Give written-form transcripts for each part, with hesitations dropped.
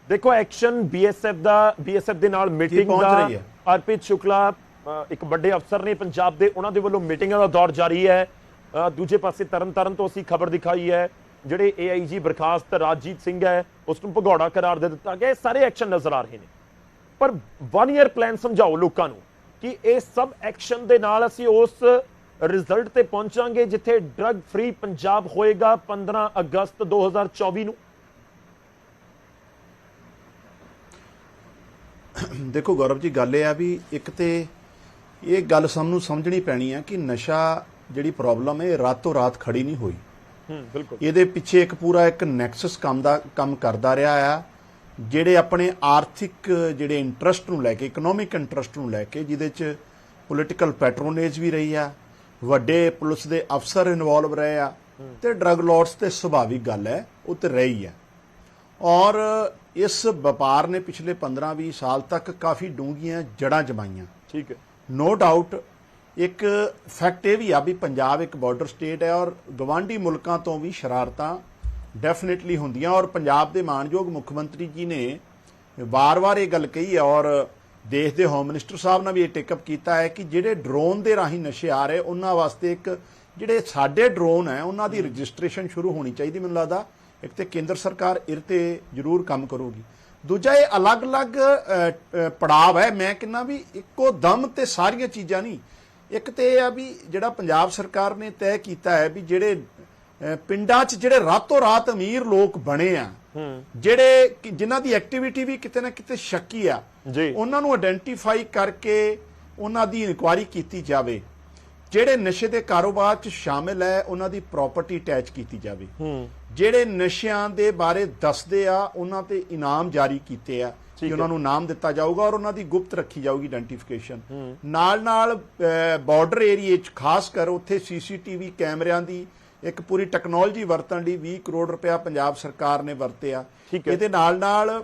देखो action BSF ਦੇ ਨਾਲ ਮੀਟਿੰਗ ਦਾ ਅਰਪਿਤ ਸ਼ੁਕਲਾ ਇੱਕ ਵੱਡੇ ਅਫਸਰ ਨੇ ਪੰਜਾਬ ਦੇ, ਉਹਨਾਂ ਦੇ ਵੱਲੋਂ ਮੀਟਿੰਗਾਂ ਦਾ ਦੌਰ ਜਾਰੀ ਹੈ। ਦੂਜੇ ਪਾਸੇ ਤਰਨਤਾਰਨ ਤੋਂ ਅਸੀਂ ਖਬਰ ਦਿਖਾਈ ਹੈ, ਜਿਹੜੇ ਏਆਈਜੀ ਬਰਖਾਸਤ ਰਾਜਜੀਤ ਸਿੰਘ ਹੈ ਉਸ ਨੂੰ ਭਗੌੜਾ ਕਰਾਰ ਦੇ ਦਿੱਤਾ ਗਿਆ। ਸਾਰੇ ਐਕਸ਼ਨ ਨਜ਼ਰ ਆ ਰਹੇ ਨੇ, ਪਰ 1 ਈਅਰ ਪਲਾਨ ਸਮਝਾਓ ਲੋਕਾਂ ਨੂੰ ਕਿ ਇਹ ਸਭ ਐਕਸ਼ਨ ਦੇ ਨਾਲ ਅਸੀਂ ਉਸ ਰਿਜ਼ਲਟ ਤੇ ਪਹੁੰਚਾਂਗੇ ਜਿੱਥੇ ਡਰੱਗ ਫ੍ਰੀ ਪੰਜਾਬ ਹੋਏਗਾ 15 ਅਗਸਤ 2024 ਨੂੰ। देखो गौरव जी, गल यह भी एक तो ये गल सानू समझनी पैनी है कि नशा जिहड़ी प्रॉब्लम है रातों रात खड़ी नहीं हुई। बिल्कुल ये पिछे एक पूरा एक नैक्सस काम करता रहा है, जिहड़े अपने आर्थिक जिहड़े इंटरस्ट नूं लैके इकनोमिक इंटरस्ट नूं लैके जिहदे च पोलिटिकल पैट्रोनेज भी रही है, वड्डे पुलिस दे अफसर इनवॉल्व रहे आ ते ड्रग लॉर्ड्स ते सुभाविक गल है वो तो रही है। और इस व्यापार ने पिछले 15-20 साल तक काफ़ी डूंघियां जड़ां जमाईयां। ठीक है, नो डाउट एक फैक्ट ये भी आ भी पंजाब एक बॉर्डर स्टेट है और गवांढी मुल्कों तो भी शरारतां डेफिनेटली होंदियां। और पंजाब के मानयोग मुख्यमंत्री जी ने बार बार ये गल कही है और देश के होम मिनिस्टर साहब ने भी ये टेकअप किया है कि जिहड़े ड्रोन के राही नशे आ रहे उन्हां वास्ते एक जिहड़े साडे ड्रोन है उन्हां दी रजिस्ट्रेशन शुरू होनी चाहिए। मैनूं लगदा एक तो केंद्र सरकार इस ते जरूर काम करूगी, दूजा ये अलग अलग पड़ाव है। मैं कहना भी इको दम ते सारियां चीज़ां नहीं, एक तो यह भी जिहड़ा पंजाब सरकार ने तय किया है भी जिहड़े पिंडां च जिहड़े रातों रात अमीर लोग बने आ, जिहड़े जिन्हां दी एक्टिविटी भी किते ना किते शक्की आ, उन्हां नूं आइडेंटिफाई करके उन्हां दी इनकुआरी कीती जावे। ਜਿਹੜੇ ਨਸ਼ੇ ਦੇ ਕਾਰੋਬਾਰ 'ਚ ਸ਼ਾਮਿਲ ਹੈ ਉਹਨਾਂ ਦੀ ਪ੍ਰਾਪਰਟੀ ਅਟੈਚ ਕੀਤੀ ਜਾਵੇ। ਜਿਹੜੇ ਨਸ਼ਿਆਂ ਦੇ ਬਾਰੇ ਦੱਸਦੇ ਆ ਉਹਨਾਂ ਤੇ ਇਨਾਮ ਜਾਰੀ ਕੀਤੇ ਆ ਕਿ ਉਹਨਾਂ ਨੂੰ ਨਾਮ ਦਿੱਤਾ ਜਾਊਗਾ ਔਰ ਉਹਨਾਂ ਦੀ ਗੁਪਤ ਰੱਖੀ ਜਾਊਗੀ ਆਇਡੈਂਟੀਫਿਕੇਸ਼ਨ। ਨਾਲ ਬਾਰਡਰ ਏਰੀਏ 'ਚ ਖਾਸ ਕਰ ਉੱਥੇ ਸੀਸੀਟੀਵੀ ਕੈਮਰਿਆਂ ਦੀ ਇੱਕ ਪੂਰੀ ਟੈਕਨੋਲੋਜੀ ਵਰਤਣ ਲਈ 20 ਕਰੋੜ ਰੁਪਇਆ ਪੰਜਾਬ ਸਰਕਾਰ ਨੇ ਵਰਤਿਆ। ਇਹਦੇ ਨਾਲ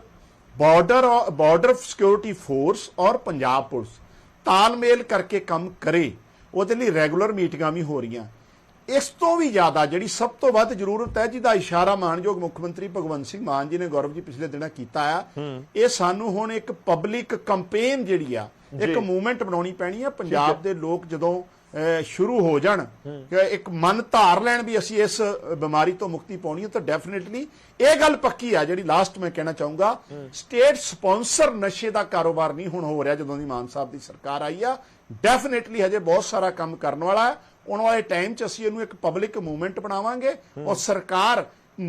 ਬਾਰਡਰ ਸਿਕਿਉਰਿਟੀ ਫੋਰਸ ਔਰ ਪੰਜਾਬ ਪੁਲਿਸ ਤਾਲਮੇਲ ਕਰਕੇ ਕੰਮ ਕਰੇ, ਉਹਦੇ ਲਈ ਰੈਗੂਲਰ ਮੀਟਿੰਗਾਂ ਵੀ ਹੋ ਰਹੀਆਂ। ਇਸ ਤੋਂ ਵੀ ਜ਼ਿਆਦਾ ਜਿਹੜੀ ਸਭ ਤੋਂ ਵੱਧ ਜ਼ਰੂਰਤ ਹੈ, ਜਿਹਦਾ ਇਸ਼ਾਰਾ ਮਾਨਯੋਗ ਮੁੱਖ ਮੰਤਰੀ ਭਗਵੰਤ ਸਿੰਘ ਮਾਨ ਜੀ ਨੇ ਗੌਰਵ ਜੀ ਪਿਛਲੇ ਦਿਨਾਂ ਕੀਤਾ ਆ, ਇਹ ਸਾਨੂੰ ਹੁਣ ਇੱਕ ਪਬਲਿਕ ਕੰਪੇਨ ਜਿਹੜੀ ਆ ਇੱਕ ਮੂਵਮੈਂਟ ਬਣਾਉਣੀ ਪੈਣੀ ਆ। ਪੰਜਾਬ ਦੇ ਲੋਕ ਜਦੋਂ ਸ਼ੁਰੂ ਹੋ ਜਾਣ ਕਿ ਇੱਕ ਮਨ ਧਾਰ ਲੈਣ ਵੀ ਅਸੀਂ ਇਸ ਬਿਮਾਰੀ ਤੋਂ ਮੁਕਤੀ ਪਾਉਣੀ ਹੈ, ਤਾਂ ਡੈਫੀਨੇਟਲੀ ਇਹ ਗੱਲ ਪੱਕੀ ਆ। ਜਿਹੜੀ ਲਾਸਟ ਮੈਂ ਕਹਿਣਾ ਚਾਹੂੰਗਾ, ਸਟੇਟ ਸਪਾਂਸਰ ਨਸ਼ੇ ਦਾ ਕਾਰੋਬਾਰ ਨਹੀਂ ਹੁਣ ਹੋ ਰਿਹਾ ਜਦੋਂ ਦੀ ਮਾਨ ਸਾਹਿਬ ਦੀ ਸਰਕਾਰ ਆਈ ਆ। ਡੈਫੀਨੇਟਲੀ ਹਜੇ ਬਹੁਤ ਸਾਰਾ ਕੰਮ ਕਰਨ ਵਾਲਾ ਹੈ। ਆਉਣ ਵਾਲੇ ਟਾਈਮ 'ਚ ਅਸੀਂ ਇਹਨੂੰ ਇੱਕ ਪਬਲਿਕ ਮੂਵਮੈਂਟ ਬਣਾਵਾਂਗੇ ਔਰ ਸਰਕਾਰ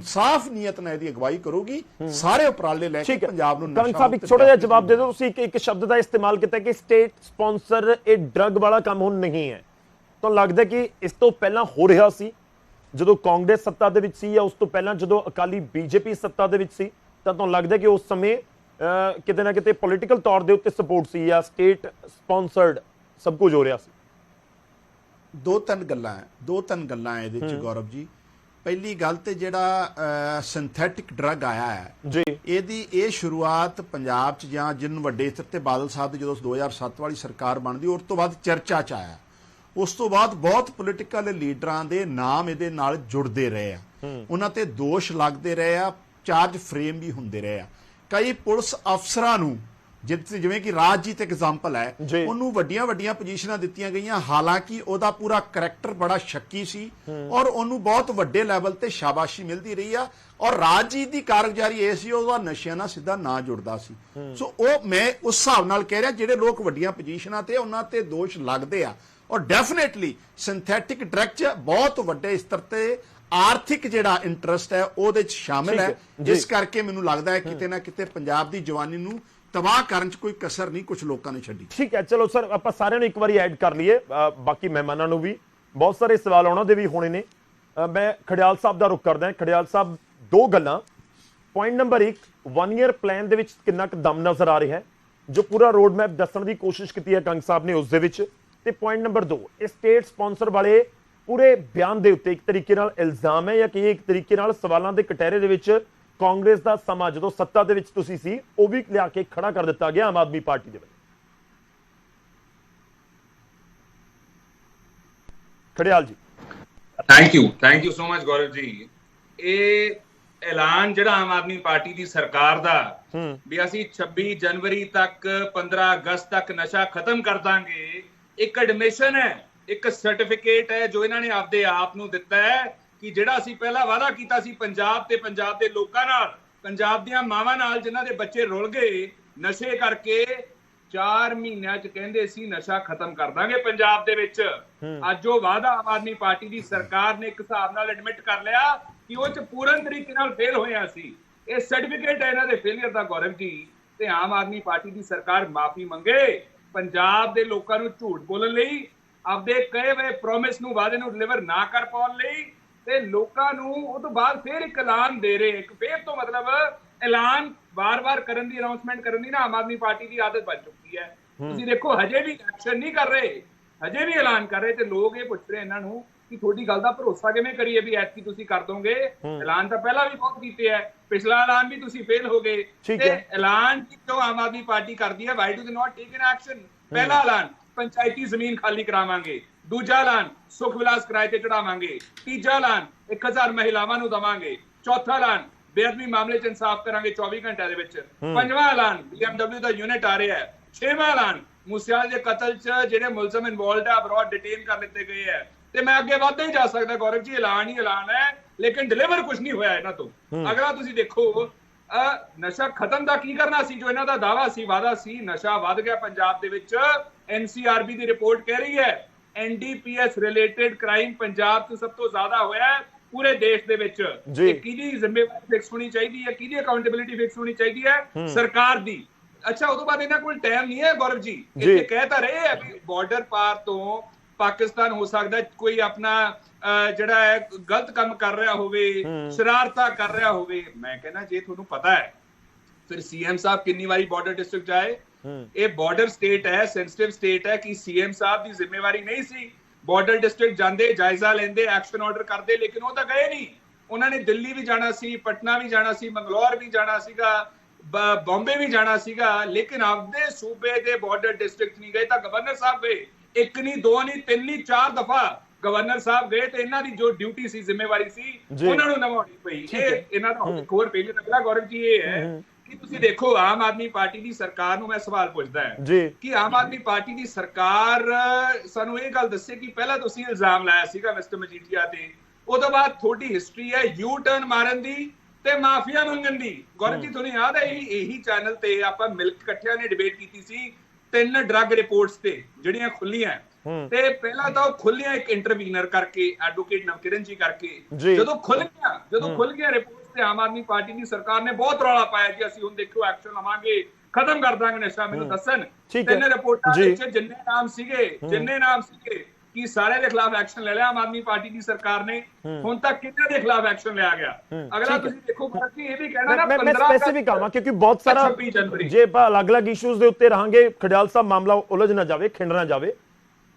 ਸਾਫ਼ ਨੀਅਤ ਨਾਲ ਇਹਦੀ ਅਗਵਾਈ ਕਰੂਗੀ। ਸਾਰੇ ਉਪਰਾਲੇ ਲੈ ਕੇ ਪੰਜਾਬ ਨੂੰ ਕੰਗ ਸਾਹਿਬ ਇੱਕ ਛੋਟਾ ਜਿਹਾ ਜਵਾਬ ਦੇ ਦਿਓ। ਤੁਸੀਂ ਇੱਕ ਸ਼ਬਦ ਦਾ ਇਸਤੇਮਾਲ ਕੀਤਾ ਕਿ ਸਟੇਟ ਸਪਾਂਸਰ ਇਹ ਡਰੱਗ ਵਾਲਾ ਕੰਮ ਹੁਣ ਨਹੀਂ ਹੈ, ਤਾਂ ਲੱਗਦਾ ਕਿ ਇਸ ਤੋਂ ਪਹਿਲਾਂ ਹੋ ਰਿਹਾ ਸੀ ਜਦੋਂ ਕਾਂਗਰਸ ਸੱਤਾ ਦੇ ਵਿੱਚ ਸੀ ਜਾਂ ਉਸ ਤੋਂ ਪਹਿਲਾਂ ਜਦੋਂ ਅਕਾਲੀ ਬੀਜੇਪੀ ਸੱਤਾ ਦੇ ਵਿੱਚ ਸੀ, ਤਾਂ ਤੁਹਾਨੂੰ ਲੱਗਦਾ ਕਿ ਉਸ ਸਮੇਂ ਕਿਤੇ ਨਾ ਕਿਤੇ ਪੋਲੀਟੀਕਲ ਤੌਰ ਦੇ ਉੱਤੇ ਸਪੋਰਟ ਸੀ ਜਾਂ ਸਟੇਟ ਸਪਾਂਸਰਡ ਸਭ ਕੁਝ ਹੋ ਰਿਹਾ ਸੀ? ਦੋ ਤਿੰਨ ਗੱਲਾਂ ਇਹਦੇ ਚ ਗੌਰਵ ਜੀ। ਪਹਿਲੀ ਗੱਲ ਤੇ ਜਿਹੜਾ ਸਿੰਥੈਟਿਕ ਡਰੱਗ ਆਇਆ ਹੈ ਜੀ, ਇਹਦੀ ਇਹ ਸ਼ੁਰੂਆਤ ਪੰਜਾਬ 'ਚ ਜਾਂ ਜਿਨ ਵੱਡੇ ਸਤਰ ਤੇ ਬਾਦਲ ਸਾਹਿਬ ਦੀ ਜਦੋਂ 2007 ਵਾਲੀ ਸਰਕਾਰ ਬਣਦੀ ਉਸ ਤੋਂ ਬਾਅਦ ਚਰਚਾ 'ਚ ਆਇਆ। ਉਸ ਤੋਂ ਬਾਅਦ ਬਹੁਤ ਪੋਲੀਟੀਕਲ ਲੀਡਰਾਂ ਦੇ ਨਾਮ ਇਹਦੇ ਨਾਲ ਜੁੜਦੇ ਰਹੇ ਆ, ਉਹਨਾਂ ਤੇ ਦੋਸ਼ ਲੱਗਦੇ ਰਹੇ ਆ, ਚਾਰਜ ਫਰੇਮ ਵੀ ਹੁੰਦੇ ਰਹੇ ਆ। ਕਈ ਪੁਲਿਸ ਅਫਸਰਾਂ ਨੂੰ ਜਿਵੇਂ ਕਿ ਰਾਜਜੀਤ ਐਗਜ਼ਾਮਪਲ ਹੈ, ਉਹਨੂੰ ਵੱਡੀਆਂ ਪੋਜੀਸ਼ਨਾਂ ਦਿੱਤੀਆਂ ਗਈਆਂ, ਹਾਲਾਂਕਿ ਉਹਦਾ ਪੂਰਾ ਕਰੈਕਟਰ ਬੜਾ ਸ਼ੱਕੀ ਸੀ ਔਰ ਉਹਨੂੰ ਬਹੁਤ ਵੱਡੇ ਲੈਵਲ ਤੇ ਸ਼ਾਬਾਸ਼ੀ ਮਿਲਦੀ ਰਹੀ ਆ। ਔਰ ਰਾਜਜੀਤ ਦੀ ਕਾਰਗੁਜ਼ਾਰੀ ਇਹ ਸੀ, ਉਹਦਾ ਨਸ਼ਿਆਂ ਨਾਲ ਸਿੱਧਾ ਨਾ ਜੁੜਦਾ ਸੀ। ਸੋ ਉਹ ਮੈਂ ਉਸ ਹਿਸਾਬ ਨਾਲ ਕਹਿ ਰਿਹਾ, ਜਿਹੜੇ ਲੋਕ ਵੱਡੀਆਂ ਪੋਜੀਸ਼ਨਾਂ ਤੇ ਉਹਨਾਂ ਤੇ ਦੋਸ਼ ਲੱਗਦੇ ਆ ਔਰ ਡੈਫੀਨੇਟਲੀ ਸਿੰਥੈਟਿਕ ਡਰੱਗ 'ਚ ਬਹੁਤ ਵੱਡੇ ਸਤਰ ਤੇ ਆਰਥਿਕ ਜਿਹੜਾ ਇੰਟਰਸਟ ਹੈ ਉਹਦੇ 'ਚ ਸ਼ਾਮਿਲ ਹੈ। ਜਿਸ ਕਰਕੇ ਮੈਨੂੰ ਲੱਗਦਾ ਹੈ ਕਿਤੇ ਨਾ ਕਿਤੇ ਪੰਜਾਬ ਦੀ ਜਵਾਨੀ ਨੂੰ ਤਬਾਹ ਕਰਨ 'ਚ ਕੋਈ ਕਸਰ ਨਹੀਂ ਕੁਝ ਲੋਕਾਂ ਨੇ ਛੱਡੀ। ਠੀਕ ਹੈ, ਚਲੋ ਸਰ ਆਪਾਂ ਸਾਰਿਆਂ ਨੂੰ ਇੱਕ ਵਾਰੀ ਐਡ ਕਰ ਲਈਏ, ਬਾਕੀ ਮਹਿਮਾਨਾਂ ਨੂੰ ਵੀ ਬਹੁਤ ਸਾਰੇ ਸਵਾਲ ਉਹਨਾਂ ਦੇ ਵੀ ਹੋਣੇ ਨੇ। ਮੈਂ ਖੜਿਆਲ ਸਾਹਿਬ ਦਾ ਰੁਖ ਕਰਦਾ। ਖੜਿਆਲ ਸਾਹਿਬ, ਦੋ ਗੱਲਾਂ। ਪੁਆਇੰਟ ਨੰਬਰ 1, 1 ਈਅਰ ਪਲਾਨ ਦੇ ਵਿੱਚ ਕਿੰਨਾ ਕੁ ਦਮ ਨਜ਼ਰ ਆ ਰਿਹਾ ਹੈ, ਜੋ ਪੂਰਾ ਰੋਡ ਮੈਪ ਦੱਸਣ ਦੀ ਕੋਸ਼ਿਸ਼ ਕੀਤੀ ਹੈ ਕੰਗ ਸਾਹਿਬ ਨੇ ਉਸ ਦੇ ਵਿੱਚ। ਤੇ ਪੁਆਇੰਟ ਨੰਬਰ 2, ਇਹ ਸਟੇਟ ਸਪਾਂਸਰ ਵਾਲੇ ਪੂਰੇ ਬਿਆਨ ਦੇ ਉੱਤੇ ਇੱਕ ਤਰੀਕੇ ਨਾਲ ਇਲਜ਼ਾਮ ਹੈ ਜਾਂ ਕਿ ਇੱਕ ਤਰੀਕੇ ਨਾਲ ਸਵਾਲਾਂ ਦੇ ਕਟਹਿਰੇ ਦੇ ਵਿੱਚ ਕਾਂਗਰਸ ਦਾ ਸਮਾਂ ਜਦੋਂ ਸੱਤਾ ਦੇ ਵਿੱਚ ਤੁਸੀਂ ਸੀ ਉਹ ਵੀ ਲਿਆ ਕੇ ਖੜਾ ਕਰ ਦਿੱਤਾ ਗਿਆ ਆਮ ਆਦਮੀ ਪਾਰਟੀ ਦੇ ਵੱਲੋਂ। ਖੜਿਆਲ ਜੀ। Thank you so much Gaurav ji. ये ਐਲਾਨ ਜਿਹੜਾ ਆਮ ਆਦਮੀ ਪਾਰਟੀ ਦੀ ਸਰਕਾਰ ਦਾ ਵੀ ਅਸੀਂ 26 ਜਨਵਰੀ ਤੱਕ 15 ਅਗਸਤ ਤੱਕ ਨਸ਼ਾ ਖਤਮ ਕਰ ਦਾਂਗੇ, ਇੱਕ ਐਡਮਿਸ਼ਨ ਹੈ, ਇੱਕ ਸਰਟੀਫਿਕੇਟ ਹੈ ਜੋ ਇਹਨਾਂ ਨੇ ਆਪਦੇ ਆਪ ਨੂੰ ਦਿੱਤਾ ਹੈ ਕਿ ਜਿਹੜਾ ਅਸੀਂ ਪਹਿਲਾਂ ਵਾਅਦਾ ਕੀਤਾ ਸੀ ਪੰਜਾਬ ਤੇ ਪੰਜਾਬ ਦੇ ਲੋਕਾਂ ਨਾਲ, ਪੰਜਾਬ ਦੀਆਂ ਮਾਵਾਂ ਨਾਲ ਜਿਨ੍ਹਾਂ ਦੇ ਬੱਚੇ ਰੁਲ ਗਏ ਨਸ਼ੇ ਕਰਕੇ, 4 ਮਹੀਨਿਆਂ ਚ ਕਹਿੰਦੇ ਸੀ ਨਸ਼ਾ ਖਤਮ ਕਰ ਦਾਂਗੇ ਪੰਜਾਬ ਦੇ ਵਿੱਚ। ਅੱਜ ਉਹ ਵਾਅਦਾ ਆਮ ਆਦਮੀ ਪਾਰਟੀ ਦੀ ਸਰਕਾਰ ਨੇ ਇੱਕ ਹਿਸਾਬ ਨਾਲ ਐਡਮਿਟ ਕਰ ਲਿਆ ਕਿ ਉਹ ਚ ਪੂਰਨ ਤਰੀਕੇ ਨਾਲ ਫੇਲ ਹੋਇਆ ਸੀ। ਇਹ ਸਰਟੀਫਿਕੇਟ ਹੈ ਇਹਨਾਂ ਦੇ ਫੇਲਿਅਰ ਦਾ ਗੌਰਵ ਜੀ, ਤੇ ਆਮ ਆਦਮੀ ਪਾਰਟੀ ਦੀ ਸਰਕਾਰ ਮਾਫੀ ਮੰਗੇ ਪੰਜਾਬ ਦੇ ਲੋਕਾਂ ਨੂੰ ਝੂਠ ਬੋਲਣ ਲਈ, ਆਪਦੇ ਕਹੇ ਹੋਏ ਪ੍ਰੋਮਿਸ ਨੂੰ, ਵਾਅਦੇ ਨੂੰ ਡਿਲੀਵਰ ਨਾ ਕਰ ਪਾਉਣ ਲਈ, ਤੇ ਲੋਕਾਂ ਨੂੰ ਉਹ ਤੋਂ ਬਾਅਦ ਫਿਰ ਇੱਕ ਐਲਾਨ ਦੇ ਰਹੇ। ਇੱਕ ਫੇਰ ਤੋਂ ਮਤਲਬ ਐਲਾਨ ਵਾਰ-ਵਾਰ ਕਰਨ ਦੀ, ਅਨਾਉਂਸਮੈਂਟ ਕਰਨ ਦੀ ਨਾ ਆਮ ਆਦਮੀ ਪਾਰਟੀ ਦੀ ਆਦਤ ਬਣ ਚੁੱਕੀ ਹੈ। ਤੁਸੀਂ ਦੇਖੋ ਹਜੇ ਵੀ ਐਕਸ਼ਨ ਨਹੀਂ ਕਰ ਰਹੇ, ਹਜੇ ਵੀ ਐਲਾਨ ਕਰ ਰਹੇ, ਤੇ ਲੋਕ ਇਹ ਪੁੱਛ ਰਹੇ ਇਹਨਾਂ ਨੂੰ ਕਿ ਤੁਹਾਡੀ ਗੱਲ ਦਾ ਭਰੋਸਾ ਕਿਵੇਂ ਕਰੀਏ ਵੀ ਐਤਕੀ ਤੁਸੀਂ ਕਰ ਦੋਗੇ। ਐਲਾਨ ਤਾਂ ਪਹਿਲਾਂ ਵੀ ਬਹੁਤ ਕੀਤੇ ਹੈ, ਪਿਛਲਾ ਐਲਾਨ ਵੀ ਤੁਸੀਂ ਫੇਲ ਹੋ ਗਏ, ਤੇ ਐਲਾਨ ਕਿਉਂ ਆਮ ਆਦਮੀ ਪਾਰਟੀ ਕਰਦੀ ਹੈ? ਵਾਈ ਡੂ ਦੇ ਨਾਟ ਟੇਕ ਐਨ ਐਕਸ਼ਨ? ਪਹਿਲਾ ਐਲਾਨ ਪੰਚਾਇਤੀ ਜ਼ਮੀਨ ਖਾਲੀ ਕਰਾਵਾਂਗੇ, ਦੂਜਾ ਐਲਾਨ ਸੁਖ ਵਿਲਾਸ ਕਿਰਾਏ ਤੇ ਚੜਾਵਾਂਗੇ, ਤੀਜਾ ਐਲਾਨ 1000 ਮਹਿਲਾਵਾਂ ਨੂੰ ਦਵਾਂਗੇ, ਚੌਥਾ ਐਲਾਨ ਬੇਅਦਬੀ ਮਾਮਲੇ 'ਚ ਇਨਸਾਫ ਕਰਾਂਗੇ 24 ਘੰਟਿਆਂ ਦੇ ਵਿੱਚ, ਪੰਜਵਾਂ ਐਲਾਨ BMW ਦਾ ਯੂਨਿਟ ਆ ਰਿਹਾ ਹੈ, ਛੇਵਾਂ ਐਲਾਨ ਮੂਸੇਵਾਲੇ ਦੇ ਕਤਲ 'ਚ ਜਿਹੜੇ ਮੁਲਜ਼ਮ ਇਨਵੋਲਡ ਹੈ ਅਬਰੋਡ ਡਿਟੇਨ ਕਰ ਲਿੱਤੇ ਗਏ ਹੈ। ਤੇ ਮੈਂ ਅੱਗੇ ਵੱਧਦਾ ਹੀ ਜਾ ਸਕਦਾ ਗੌਰਵ ਜੀ, ਐਲਾਨ ਹੀ ਐਲਾਨ ਹੈ, ਲੇਕਿਨ ਡਿਲੀਵਰ ਕੁਝ ਨਹੀਂ ਹੋਇਆ ਇਹਨਾਂ ਤੋਂ। ਅਗਲਾ ਤੁਸੀਂ ਦੇਖੋ ਨਸ਼ਾ ਖਤਮ ਦਾ ਕੀ ਕਰਨਾ ਸੀ ਜੋ ਇਹਨਾਂ ਦਾ ਦਾਵਾ ਸੀ, ਵਾਦਾ ਸੀ, ਨਸ਼ਾ ਵੱਧ ਗਿਆ ਪੰਜਾਬ ਦੇ ਵਿੱਚ। NCRB ਦੀ ਰਿਪੋਰਟ ਕਹਿ ਰਹੀ ਹੈ NDPS ਰਿਲੇਟਡ ਕ੍ਰਾਈਮ ਪੰਜਾਬ 'ਚ ਸਭ ਤੋਂ ਜ਼ਿਆਦਾ ਹੋਇਆ ਹੈ ਪੂਰੇ ਦੇਸ਼ ਦੇ ਵਿੱਚ। ਕਿਹਦੀ ਜ਼ਿੰਮੇਵਾਰੀ ਫਿਕਸ ਹੋਣੀ ਚਾਹੀਦੀ ਹੈ, ਕਿਹਦੀ ਅਕਾਊਂਟੇਬਿਲਿਟੀ ਫਿਕਸ ਹੋਣੀ ਚਾਹੀਦੀ ਹੈ? ਸਰਕਾਰ ਦੀ। ਅੱਛਾ, ਉਦੋਂ ਬਾਅਦ ਇਹਨਾਂ ਕੋਲ ਟਾਈਮ ਨਹੀਂ ਹੈ ਗੌਰਵ ਜੀ, ਇੱਥੇ ਕਹਿ ਤਾਂ ਰਹੇ ਹੈ ਵੀ ਬਾਰਡਰ ਪਾਰ ਤੋਂ ਪਾਕਿਸਤਾਨ ਹੋ ਸਕਦਾ ਕੋਈ ਆਪਣਾ ਜਿਹੜਾ ਹੈ ਗਲਤ ਕੰਮ ਕਰ ਰਿਹਾ ਹੋਵੇ, ਸ਼ਰਾਰਤਾਂ ਕਰ ਰਿਹਾ ਹੋਵੇ। ਮੈਂ ਕਹਿੰਦਾ ਜੇ ਤੁਹਾਨੂੰ ਪਤਾ ਹੈ ਫਿਰ CM ਸਾਹਿਬ ਕਿੰਨੀ ਵਾਰੀ ਬਾਰਡਰ ਡਿਸਟ੍ਰਿਕਟ ਜਾਏ? ਇਹ ਬਾਰਡਰ ਸਟੇਟ ਹੈ, ਸੈਂਸਿਟਿਵ ਸਟੇਟ ਹੈ, ਕਿ CM ਸਾਹਿਬ ਦੀ ਜ਼ਿੰਮੇਵਾਰੀ ਨਹੀਂ ਸੀ ਬਾਰਡਰ ਡਿਸਟ੍ਰਿਕਟ ਜਾਂਦੇ, ਜਾਇਜ਼ਾ ਲੈਂਦੇ, ਐਕਸ਼ਨ ਆਰਡਰ ਕਰਦੇ? ਲੇਕਿਨ ਉਹ ਤਾਂ ਗਏ ਨਹੀਂ। ਉਹਨਾਂ ਨੇ ਦਿੱਲੀ ਵੀ ਜਾਣਾ ਸੀ, ਪਟਨਾ ਵੀ ਜਾਣਾ ਸੀ, ਮੰਗਲੌਰ ਵੀ ਜਾਣਾ ਸੀਗਾ, ਬੰਬੇ ਵੀ ਜਾਣਾ ਸੀਗਾ, ਲੇਕਿਨ ਆਪਦੇ ਸੂਬੇ ਦੇ ਬਾਰਡਰ ਡਿਸਟ੍ਰਿਕਟ ਨਹੀਂ ਗਏ। ਤਾਂ ਗਵਰਨਰ ਸਾਹਿਬ ਗਏ, ਇੱਕ ਨਹੀਂ, ਦੋ ਨਹੀਂ, ਤਿੰਨ ਨਹੀਂ, 4 ਦਫਾ ਗਵਰਨਰ ਸਾਹਿਬ ਗਏ, ਤੇ ਇਹਨਾਂ ਦੀ ਜੋ ਡਿਊਟੀ ਸੀ, ਜ਼ਿੰਮੇਵਾਰੀ ਸੀ, ਉਹਨਾਂ ਨੂੰ ਨਿਭਾਉਣੀ ਪਈ। ਇਹ ਇਹਨਾਂ ਦਾ ਇੱਕ ਹੋਰ ਫੇਲਿਅਰ ਅਗਲਾ ਗੌਰਵ ਜੀ ਇਹ ਹੈ ਕਿ ਤੁਸੀਂ ਦੇਖੋ ਆਮ ਆਦਮੀ ਪਾਰਟੀ ਦੀ ਸਰਕਾਰ ਨੂੰ ਮੈਂ ਸਵਾਲ ਪੁੱਛਦਾ ਹਾਂ ਕਿ ਆਮ ਆਦਮੀ ਪਾਰਟੀ ਦੀ ਸਰਕਾਰ ਸਾਨੂੰ ਇਹ ਗੱਲ ਦੱਸੇ ਕਿ ਪਹਿਲਾਂ ਤੁਸੀਂ ਇਲਜ਼ਾਮ ਲਾਇਆ ਸੀਗਾ ਮਿਸਟਰ ਮਜੀਠੀਆ ਤੇ, ਉਹਦੇ ਬਾਅਦ ਤੁਹਾਡੀ ਹਿਸਟਰੀ ਹੈ ਯੂ ਟਰਨ ਮਾਰਨ ਦੀ ਤੇ ਮਾਫੀਆ ਮੰਗਣ ਦੀ। ਗੌਰਵ ਜੀ ਤੁਹਾਨੂੰ ਯਾਦ ਹੈ ਇਹੀ ਚੈਨਲ ਤੇ ਆਪਾਂ ਮਿਲ ਕੇ ਇਕੱਠਿਆਂ ਨੇ ਡਿਬੇਟ ਕੀਤੀ ਸੀ 3 ਡਰੱਗ ਰਿਪੋਰਟਸ ਤੇ ਜਿਹੜੀਆਂ ਖੁੱਲੀਆਂ, ਤੇ ਪਹਿਲਾਂ ਤਾਂ ਉਹ ਖੁੱਲੀਆਂ ਇੱਕ ਇੰਟਰਵੀਨਰ ਕਰਕੇ, ਐਡਵੋਕੇਟ ਨਵਕਿਰਨ ਜੀ ਕਰਕੇ। ਜਦੋਂ ਖੁੱਲ ਗਿਆ ਰਿਪੋਰਟ ਤੇ ਆਮ ਆਦਮੀ ਪਾਰਟੀ ਦੀ ਸਰਕਾਰ ਨੇ ਬਹੁਤ ਰੌਲਾ ਪਾਇਆ ਕਿ ਅਸੀਂ ਹੁਣ ਦੇਖੋ ਐਕਸ਼ਨ ਲਵਾਂਗੇ, ਖਤਮ ਕਰ ਦਾਂਗੇ ਨਸ਼ਾ। ਮੈਨੂੰ ਦੱਸਣ 3 ਰਿਪੋਰਟਾਂ ਵਿੱਚ ਜਿੰਨੇ ਨਾਮ ਸੀਗੇ ਕਿ ਸਾਰੇ ਦੇ ਖਿਲਾਫ ਐਕਸ਼ਨ ਲੈ ਲਿਆ ਆਮ ਆਦਮੀ ਪਾਰਟੀ ਦੀ ਸਰਕਾਰ ਨੇ, ਹੁਣ ਤੱਕ ਕਿੰਨੇ ਦੇ ਖਿਲਾਫ ਐਕਸ਼ਨ ਲਿਆ ਗਿਆ? ਅਗਲਾ ਤੁਸੀਂ ਦੇਖੋ ਕਿ ਇਹ ਵੀ ਕਹਿਣਾ ਨਾ 15 ਸਪੈਸੀਫਿਕ ਆਵਾਂ ਕਿਉਂਕਿ ਬਹੁਤ ਸਾਰਾ ਜੇ ਆਪਾਂ ਅਲੱਗ-ਅਲੱਗ ਇਸ਼ੂਜ਼ ਦੇ ਉੱਤੇ ਰਹਾਂਗੇ ਖੜਿਆਲ ਸਾਹਿਬ ਮਾਮਲਾ ਉਲਝ ਨਾ ਜਾਵੇ, ਖਿੰਡ ਨਾ ਜਾਵੇ।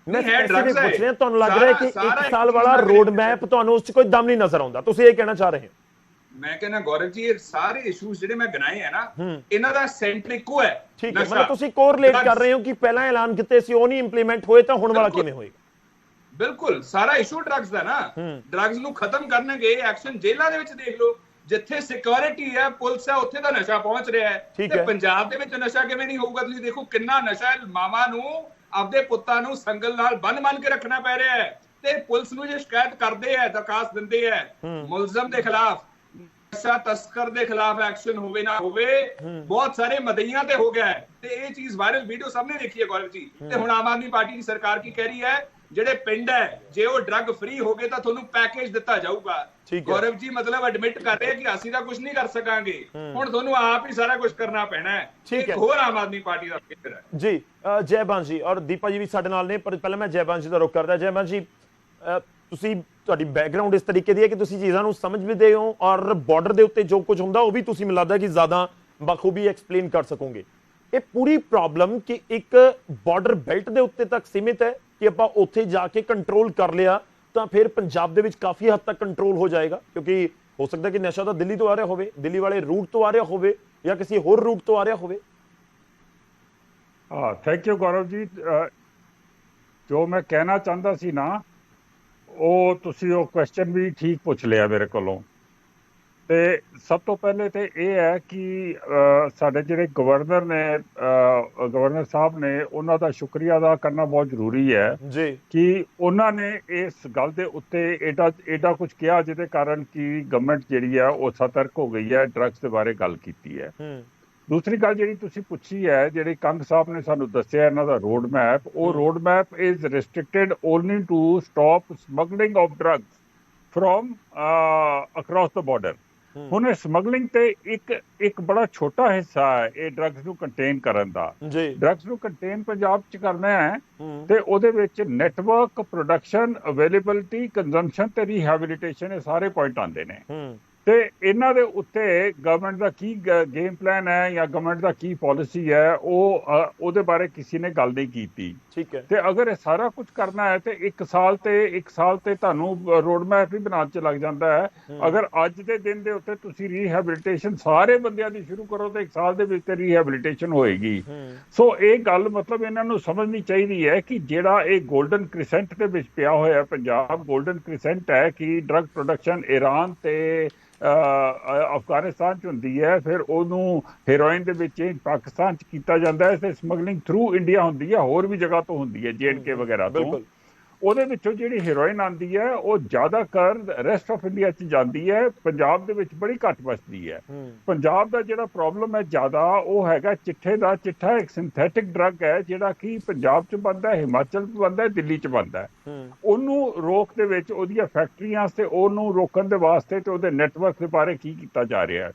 ਮੈਂ ਸਪੈਸੀਫਿਕ ਪੁੱਛ ਰਿਹਾ, ਤੁਹਾਨੂੰ ਲੱਗ ਰਿਹਾ ਕਿ 1 ਸਾਲ ਵਾਲਾ ਰੋਡ ਮੈਪ ਤੁਹਾਨੂੰ ਉਸ 'ਚ ਕੋਈ ਦਮ ਨਹੀਂ ਨਜ਼ਰ ਆਉਂਦਾ, ਤੁਸੀਂ ਇਹ ਕਹਿਣਾ ਚਾਹ ਰਹੇ ਹੋ? ਮੈਂ ਕਹਿੰਦਾ ਗੌਰਵ ਜੀ ਇਹ ਸਾਰੇ ਇਸ਼ੂਜ਼ ਜਿਹੜੇ ਮੈਂ ਗਿਣਾਏ ਆ ਨਾ, ਇਹਨਾਂ ਦਾ ਸੈਂਟਰ ਇੱਕੋ ਹੈ। ਠੀਕ ਹੈ, ਮਤਲਬ ਤੁਸੀਂ ਕੋਰਿਲੇਟ ਕਰ ਰਹੇ ਹੋ ਕਿ ਪਹਿਲਾਂ ਐਲਾਨ ਕੀਤੇ ਸੀ ਉਹ ਨਹੀਂ ਇੰਪਲੀਮੈਂਟ ਹੋਏ, ਤਾਂ ਹੁਣ ਵਾਲਾ ਕਿਵੇਂ ਹੋਏਗਾ? ਬਿਲਕੁਲ, ਸਾਰਾ ਇਸ਼ੂ ਡਰੱਗਸ ਦਾ ਨਾ, ਡਰੱਗਸ ਨੂੰ ਖਤਮ ਕਰਨਗੇ ਐਕਸ਼ਨ। ਜੇਲ੍ਹਾਂ ਦੇ ਵਿੱਚ ਦੇਖ ਲਓ, ਜਿੱਥੇ ਸਿਕਿਉਰਿਟੀ ਹੈ, ਪੁਲਿਸ ਹੈ, ਉੱਥੇ ਤਾਂ ਨਸ਼ਾ ਪਹੁੰਚ ਰਿਹਾ ਹੈ, ਤੇ ਪੰਜਾਬ ਦੇ ਵਿੱਚ ਨਸ਼ਾ ਕਿਵੇਂ ਨਹੀਂ ਹੋਊਗਾ? ਤੁਸੀਂ ਦੇਖੋ ਕਿੰਨਾ ਨਸ਼ਾ ਮਾਵਾਂ ਨੂੰ ਆਪਦੇ ਪੁੱਤਾਂ ਨੂੰ ਸੰਗਲ ਨਾਲ ਬੰਨ ਕੇ ਰੱਖਣਾ ਪੈ ਰਿਹਾ ਹੈ, ਤੇ ਪੁਲਿਸ ਨੂੰ ਜੇ ਸ਼ਿਕਾਇਤ ਕਰਦੇ ਹੈ, ਦਰਖਾਸਤ ਦਿੰਦੇ ਹੈ, ਮੁਲਜ਼ਮ ਦੇ ਖਿਲਾਫ, ਨਸ਼ਾ ਤਸਕਰ ਦੇ ਖਿਲਾਫ ਐਕਸ਼ਨ ਹੋਵੇ ਨਾ ਹੋਵੇ, ਬਹੁਤ ਸਾਰੇ ਮਦਈਆਂ ਤੇ ਹੋ ਗਿਆ ਹੈ। ਤੇ ਇਹ ਚੀਜ਼ ਵਾਇਰਲ ਵੀਡੀਓ ਸਭ ਨੇ ਦੇਖੀ ਹੈ ਗੌਰਵ ਜੀ। ਤੇ ਹੁਣ ਆਮ ਆਦਮੀ ਪਾਰਟੀ ਦੀ ਸਰਕਾਰ ਕੀ ਕਹਿ ਰਹੀ ਹੈ? ਜਿਹੜੇ ਪਿੰਡ ਹੈ ਜੇ ਉਹ ਡਰੱਗ ਫ੍ਰੀ ਹੋ ਗਏ ਤਾਂ ਤੁਹਾਨੂੰ ਪੈਕੇਜ ਦਿੱਤਾ ਜਾਊਗਾ। ਗੌਰਵ ਜੀ ਮਤਲਬ ਐਡਮਿਟ ਕਰ ਰਹੇ ਕਿ ਅਸੀਂ ਤਾਂ ਕੁਝ ਨਹੀਂ ਕਰ ਸਕਾਂਗੇ, ਹੁਣ ਤੁਹਾਨੂੰ ਆਪ ਹੀ ਸਾਰਾ ਕੁਝ ਕਰਨਾ ਪੈਣਾ ਹੈ। ਇੱਕ ਹੋਰ ਆਮ ਆਦਮੀ ਪਾਰਟੀ ਦਾ ਫਿਕਰ ਹੈ ਜੀ। ਜੈਬਾਨ ਜੀ ਔਰ ਦੀਪਾ ਜੀ ਵੀ ਸਾਡੇ ਨਾਲ ਨੇ, ਪਰ ਪਹਿਲਾਂ ਮੈਂ ਜੈਬਾਨ ਜੀ ਦਾ ਰੁਖ ਕਰਦਾ। ਜੈਬਾਨ ਜੀ, ਤੁਸੀਂ ਤੁਹਾਡੀ ਬੈਕਗ੍ਰਾਉਂਡ ਇਸ ਤਰੀਕੇ ਦੀ ਹੈ ਕਿ ਤੁਸੀਂ ਚੀਜ਼ਾਂ ਨੂੰ ਸਮਝਦੇ ਹੋ ਔਰ ਬਾਰਡਰ ਦੇ ਉੱਤੇ ਜੋ ਕੁਝ ਹੁੰਦਾ ਉਹ ਵੀ ਤੁਸੀਂ ਮੈਨੂੰ ਲੱਗਦਾ ਕਿ ਜ਼ਿਆਦਾ ਬਖੂਬੀ ਐਕਸਪਲੇਨ ਕਰ ਸਕੋਗੇ। ਇਹ ਪੂਰੀ ਪ੍ਰੋਬਲਮ ਕਿ ਇੱਕ ਬਾਰਡਰ ਬੈਲਟ ਦੇ ਉੱਤੇ ਤੱਕ ਸੀਮਿਤ ਹੈ ਕਿ ਆਪਾਂ ਉੱਥੇ ਜਾ ਕੇ ਕੰਟਰੋਲ ਕਰ ਲਿਆ ਤਾਂ ਫਿਰ ਪੰਜਾਬ ਦੇ ਵਿੱਚ ਕਾਫੀ ਹੱਦ ਤੱਕ ਕੰਟਰੋਲ ਹੋ ਜਾਏਗਾ? ਕਿਉਂਕਿ ਹੋ ਸਕਦਾ ਕਿ ਨਸ਼ਾ ਤਾਂ ਦਿੱਲੀ ਤੋਂ ਆ ਰਿਹਾ ਹੋਵੇ, ਦਿੱਲੀ ਵਾਲੇ ਰੂਟ ਤੋਂ ਆ ਰਿਹਾ ਹੋਵੇ, ਜਾਂ ਕਿਸੇ ਹੋਰ ਰੂਟ ਤੋਂ ਆ ਰਿਹਾ ਹੋਵੇ। Thank you Gaurav ji. ਜੋ ਮੈਂ ਕਹਿਣਾ ਚਾਹੁੰਦਾ ਸੀ ਨਾ, ਉਹ ਤੁਸੀਂ ਉਹ ਕੁਐਸਚਨ ਵੀ ਠੀਕ ਪੁੱਛ ਲਿਆ ਮੇਰੇ ਕੋਲੋਂ। ਤੇ ਸਭ ਤੋਂ ਪਹਿਲੇ ਤੇ ਇਹ ਹੈ ਕਿ ਸਾਡੇ ਜਿਹੜੇ ਗਵਰਨਰ ਨੇ, ਗਵਰਨਰ ਸਾਹਿਬ ਨੇ, ਉਹਨਾਂ ਦਾ ਸ਼ੁਕਰੀਆ ਅਦਾ ਕਰਨਾ ਬਹੁਤ ਜ਼ਰੂਰੀ ਹੈ ਜੀ ਕਿ ਉਹਨਾਂ ਨੇ ਇਸ ਗੱਲ ਦੇ ਉੱਤੇ ਏਡਾ ਕੁਝ ਕਿਹਾ ਜਿਹਦੇ ਕਾਰਨ ਕਿ ਗਵਰਨਮੈਂਟ ਜਿਹੜੀ ਹੈ ਉਹ ਸਤਰਕ ਹੋ ਗਈ ਹੈ, ਡਰੱਗਸ ਦੇ ਬਾਰੇ ਗੱਲ ਕੀਤੀ ਹੈ। ਦੂਸਰੀ ਗੱਲ ਜਿਹੜੀ ਤੁਸੀਂ ਪੁੱਛੀ ਹੈ, ਜਿਹੜੀ ਕੰਗ ਸਾਹਿਬ ਨੇ ਸਾਨੂੰ ਦੱਸਿਆ ਇਹਨਾਂ ਦਾ ਰੋਡ ਮੈਪ, ਉਹ road map is restricted only to stop smuggling of drugs from across the border. ਹੁਣ ਇਹ ਸਮਗਲਿੰਗ ਤੇ ਇੱਕ ਬੜਾ ਛੋਟਾ ਹਿੱਸਾ ਹੈ ਇਹ ਡਰੱਗਸ ਨੂੰ ਕੰਟੇਨ ਕਰਨ ਦਾ। ਡਰੱਗਸ ਨੂੰ ਕੰਟੇਨ ਪੰਜਾਬ 'ਚ ਕਰਨਾ ਹੈ ਤੇ ਉਹਦੇ ਵਿੱਚ ਨੈਟਵਰਕ, ਪ੍ਰੋਡਕਸ਼ਨ, ਅਵੇਲੇਬਿਲਿਟੀ, ਕੰਜ਼ੰਪਸ਼ਨ ਤੇ ਰੀਹੈਬਿਲਿਟੇਸ਼ਨ, ਇਹ ਸਾਰੇ ਪੁਆਇੰਟ ਆਉਂਦੇ ਨੇ। ਤੇ ਇਹਨਾਂ ਦੇ ਉੱਤੇ ਗਵਰਨਮੈਂਟ ਦਾ ਕੀ ਗੇਮ ਪਲਾਨ ਹੈ ਜਾਂ ਗਵਰਨਮੈਂਟ ਦਾ ਕੀ ਪਾਲਿਸੀ ਹੈ, ਉਹਦੇ ਬਾਰੇ ਕਿਸੇ ਨੇ ਗੱਲ ਨਹੀਂ ਕੀਤੀ। ਠੀਕ ਹੈ। ਤੇ ਅਗਰ ਇਹ ਸਾਰਾ ਕੁਝ ਕਰਨਾ ਹੈ ਤੇ ਇੱਕ ਸਾਲ ਤੇ ਤੁਹਾਨੂੰ ਰੋਡ ਮੈਪ ਵੀ ਬਣਾਉਣ 'ਚ ਲੱਗ ਜਾਂਦਾ ਹੈ। ਅਗਰ ਅੱਜ ਦੇ ਦਿਨ ਦੇ ਉੱਤੇ ਤੁਸੀਂ ਰੀਹੈਬਿਲਿਟੇਸ਼ਨ ਸਾਰੇ ਬੰਦਿਆਂ ਦੀ ਸ਼ੁਰੂ ਕਰੋ ਤੇ ਇੱਕ ਸਾਲ ਦੇ ਵਿੱਚ ਤੇ ਰੀਹੈਬਿਲਿਟੇਸ਼ਨ ਹੋਏਗੀ। ਸੋ ਇਹ ਗੱਲ ਮਤਲਬ ਇਹਨਾਂ ਨੂੰ ਸਮਝਣੀ ਚਾਹੀਦੀ ਹੈ ਕਿ ਜਿਹੜਾ ਇਹ ਗੋਲਡਨ ਕ੍ਰਿਸੈਂਟ ਦੇ ਵਿੱਚ ਪਿਆ ਹੋਇਆ ਪੰਜਾਬ, ਗੋਲਡਨ ਕ੍ਰਿਸੈਂਟ ਹੈ ਕਿ ਡਰੱਗ ਪ੍ਰੋਡਕਸ਼ਨ ਈਰਾਨ ਤੇ ਅਫਗਾਨਿਸਤਾਨ 'ਚ ਹੁੰਦੀ ਹੈ, ਫਿਰ ਉਹਨੂੰ ਹੈਰੋਇਨ ਦੇ ਵਿੱਚ ਪਾਕਿਸਤਾਨ 'ਚ ਕੀਤਾ ਜਾਂਦਾ ਹੈ ਤੇ ਸਮਗਲਿੰਗ ਥਰੂ ਇੰਡੀਆ ਹੁੰਦੀ ਹੈ, ਹੋਰ ਵੀ ਜਗ੍ਹਾ ਤੋਂ ਹੁੰਦੀ ਹੈ, JNK ਵਗੈਰਾ ਤੋਂ। ਉਹਦੇ ਵਿੱਚੋਂ ਜਿਹੜੀ ਹੈਰੋਇਨ ਆਉਂਦੀ ਹੈ ਉਹ ਜ਼ਿਆਦਾਤਰ ਰੈਸਟ ਆਫ ਇੰਡੀਆ 'ਚ ਜਾਂਦੀ ਹੈ, ਪੰਜਾਬ ਦੇ ਵਿੱਚ ਬੜੀ ਘੱਟ ਵਸਦੀ ਹੈ। ਪੰਜਾਬ ਦਾ ਜਿਹੜਾ ਪ੍ਰੋਬਲਮ ਹੈ ਜ਼ਿਆਦਾ ਉਹ ਹੈਗਾ ਚਿੱਟੇ ਦਾ। ਚਿੱਟਾ ਇੱਕ ਸਿੰਥੈਟਿਕ ਡਰੱਗ ਹੈ ਜਿਹੜਾ ਕਿ ਪੰਜਾਬ 'ਚ ਬਣਦਾ, ਹਿਮਾਚਲ 'ਚ ਬਣਦਾ, ਦਿੱਲੀ 'ਚ ਬਣਦਾ। ਉਹਨੂੰ ਰੋਕ ਦੇ ਵਿੱਚ ਉਹਦੀਆਂ ਫੈਕਟਰੀਆਂ ਤੇ ਉਹਨੂੰ ਰੋਕਣ ਦੇ ਵਾਸਤੇ ਤੇ ਉਹਦੇ ਨੈਟਵਰਕ ਦੇ ਬਾਰੇ ਕੀ ਕੀਤਾ ਜਾ ਰਿਹਾ ਹੈ।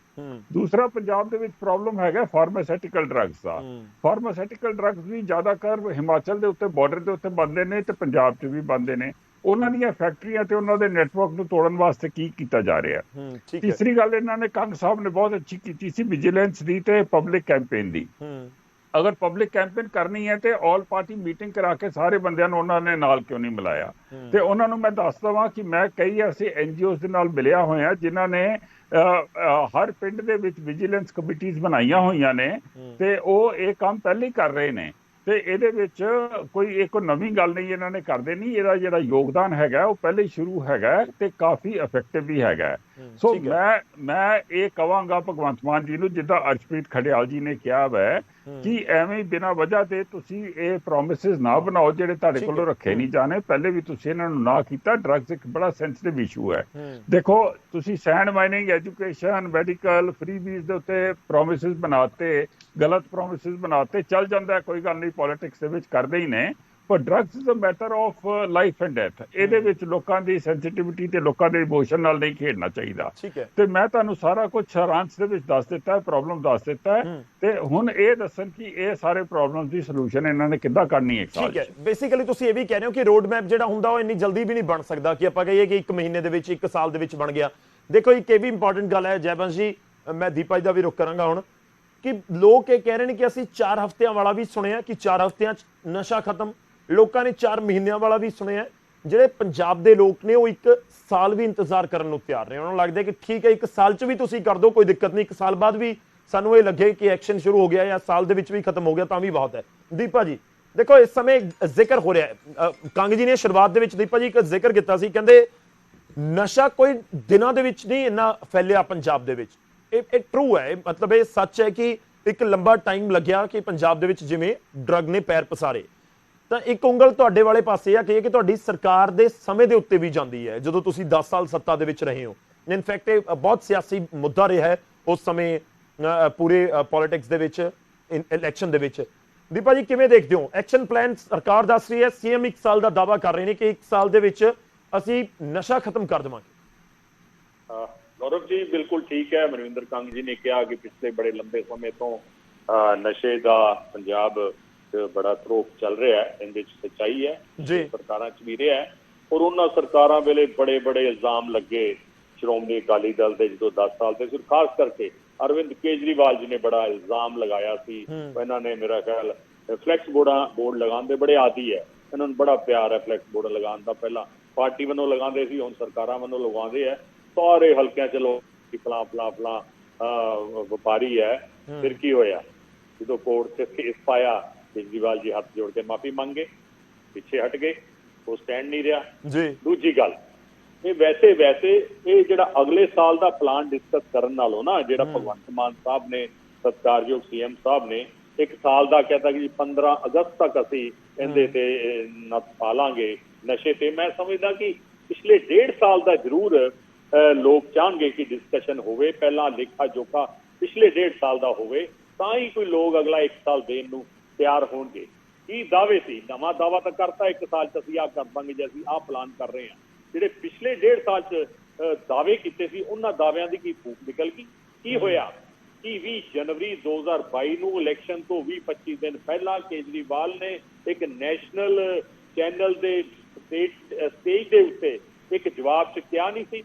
ਦੂਸਰਾ ਪੰਜਾਬ ਦੇ ਵਿੱਚ ਪ੍ਰੋਬਲਮ ਹੈਗਾ ਫਾਰਮਾਸਿਊਟੀਕਲ ਡਰੱਗਸ ਦਾ। ਫਾਰਮਾਸਿਊਟੀਕਲ ਡਰੱਗਸ ਵੀ ਜ਼ਿਆਦਾਤਰ ਹਿਮਾਚਲ ਦੇ ਉੱਤੇ ਬਾਰਡਰ ਦੇ ਉੱਤੇ ਬਣਦੇ ਨੇ ਤੇ ਪੰਜਾਬ 'ਚ ਵੀ ਬਣਦੇ ਨੇ। ਉਹਨਾਂ ਦੀਆਂ ਫੈਕਟਰੀਆਂ ਤੇ ਉਹਨਾਂ ਦੇ ਨੈਟਵਰਕ ਨੂੰ ਤੋੜਨ ਵਾਸਤੇ ਕੀ ਕੀਤਾ ਜਾ ਰਿਹਾ। ਤੀਸਰੀ ਗੱਲ ਇਹਨਾਂ ਨੇ ਕੰਗ ਸਾਹਿਬ ਨੇ ਬਹੁਤ ਅੱਛੀ ਕੀਤੀ ਸੀ ਵਿਜੀਲੈਂਸ ਦੀ ਤੇ ਪਬਲਿਕ ਕੈਂਪੇਨ ਦੀ। ਅਗਰ ਪਬਲਿਕ ਕੈਂਪੇਨ ਕਰਨੀ ਹੈ ਤੇ ਆਲ ਪਾਰਟੀ ਮੀਟਿੰਗ ਕਰਾ ਕੇ ਸਾਰੇ ਬੰਦਿਆਂ ਨੂੰ ਉਹਨਾਂ ਨੇ ਨਾਲ ਕਿਉਂ ਨਹੀਂ ਮਿਲਾਇਆ। ਤੇ ਉਹਨਾਂ ਨੂੰ ਮੈਂ ਦੱਸ ਦੇਵਾਂ ਕਿ ਮੈਂ ਕਈ ਐਸੇ NGOs ਦੇ ਨਾਲ ਮਿਲਿਆ ਹੋਇਆ ਜਿਨ੍ਹਾਂ ਨੇ ਹਰ ਪਿੰਡ ਦੇ ਵਿੱਚ ਵਿਜੀਲੈਂਸ ਕਮੇਟੀਆਂ ਬਣਾਈਆਂ ਹੋਈਆਂ ਨੇ ਤੇ ਉਹ ਇਹ ਕੰਮ ਪਹਿਲੇ ਹੀ ਕਰ ਰਹੇ ਨੇ। ਤੇ ਇਹਦੇ ਵਿੱਚ ਕੋਈ ਇੱਕ ਨਵੀਂ ਗੱਲ ਨਹੀਂ ਇਹਨਾਂ ਨੇ ਕਰਦੇ ਨਹੀਂ। ਇਹਦਾ ਜਿਹੜਾ ਯੋਗਦਾਨ ਹੈਗਾ ਉਹ ਪਹਿਲੇ ਹੀ ਸ਼ੁਰੂ ਹੈਗਾ ਤੇ ਕਾਫੀ ਇਫੈਕਟਿਵ ਵੀ ਹੈਗਾ। ਸੋ ਮੈਂ ਇਹ ਕਹਾਂਗਾ ਭਗਵੰਤ ਮਾਨ ਜੀ ਨੂੰ, ਜਿੱਦਾਂ ਅਰਸ਼ਪ੍ਰੀਤ ਖਡਿਆਲ ਜੀ ਨੇ ਕਿਹਾ ਵੈ ਕਿ ਐਵੇਂ ਬਿਨਾਂ ਵਜ੍ਹਾ ਤੇ ਤੁਸੀਂ ਇਹ ਪ੍ਰੋਮਿਸਿਸ ਨਾ ਬਣਾਓ ਜਿਹੜੇ ਤੁਹਾਡੇ ਕੋਲੋਂ ਰੱਖੇ ਨਹੀਂ ਜਾਣੇ। ਪਹਿਲੇ ਵੀ ਤੁਸੀਂ ਇਹਨਾਂ ਨੂੰ ਨਾ ਕੀਤਾ। ਡਰੱਗਸ ਇੱਕ ਬੜਾ ਸੈਂਸਿਟਿਵ ਇਸ਼ੂ ਹੈ। ਦੇਖੋ ਤੁਸੀਂ send mining, education, medical, free ਬੀਜ਼ ਦੇ ਉੱਤੇ ਪ੍ਰੋਮਿਸਿਸ ਬਣਾਤੇ, ਗਲਤ ਪ੍ਰੋਮਿਸਿਸ ਬਣਾਤੇ, ਚੱਲ ਜਾਂਦਾ ਕੋਈ ਗੱਲ ਨਹੀਂ, ਪੋਲਿਟਿਕਸ ਦੇ ਵਿੱਚ ਕਰਦੇ ਹੀ ਨੇ। ਪਰ drugs is a matter of life and death. ਇਹਦੇ ਵਿੱਚ ਲੋਕਾਂ ਦੀ ਸੈਂਸਿਟਿਵਿਟੀ ਤੇ ਲੋਕਾਂ ਦੇ ਇਮੋਸ਼ਨ ਨਾਲ ਨਹੀਂ ਖੇਡਣਾ ਚਾਹੀਦਾ। ਤੇ ਮੈਂ ਤੁਹਾਨੂੰ ਸਾਰਾ ਕੁਝ ਸਾਰਾਂਸ਼ ਦੇ ਵਿੱਚ ਦੱਸ ਦਿੱਤਾ, ਪ੍ਰੋਬਲਮ ਦੱਸ ਦਿੱਤਾ ਤੇ ਹੁਣ ਇਹ ਦੱਸਣ ਕਿ ਇਹ ਸਾਰੇ ਪ੍ਰੋਬਲਮ ਦੀ ਸੋਲੂਸ਼ਨ ਇਹਨਾਂ ਨੇ ਕਿੱਦਾਂ ਕਰਨੀ ਹੈ। ਠੀਕ ਹੈ। ਬੇਸਿਕਲੀ ਤੁਸੀਂ ਇਹ ਵੀ ਕਹਿ ਰਹੇ ਹੋ ਕਿ ਰੋਡ ਮੈਪ ਜਿਹੜਾ ਹੁੰਦਾ ਉਹ ਇੰਨੀ ਜਲਦੀ ਵੀ ਨਹੀਂ ਬਣ ਸਕਦਾ ਕਿ ਆਪਾਂ ਕਹੀਏ ਕਿ 1 ਮਹੀਨੇ ਦੇ ਵਿੱਚ, 1 ਸਾਲ ਦੇ ਵਿੱਚ ਬਣ ਗਿਆ। ਦੇਖੋ ਇੱਕ ਇਹ ਵੀ ਇੰਪੋਰਟੈਂਟ ਗੱਲ ਹੈ ਜੈਵੰਸ਼ ਜੀ, ਮੈਂ ਦੀਪਾ ਜੀ ਦਾ ਵੀ ਰੁਕ ਕਰਾਂਗਾ ਹੁਣ, ਕਿ ਲੋਕ ਇਹ ਕਹਿ ਰਹੇ ਨੇ ਕਿ ਅਸੀਂ 4 ਹਫ਼ਤਿਆਂ ਵਾਲਾ ਵੀ ਸੁਣਿਆ ਕਿ 4 ਹਫ਼ਤਿਆਂ 'ਚ ਨਸ਼ਾ ਖਤਮ। ਲੋਕਾਂ ਨੇ 4 ਮਹੀਨਿਆਂ ਵਾਲਾ ਵੀ ਸੁਣਿਆ। ਜਿਹੜੇ ਪੰਜਾਬ ਦੇ ਲੋਕ ਨੇ ਉਹ 1 ਸਾਲ ਵੀ ਇੰਤਜ਼ਾਰ ਕਰਨ ਨੂੰ ਤਿਆਰ ਨੇ। ਉਹਨਾਂ ਨੂੰ ਲੱਗਦਾ ਕਿ ਠੀਕ ਹੈ 1 ਸਾਲ 'ਚ ਵੀ ਤੁਸੀਂ ਕਰ ਦਿਓ, ਕੋਈ ਦਿੱਕਤ ਨਹੀਂ। 1 ਸਾਲ ਬਾਅਦ ਵੀ ਸਾਨੂੰ ਇਹ ਲੱਗੇ ਕਿ ਐਕਸ਼ਨ ਸ਼ੁਰੂ ਹੋ ਗਿਆ ਜਾਂ ਸਾਲ ਦੇ ਵਿੱਚ ਵੀ ਖਤਮ ਹੋ ਗਿਆ ਤਾਂ ਵੀ ਬਹੁਤ ਹੈ। ਦੀਪਾ ਜੀ ਦੇਖੋ ਇਸ ਸਮੇਂ ਜ਼ਿਕਰ ਹੋ ਰਿਹਾ ਹੈ, ਕੰਗ ਜੀ ਨੇ ਸ਼ੁਰੂਆਤ ਦੇ ਵਿੱਚ ਦੀਪਾ ਜੀ ਇੱਕ ਜ਼ਿਕਰ ਕੀਤਾ ਸੀ, ਕਹਿੰਦੇ ਨਸ਼ਾ ਕੋਈ ਦਿਨਾਂ ਦੇ ਵਿੱਚ ਨਹੀਂ ਇੰਨਾ ਫੈਲਿਆ ਪੰਜਾਬ ਦੇ ਵਿੱਚ। ਇਹ ਟਰੂ ਹੈ, ਮਤਲਬ ਇਹ ਸੱਚ ਹੈ ਕਿ ਇੱਕ ਲੰਬਾ ਟਾਈਮ ਲੱਗਿਆ ਕਿ ਪੰਜਾਬ ਦੇ ਵਿੱਚ ਜਿਵੇਂ ਡਰੱਗ ਨੇ ਪੈਰ ਪਸਾਰੇ। ਤਾਂ ਇੱਕ ਉਂਗਲ ਤੁਹਾਡੇ ਵਾਲੇ ਪਾਸੇ ਆ ਕਿ ਤੁਹਾਡੀ ਸਰਕਾਰ ਦੇ ਸਮੇਂ ਦੇ ਉੱਤੇ ਵੀ ਜਾਂਦੀ ਹੈ ਜਦੋਂ ਤੁਸੀਂ 10 ਸਾਲ ਸੱਤਾ ਦੇ ਵਿੱਚ ਰਹੇ ਹੋ। ਇਨਫੈਕਟ ਇਹ ਬਹੁਤ ਸਿਆਸੀ ਮੁੱਦਾ ਰਿਹਾ ਹੈ ਉਸ ਸਮੇਂ ਪੂਰੇ ਪੋਲਿਟਿਕਸ ਦੇ ਵਿੱਚ, ਇਲੈਕਸ਼ਨ ਦੇ ਵਿੱਚ। ਦੀਪਾ ਜੀ ਕਿਵੇਂ ਦੇਖਦੇ ਹੋ ਐਕਸ਼ਨ ਪਲਾਨ ਸਰਕਾਰ ਦੱਸ ਰਹੀ ਹੈ, CM 1 ਸਾਲ ਦਾ ਦਾਅਵਾ ਕਰ ਰਹੇ ਨੇ ਕਿ 1 ਸਾਲ ਦੇ ਵਿੱਚ ਅਸੀਂ ਨਸ਼ਾ ਖਤਮ ਕਰ ਦੇਵਾਂਗੇ। ਗੌਰਵ ਜੀ ਬਿਲਕੁਲ ਠੀਕ ਹੈ। ਮਨਵਿੰਦਰ ਕੰਗ ਜੀ ਨੇ ਕਿਹਾ ਕਿ ਪਿਛਲੇ ਬੜੇ ਲੰਬੇ ਸਮੇਂ ਤੋਂ ਨਸ਼ੇ ਦਾ ਪੰਜਾਬ ਬੜਾ ਤਰੋਕ ਚੱਲ ਰਿਹਾ ਹੈ, ਇਹਦੇ ਚ ਸੱਚਾਈ ਹੈ ਜੀ, ਸਰਕਾਰਾਂ ਚ ਵੀ ਰਿਹਾ ਹੈ। ਔਰ ਉਹਨਾਂ ਸਰਕਾਰਾਂ ਵੇਲੇ ਬੜੇ ਬੜੇ ਇਲਜ਼ਾਮ ਲੱਗੇ ਸ਼੍ਰੋਮਣੀ ਅਕਾਲੀ ਦਲ ਦੇ ਜਦੋਂ 10 ਸਾਲ ਤੇ, ਖਾਸ ਕਰਕੇ ਅਰਵਿੰਦ ਕੇਜਰੀਵਾਲ ਜੀ ਨੇ ਬੜਾ ਇਲਜ਼ਾਮ ਲਗਾਇਆ ਸੀ। ਇਹਨਾਂ ਨੇ ਮੇਰਾ ਖਿਆਲ ਫਲੈਕਸ ਬੋਰਡ ਲਗਾਉਣ ਦੇ ਬੜੇ ਆਦੀ ਹੈ, ਇਹਨਾਂ ਨੂੰ ਬੜਾ ਪਿਆਰ ਹੈ ਫਲੈਕਸ ਬੋਰਡ ਲਗਾਉਣ ਦਾ। ਪਹਿਲਾਂ ਪਾਰਟੀ ਵੱਲੋਂ ਲਗਾਉਂਦੇ ਸੀ, ਹੁਣ ਸਰਕਾਰਾਂ ਵੱਲੋਂ ਲਗਾਉਂਦੇ ਹੈ। ਸਾਰੇ ਹਲਕਿਆਂ ਚਲੋ ਫਲਾ ਵਪਾਰੀ ਹੈ। ਫਿਰ ਕੀ ਹੋਇਆ ਜਦੋਂ ਕੋਰਟ 'ਚ ਕੇਸ ਪਾਇਆ, ਕੇਜਰੀਵਾਲ ਜੀ ਹੱਥ ਜੋੜ ਕੇ ਮਾਫੀ ਮੰਗੇ, ਪਿੱਛੇ ਹਟ ਗਏ, ਉਹ ਸਟੈਂਡ ਨਹੀਂ ਰਿਹਾ। ਦੂਜੀ ਗੱਲ ਇਹ ਵੈਸੇ ਇਹ ਜਿਹੜਾ ਅਗਲੇ ਸਾਲ ਦਾ ਪਲਾਨ ਡਿਸਕਸ ਕਰਨ ਨਾਲੋਂ ਨਾ, ਜਿਹੜਾ ਭਗਵੰਤ ਮਾਨ ਸਾਹਿਬ ਨੇ, ਸਤਿਕਾਰਯੋਗ ਸੀਐਮ ਸਾਹਿਬ ਨੇ 1 ਸਾਲ ਦਾ कहता कि 15 ਅਗਸਤ ਤੱਕ ਅਸੀਂ ਇਹਦੇ ਤੇ ਨੱਥ ਪਾ ਲਾਂਗੇ ਨਸ਼ੇ ਤੇ, ਮੈਂ ਸਮਝਦਾ ਕਿ ਪਿਛਲੇ 1.5 ਸਾਲ ਦਾ ਜ਼ਰੂਰ ਲੋਕ ਚਾਹਣਗੇ ਕਿ ਡਿਸਕਸ਼ਨ ਹੋਵੇ, ਪਹਿਲਾਂ ਲੇਖਾ ਜੋਖਾ ਪਿਛਲੇ 1.5 ਸਾਲ ਦਾ ਹੋਵੇ, ਤਾਂ ਹੀ ਕੋਈ ਲੋਕ ਅਗਲਾ 1 ਸਾਲ ਦੇਣ ਨੂੰ ਤਿਆਰ ਹੋਣਗੇ। ਕੀ ਦਾਅਵੇ ਸੀ, ਨਵਾਂ ਦਾਅਵਾ ਤਾਂ ਕਰਤਾ 1 ਸਾਲ ਚ ਅਸੀਂ ਆਹ ਕਰ ਦਾਂਗੇ ਜੇ ਅਸੀਂ ਆਹ ਪਲਾਨ ਕਰ ਰਹੇ ਹਾਂ। ਜਿਹੜੇ ਪਿਛਲੇ 1.5 ਸਾਲ ਚ ਦਾਅਵੇ ਕੀਤੇ ਸੀ ਉਹਨਾਂ ਦਾਅਵਿਆਂ ਦੀ ਕੀ ਫੂਕ ਨਿਕਲ ਗਈ? ਕੀ ਹੋਇਆ ਕਿ 20 ਜਨਵਰੀ 2022 ਨੂੰ ਇਲੈਕਸ਼ਨ ਤੋਂ 20-25 ਦਿਨ ਪਹਿਲਾਂ ਕੇਜਰੀਵਾਲ ਨੇ ਇੱਕ ਨੈਸ਼ਨਲ ਚੈਨਲ ਦੇ ਸਟੇਜ ਦੇ ਉੱਤੇ ਇੱਕ ਜਵਾਬ ਚ ਕਿਹਾ ਨਹੀਂ ਸੀ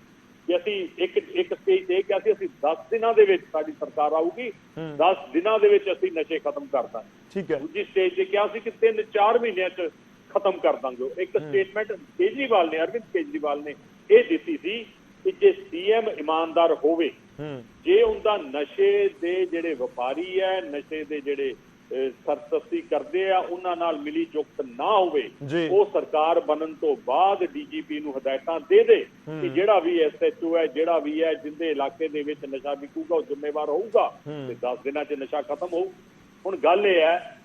ਕਿ ਅਸੀਂ ਇੱਕ ਸਟੇਜ ਤੇ ਕਿਹਾ ਸੀ ਅਸੀਂ 10 ਦਿਨਾਂ ਦੇ ਵਿੱਚ ਸਾਡੀ ਸਰਕਾਰ ਆਊਗੀ, 10 ਦਿਨਾਂ ਦੇ ਵਿੱਚ ਅਸੀਂ ਨਸ਼ੇ ਖਤਮ ਕਰ ਦਾਂਗੇ। ਠੀਕ ਹੈ। ਦੂਜੀ ਸਟੇਜ ਤੇ ਕਿਹਾ ਸੀ ਕਿ 3-4 ਮਹੀਨਿਆਂ ਚ ਖਤਮ ਕਰ ਦਾਂਗੇ। ਇੱਕ ਸਟੇਟਮੈਂਟ ਕੇਜਰੀਵਾਲ ਨੇ, ਅਰਵਿੰਦ ਕੇਜਰੀਵਾਲ ਨੇ ਇਹ ਦਿੱਤੀ ਸੀ ਕਿ ਜੇ ਸੀਐਮ ਇਮਾਨਦਾਰ ਹੋਵੇ, ਜੇ ਉਹਦਾ ਨਸ਼ੇ ਦੇ ਜਿਹੜੇ ਵਪਾਰੀ ਹੈ, ਨਸ਼ੇ ਦੇ ਜਿਹੜੇ ਸਰਤਸਤੀ ਕਰਦੇ ਆ ਉਹਨਾਂ ਨਾਲ ਮਿਲੀ ਜੁਗਤ ਨਾ ਹੋਵੇ, ਉਹ ਸਰਕਾਰ ਬਣਨ ਤੋਂ ਬਾਅਦ ਡੀਜੀਪੀ ਨੂੰ ਹਦਾਇਤਾਂ ਦੇ ਦੇ ਕਿ ਜਿਹੜਾ ਵੀ ਐਸਐਚਓ ਹੈ, ਜਿਹੜਾ ਵੀ ਹੈ ਜਿੰਦੇ ਇਲਾਕੇ ਦੇ ਵਿੱਚ ਨਸ਼ਾ ਵਿਕੂਗਾ ਉਹ ਜ਼ਿੰਮੇਵਾਰ ਹੋਊਗਾ ਤੇ 10 ਦਿਨਾਂ 'ਚ ਨਸ਼ਾ ਖਤਮ ਹੋਊ। ਹੁਣ ਗੱਲ ਇਹ ਹੈ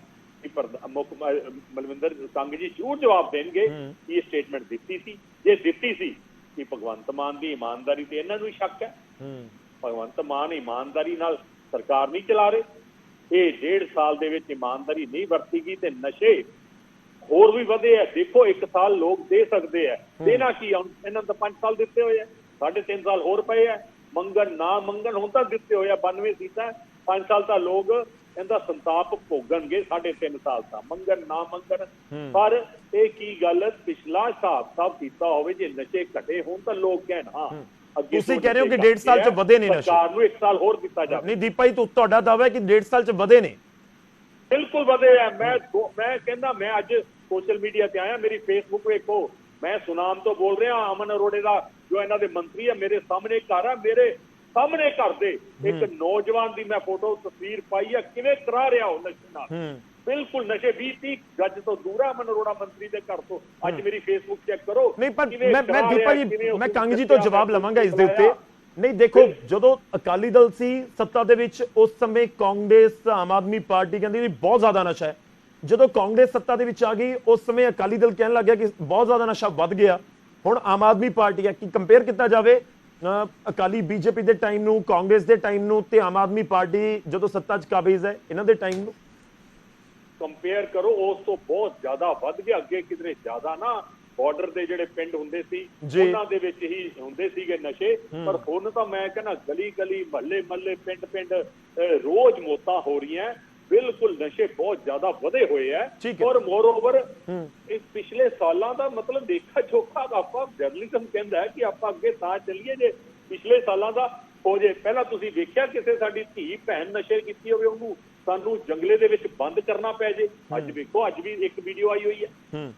ਕਿ ਮੁੱਖ ਮਲਵਿੰਦਰ ਕੰਗ ਜੀ ਜ਼ਰੂਰ ਜਵਾਬ ਦੇਣਗੇ ਕਿ ਇਹ ਸਟੇਟਮੈਂਟ ਦਿੱਤੀ ਸੀ। ਜੇ ਦਿੱਤੀ ਸੀ ਕਿ ਭਗਵੰਤ ਮਾਨ ਦੀ ਇਮਾਨਦਾਰੀ ਤੇ ਇਹਨਾਂ ਨੂੰ ਹੀ ਸ਼ੱਕ ਹੈ। ਭਗਵੰਤ ਮਾਨ ਇਮਾਨਦਾਰੀ ਨਾਲ ਸਰਕਾਰ ਨਹੀਂ ਚਲਾ ਰਹੇ। ਇਹ 1.5 ਸਾਲ ਦੇ ਵਿੱਚ ਇਮਾਨਦਾਰੀ ਨਹੀਂ ਵਰਤੀ ਗਈ ਤੇ ਨਸ਼ੇ ਹੋਰ ਵੀ ਵਧੇ ਆ। ਦੇਖੋ 1 ਸਾਲ ਲੋਕ ਦੇ ਸਕਦੇ ਆ, ਦੇਣਾ ਕੀ ਇਹਨਾਂ ਨੂੰ ਤਾਂ 5 ਸਾਲ ਦਿੱਤੇ ਹੋਏ ਆ, 3.5 ਸਾਲ ਹੋਰ ਪਏ ਆ। ਮੰਗਣ ਨਾ ਮੰਗਣ ਹੁਣ ਤਾਂ ਦਿੱਤੇ ਹੋਏ ਆ, 92 ਸੀਟਾਂ, 5 ਸਾਲ ਤਾਂ ਲੋਕ ਇਹਦਾ ਸੰਤਾਪ ਭੋਗਣਗੇ, 3.5 ਸਾਲ ਤਾਂ ਮੰਗਣ ਨਾ ਮੰਗਣ। ਪਰ ਇਹ ਕੀ ਗੱਲ ਪਿਛਲਾ ਹਿਸਾਬ ਕੀਤਾ ਹੋਵੇ, ਜੇ ਨਸ਼ੇ ਘਟੇ ਹੋਣ ਤਾਂ ਲੋਕ ਕਹਿਣ ਹਾਂ ਤੁਸੀਂ ਕਹਿ ਰਹੇ ਹੋ ਕਿ 1.5 ਸਾਲ ਚ ਵਧੇ ਨੇ ਨਸ਼ੇ, ਸਰਕਾਰ ਨੂੰ 1 ਸਾਲ ਹੋਰ ਦਿੱਤਾ ਜਾਵੇ। ਨਹੀਂ ਦੀਪਾ ਜੀ, ਤੁਹਾਡਾ ਦਾਅਵਾ ਹੈ ਕਿ 1.5 ਸਾਲ ਚ ਵਧੇ ਨੇ? ਬਿਲਕੁਲ ਵਧੇ ਆ। ਮੈਂ ਕਹਿੰਦਾ, ਮੈਂ ਅੱਜ ਸੋਸ਼ਲ ਮੀਡੀਆ ਤੇ ਆਇਆ, ਮੇਰੀ ਫੇਸਬੁੱਕ ਵੇਖੋ, ਮੈਂ ਸੁਨਾਮ ਤੋਂ ਬੋਲ ਰਿਹਾ। ਅਮਨ ਅਰੋੜੇ ਦਾ ਜੋ ਇਹਨਾਂ ਦੇ ਮੰਤਰੀ ਆ, ਮੇਰੇ ਸਾਹਮਣੇ ਘਰ ਆ, ਮੇਰੇ ਸਾਹਮਣੇ ਘਰ ਦੇ ਇੱਕ ਨੌਜਵਾਨ ਦੀ ਮੈਂ ਫੋਟੋ ਤਸਵੀਰ ਪਾਈ ਆ, ਕਿਵੇਂ ਕਰਾ ਰਿਹਾ ਉਹ ਨਸ਼ੇ ਨਾਲ। ਬਿਲਕੁਲ ਨਸ਼ੇ 20-30 ਗੱਜ ਤੋਂ ਦੂਰ ਆ ਅਮਨ ਅਰੋੜਾ ਮੰਤਰੀ ਦੇ ਘਰ ਤੋਂ। ਅੱਜ ਮੇਰੀ ਫੇਸਬੁੱਕ ਚੈੱਕ ਕਰੋ। ਨਹੀਂ ਪਰ ਮੈਂ ਦੀਪਾ ਜੀ, ਮੈਂ ਕੰਗ ਜੀ ਤੋਂ ਜਵਾਬ ਲਵਾਂਗਾ ਇਸ ਦੇ ਉੱਤੇ। ਨਹੀਂ ਦੇਖੋ, ਜਦੋਂ ਅਕਾਲੀ ਦਲ ਸੀ ਸੱਤਾ ਦੇ ਵਿੱਚ, ਉਸ ਸਮੇਂ ਕਾਂਗਰਸ, ਆਮ ਆਦਮੀ ਪਾਰਟੀ ਕਹਿੰਦੀ ਵੀ ਬਹੁਤ ਜ਼ਿਆਦਾ ਨਸ਼ਾ ਹੈ। ਜਦੋਂ ਕਾਂਗਰਸ ਸੱਤਾ ਦੇ ਵਿੱਚ ਆ ਗਈ, ਉਸ ਸਮੇਂ ਅਕਾਲੀ ਦਲ ਕਹਿਣ ਲੱਗ ਗਿਆ ਕਿ ਬਹੁਤ ਜ਼ਿਆਦਾ ਨਸ਼ਾ ਵੱਧ ਗਿਆ। ਹੁਣ ਆਮ ਆਦਮੀ ਪਾਰਟੀ ਹੈ, ਕਿ ਕੰਪੇਅਰ ਕੀਤਾ ਜਾਵੇ ਅਕਾਲੀ ਬੀਜੇਪੀ ਦੇ ਟਾਈਮ ਨੂੰ, ਕਾਂਗਰਸ ਦੇ ਟਾਈਮ ਨੂੰ, ਤੇ ਆਮ ਆਦਮੀ ਪਾਰਟੀ ਜਦੋਂ ਸੱਤਾ 'ਚ ਕਾਬਿਜ਼ ਹੈ ਇਹਨਾਂ ਦੇ ਟਾਈਮ ਨੂੰ ਕੰਪੇਅਰ ਕਰੋ, ਉਸ ਤੋਂ ਬਹੁਤ ਜ਼ਿਆਦਾ ਵੱਧ ਗਿਆ। ਅੱਗੇ ਕਿਧਰੇ ਜ਼ਿਆਦਾ ਨਾ, ਬਾਰਡਰ ਦੇ ਜਿਹੜੇ ਪਿੰਡ ਹੁੰਦੇ ਸੀ ਉਹਨਾਂ ਦੇ ਵਿੱਚ ਹੀ ਹੁੰਦੇ ਸੀਗੇ ਨਸ਼ੇ, ਪਰ ਹੁਣ ਤਾਂ ਮੈਂ ਕਹਿੰਦਾ ਗਲੀ ਗਲੀ, ਮਹੱਲੇ ਪਿੰਡ ਰੋਜ਼ ਮੌਤਾਂ ਹੋ ਰਹੀਆਂ। ਬਿਲਕੁਲ ਨਸ਼ੇ ਬਹੁਤ ਜ਼ਿਆਦਾ ਵਧੇ ਹੋਏ ਹੈ। ਔਰ ਮੋਰ ਓਵਰ ਇਸ ਪਿਛਲੇ ਸਾਲਾਂ ਦਾ ਮਤਲਬ ਦੇਖਾ ਜੋਖਾ ਆਪਾਂ ਜਰਨਲਿਜ਼ਮ ਕਹਿੰਦਾ ਹੈ ਕਿ ਆਪਾਂ ਅੱਗੇ ਤਾਂ ਚੱਲੀਏ ਜੇ ਪਿਛਲੇ ਸਾਲਾਂ ਦਾ ਹੋ ਜੇ। ਪਹਿਲਾਂ ਤੁਸੀਂ ਵੇਖਿਆ ਕਿਸੇ ਸਾਡੀ ਧੀ ਭੈਣ ਨਸ਼ੇ ਕੀਤੀ ਹੋਵੇ, ਉਹਨੂੰ ਸਾਨੂੰ ਜੰਗਲੇ ਦੇ ਵਿੱਚ ਬੰਦ ਕਰਨਾ ਪੈ ਜੇ। ਅੱਜ ਵੇਖੋ, ਅੱਜ ਵੀ ਇੱਕ ਵੀਡੀਓ ਆਈ ਹੋਈ ਹੈ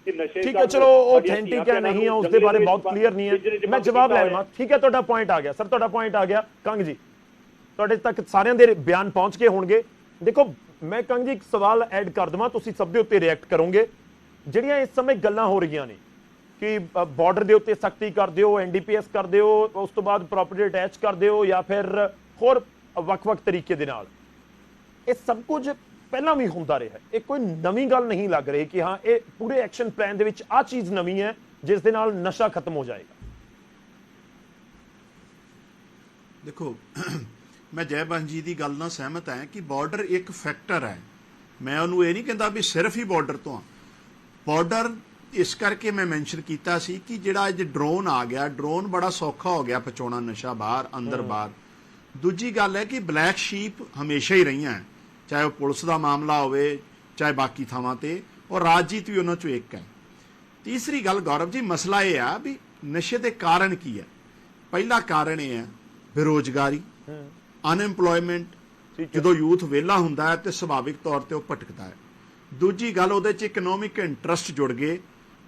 ਕਿ ਨਸ਼ੇ। ਠੀਕ ਹੈ, ਚਲੋ ਆਥੈਂਟਿਕ ਹੈ ਨਹੀਂ ਹੈ, ਉਸ ਦੇ ਬਾਰੇ ਬਹੁਤ ਕਲੀਅਰ ਨਹੀਂ ਹੈ, ਮੈਂ ਜਵਾਬ ਲੈ ਲਵਾਂ। ਠੀਕ ਹੈ, ਤੁਹਾਡਾ ਪੁਆਇੰਟ ਆ ਗਿਆ ਸਰ, ਤੁਹਾਡਾ ਪੁਆਇੰਟ ਆ ਗਿਆ। ਕੰਗ ਜੀ, ਤੁਹਾਡੇ ਤੱਕ ਸਾਰਿਆਂ ਦੇ ਬਿਆਨ ਪਹੁੰਚ ਕੇ ਹੋਣਗੇ। ਦੇਖੋ, ਮੈਂ ਕੰਗ ਜੀ ਇੱਕ ਸਵਾਲ ਐਡ ਕਰ ਦਵਾਂ, ਤੁਸੀਂ ਸਭ ਦੇ ਉੱਤੇ ਰਿਐਕਟ ਕਰੋਗੇ। ਜਿਹੜੀਆਂ ਇਸ ਸਮੇਂ ਗੱਲਾਂ ਹੋ ਰਹੀਆਂ ਨੇ ਕਿ ਬਾਰਡਰ ਦੇ ਉੱਤੇ ਸਖਤੀ ਕਰ ਦਿਓ, ਐਨਡੀਪੀਐਸ ਕਰ ਦਿਓ, ਉਸ ਤੋਂ ਬਾਅਦ ਪ੍ਰਾਪਰਟੀ ਅਟੈਚ ਕਰ ਦਿਓ, ਜਾਂ ਫਿਰ ਹੋਰ ਵੱਖ-ਵੱਖ ਤਰੀਕੇ ਦੇ ਨਾਲ, ਇਹ ਸਭ ਕੁਝ ਪਹਿਲਾਂ ਵੀ ਹੁੰਦਾ ਰਿਹਾ। ਇਹ ਕੋਈ ਨਵੀਂ ਗੱਲ ਨਹੀਂ ਲੱਗ ਰਹੀ ਕਿ ਹਾਂ ਇਹ ਪੂਰੇ ਐਕਸ਼ਨ ਪਲਾਨ ਦੇ ਵਿੱਚ ਆਹ ਚੀਜ਼ ਨਵੀਂ ਹੈ ਜਿਸ ਦੇ ਨਾਲ ਨਸ਼ਾ ਖਤਮ ਹੋ ਜਾਏਗਾ। ਦੇਖੋ, ਮੈਂ ਜੈਬੰਸ ਜੀ ਦੀ ਗੱਲ ਨਾਲ ਸਹਿਮਤ ਹਾਂ ਕਿ ਬਾਰਡਰ ਇੱਕ ਫੈਕਟਰ ਹੈ। ਮੈਂ ਉਹਨੂੰ ਇਹ ਨਹੀਂ ਕਹਿੰਦਾ ਵੀ ਸਿਰਫ ਹੀ ਬਾਰਡਰ ਤੋਂ ਆ। ਬਾਰਡਰ ਇਸ ਕਰਕੇ ਮੈਂ ਮੈਂਸ਼ਨ ਕੀਤਾ ਸੀ ਕਿ ਜਿਹੜਾ ਅੱਜ ਡਰੋਨ ਆ ਗਿਆ, ਡਰੋਨ ਬੜਾ ਸੌਖਾ ਹੋ ਗਿਆ ਪਹੁੰਚਾਉਣਾ ਨਸ਼ਾ ਬਾਹਰ ਅੰਦਰ ਬਾਹਰ। ਦੂਜੀ ਗੱਲ ਹੈ ਕਿ ਬਲੈਕ ਸ਼ੀਪ ਹਮੇਸ਼ਾ ਹੀ ਰਹੀਆਂ, ਚਾਹੇ ਉਹ ਪੁਲਿਸ ਦਾ ਮਾਮਲਾ ਹੋਵੇ, ਚਾਹੇ ਬਾਕੀ ਥਾਵਾਂ ਤੇ, ਔਰ ਰਾਜਜੀਤ ਵੀ ਉਹਨਾਂ ਚੋਂ ਇੱਕ ਹੈ। ਤੀਸਰੀ ਗੱਲ ਗੌਰਵ ਜੀ, ਮਸਲਾ ਇਹ ਆ ਵੀ ਨਸ਼ੇ ਦੇ ਕਾਰਨ ਕੀ ਹੈ। ਪਹਿਲਾ ਕਾਰਨ ਇਹ ਹੈ ਬੇਰੁਜ਼ਗਾਰੀ, ਅਨਐਮਪਲੋਇਮੈਂਟ। ਜਦੋਂ ਯੂਥ ਵਿਹਲਾ ਹੁੰਦਾ ਹੈ ਤੇ ਸੁਭਾਵਿਕ ਤੌਰ ਤੇ ਉਹ ਭਟਕਦਾ ਹੈ। ਦੂਜੀ ਗੱਲ, ਉਹਦੇ 'ਚ ਇਕਨੋਮਿਕ ਇੰਟਰਸਟ ਜੁੜ ਗਏ।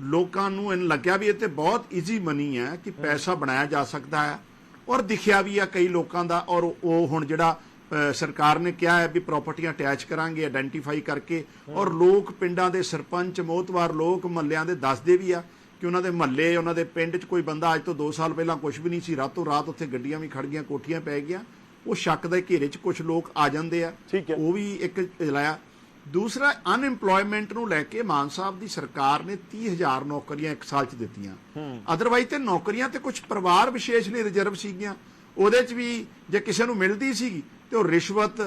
ਲੋਕਾਂ ਨੂੰ ਇਹਨ ਲੱਗਿਆ ਵੀ ਇਹ ਤੇ ਬਹੁਤ ਈਜ਼ੀ ਮਨੀ ਹੈ ਕਿ ਪੈਸਾ ਬਣਾਇਆ ਜਾ ਸਕਦਾ ਹੈ, ਔਰ ਦਿਖਿਆ ਵੀ ਆ ਕਈ ਲੋਕਾਂ ਦਾ। ਔਰ ਉਹ ਹੁਣ ਜਿਹੜਾ ਸਰਕਾਰ ਨੇ ਕਿਹਾ ਹੈ ਵੀ ਪ੍ਰਾਪਰਟੀਆਂ ਅਟੈਚ ਕਰਾਂਗੇ ਆਇਡੈਂਟੀਫਾਈ ਕਰਕੇ, ਔਰ ਲੋਕ ਪਿੰਡਾਂ ਦੇ ਸਰਪੰਚ, ਮੋਹਤਵਾਰ ਲੋਕ, ਮਹੱਲਿਆਂ ਦੇ ਦੱਸਦੇ ਵੀ ਆ ਕਿ ਉਹਨਾਂ ਦੇ ਮਹੱਲੇ, ਉਹਨਾਂ ਦੇ ਪਿੰਡ 'ਚ ਕੋਈ ਬੰਦਾ ਅੱਜ ਤੋਂ 2 ਸਾਲ ਪਹਿਲਾਂ ਕੁਝ ਵੀ ਨਹੀਂ ਸੀ, ਰਾਤੋਂ ਰਾਤ ਉੱਥੇ ਗੱਡੀਆਂ ਵੀ ਖੜ ਗਈਆਂ, ਕੋਠੀਆਂ ਪੈ ਗਈਆਂ। ਉਹ ਸ਼ੱਕ ਦੇ ਘੇਰੇ 'ਚ ਕੁਝ ਲੋਕ ਆ ਜਾਂਦੇ ਆ, ਉਹ ਵੀ ਇੱਕ ਲਾਇਆ। ਦੂਸਰਾ, ਅਨਇੰਪਲੋਇਮੈਂਟ ਨੂੰ ਲੈ ਕੇ ਮਾਨ ਸਾਹਿਬ ਦੀ ਸਰਕਾਰ ਨੇ 30,000 ਨੌਕਰੀਆਂ 1 ਸਾਲ 'ਚ ਦਿੱਤੀਆਂ। ਅਦਰਵਾਈਜ਼ ਤੇ ਨੌਕਰੀਆਂ ਤੇ ਕੁਝ ਪਰਿਵਾਰ ਵਿਸ਼ੇਸ਼ ਲਈ ਰਿਜ਼ਰਵ ਸੀਗੀਆਂ, ਉਹਦੇ 'ਚ ਵੀ ਜੇ ਕਿਸੇ ਨੂੰ ਮਿਲਦੀ ਸੀਗੀ ਤੇ ਉਹ ਰਿਸ਼ਵਤ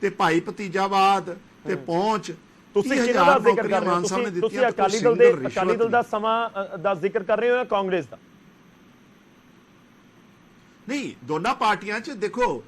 ਤੇ ਭਾਈ ਭਤੀਜਾਵਾਦ ਤੇ ਪਹੁੰਚ। ਤੁਸੀਂ ਕਿਹਦਾ ਦਾ ਜ਼ਿਕਰ ਕਰ ਰਹੇ ਹੋ? ਤੁਸੀਂ ਅਕਾਲੀ ਦਲ ਦਾ ਸਮਾਂ ਦਾ ਜ਼ਿਕਰ ਕਰ ਰਹੇ ਹੋ ਜਾਂ ਕਾਂਗਰਸ ਦਾ? ਨਹੀਂ, ਦੋਨਾਂ ਪਾਰਟੀਆਂ 'ਚ ਦੇਖੋ,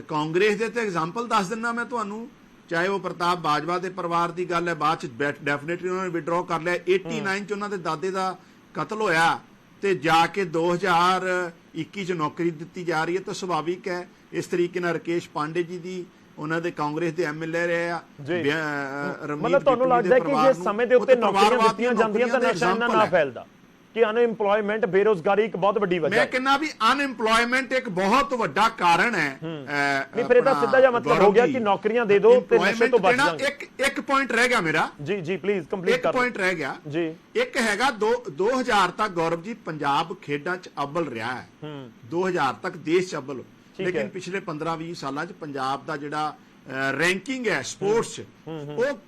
ਕਾਂਗਰਸ ਦੇ ਤੇ ਐਗਜ਼ਾਮਪਲ ਦੱਸ ਦਿੰਦਾ ਮੈਂ ਤੁਹਾਨੂੰ, ਚਾਹੇ ਉਹ ਪ੍ਰਤਾਪ ਬਾਜਵਾ ਦੇ ਪਰਿਵਾਰ ਦੀ ਗੱਲ ਹੈ, ਬਾਅਦ 'ਚ ਡੈਫੀਨੇਟਲੀ ਉਹਨਾਂ ਨੇ ਵਿਡਰਾਅ ਕਰ ਲਿਆ। 89 'ਚ ਉਹਨਾਂ ਦੇ ਦਾਦੇ ਦਾ ਕਤਲ ਹੋਇਆ ਤੇ ਜਾ ਕੇ 2021 'ਚ ਨੌਕਰੀ ਦਿੱਤੀ ਜਾ ਰਹੀ ਹੈ, ਤਾਂ ਸੁਭਾਵਿਕ ਹੈ। ਇਸ ਤਰੀਕੇ ਨਾਲ ਰਾਕੇਸ਼ ਪਾਂਡੇ ਜੀ ਦੀ, ਉਹਨਾਂ ਦੇ ਕਾਂਗਰਸ ਦੇ ਐਮਐਲਏ ਰਹੇ ਆ। ਮਤਲਬ ਤੁਹਾਨੂੰ ਲੱਗਦਾ ਕਿ ਜੇ ਸਮੇਂ ਦੇ ਉੱਤੇ ਨੌਕਰੀਆਂ ਦਿੱਤੀਆਂ ਜਾਂਦੀਆਂ ਤਾਂ ਨਸ਼ਾ ਇੰਨਾ ਨਾ ਫੈਲਦਾ? ਕਿ ਅਨਇੰਪਲੋਇਮੈਂਟ, ਬੇਰੋਜ਼ਗਾਰੀ ਇੱਕ ਬਹੁਤ ਵੱਡੀ ਵਜ੍ਹਾ ਹੈ। ਮੈਂ ਕਹਿੰਦਾ ਵੀ ਅਨਇੰਪਲੋਇਮੈਂਟ ਇੱਕ ਬਹੁਤ ਵੱਡਾ ਕਾਰਨ ਹੈ। ਨਹੀਂ, ਫਿਰ ਇਹਦਾ ਸਿੱਧਾ ਜਿਹਾ ਮਤਲਬ ਹੋ ਗਿਆ ਕਿ ਨੌਕਰੀਆਂ ਦੇ ਦਿਓ ਤੇ ਨਸ਼ੇ ਤੋਂ ਬਚ ਜਾਓ। ਇੱਕ ਪੁਆਇੰਟ ਰਹਿ ਗਿਆ ਮੇਰਾ। ਜੀ ਜੀ ਪਲੀਜ਼ ਕੰਪਲੀਟ ਕਰੋ। ਇੱਕ ਪੁਆਇੰਟ ਰਹਿ ਗਿਆ ਜੀ। ਇੱਕ ਹੈਗਾ 2000 ਤੱਕ ਗੌਰਵ ਜੀ ਪੰਜਾਬ ਖੇਡਾਂ 'ਚ ਅੱਵਲ ਰਿਹਾ ਹੈ। 2000 ਤੱਕ ਦੇਸ਼ 'ਚ ਅੱਵਲ, ਲੇਕਿਨ ਪਿਛਲੇ 15-20 ਸਾਲਾਂ 'ਚ ਪੰਜਾਬ ਦਾ ਜਿਹੜਾ ਰੈਂਕਿੰਗ ਹੈ ਸਪੋਰਟਸ 'ਚ, ਉਹ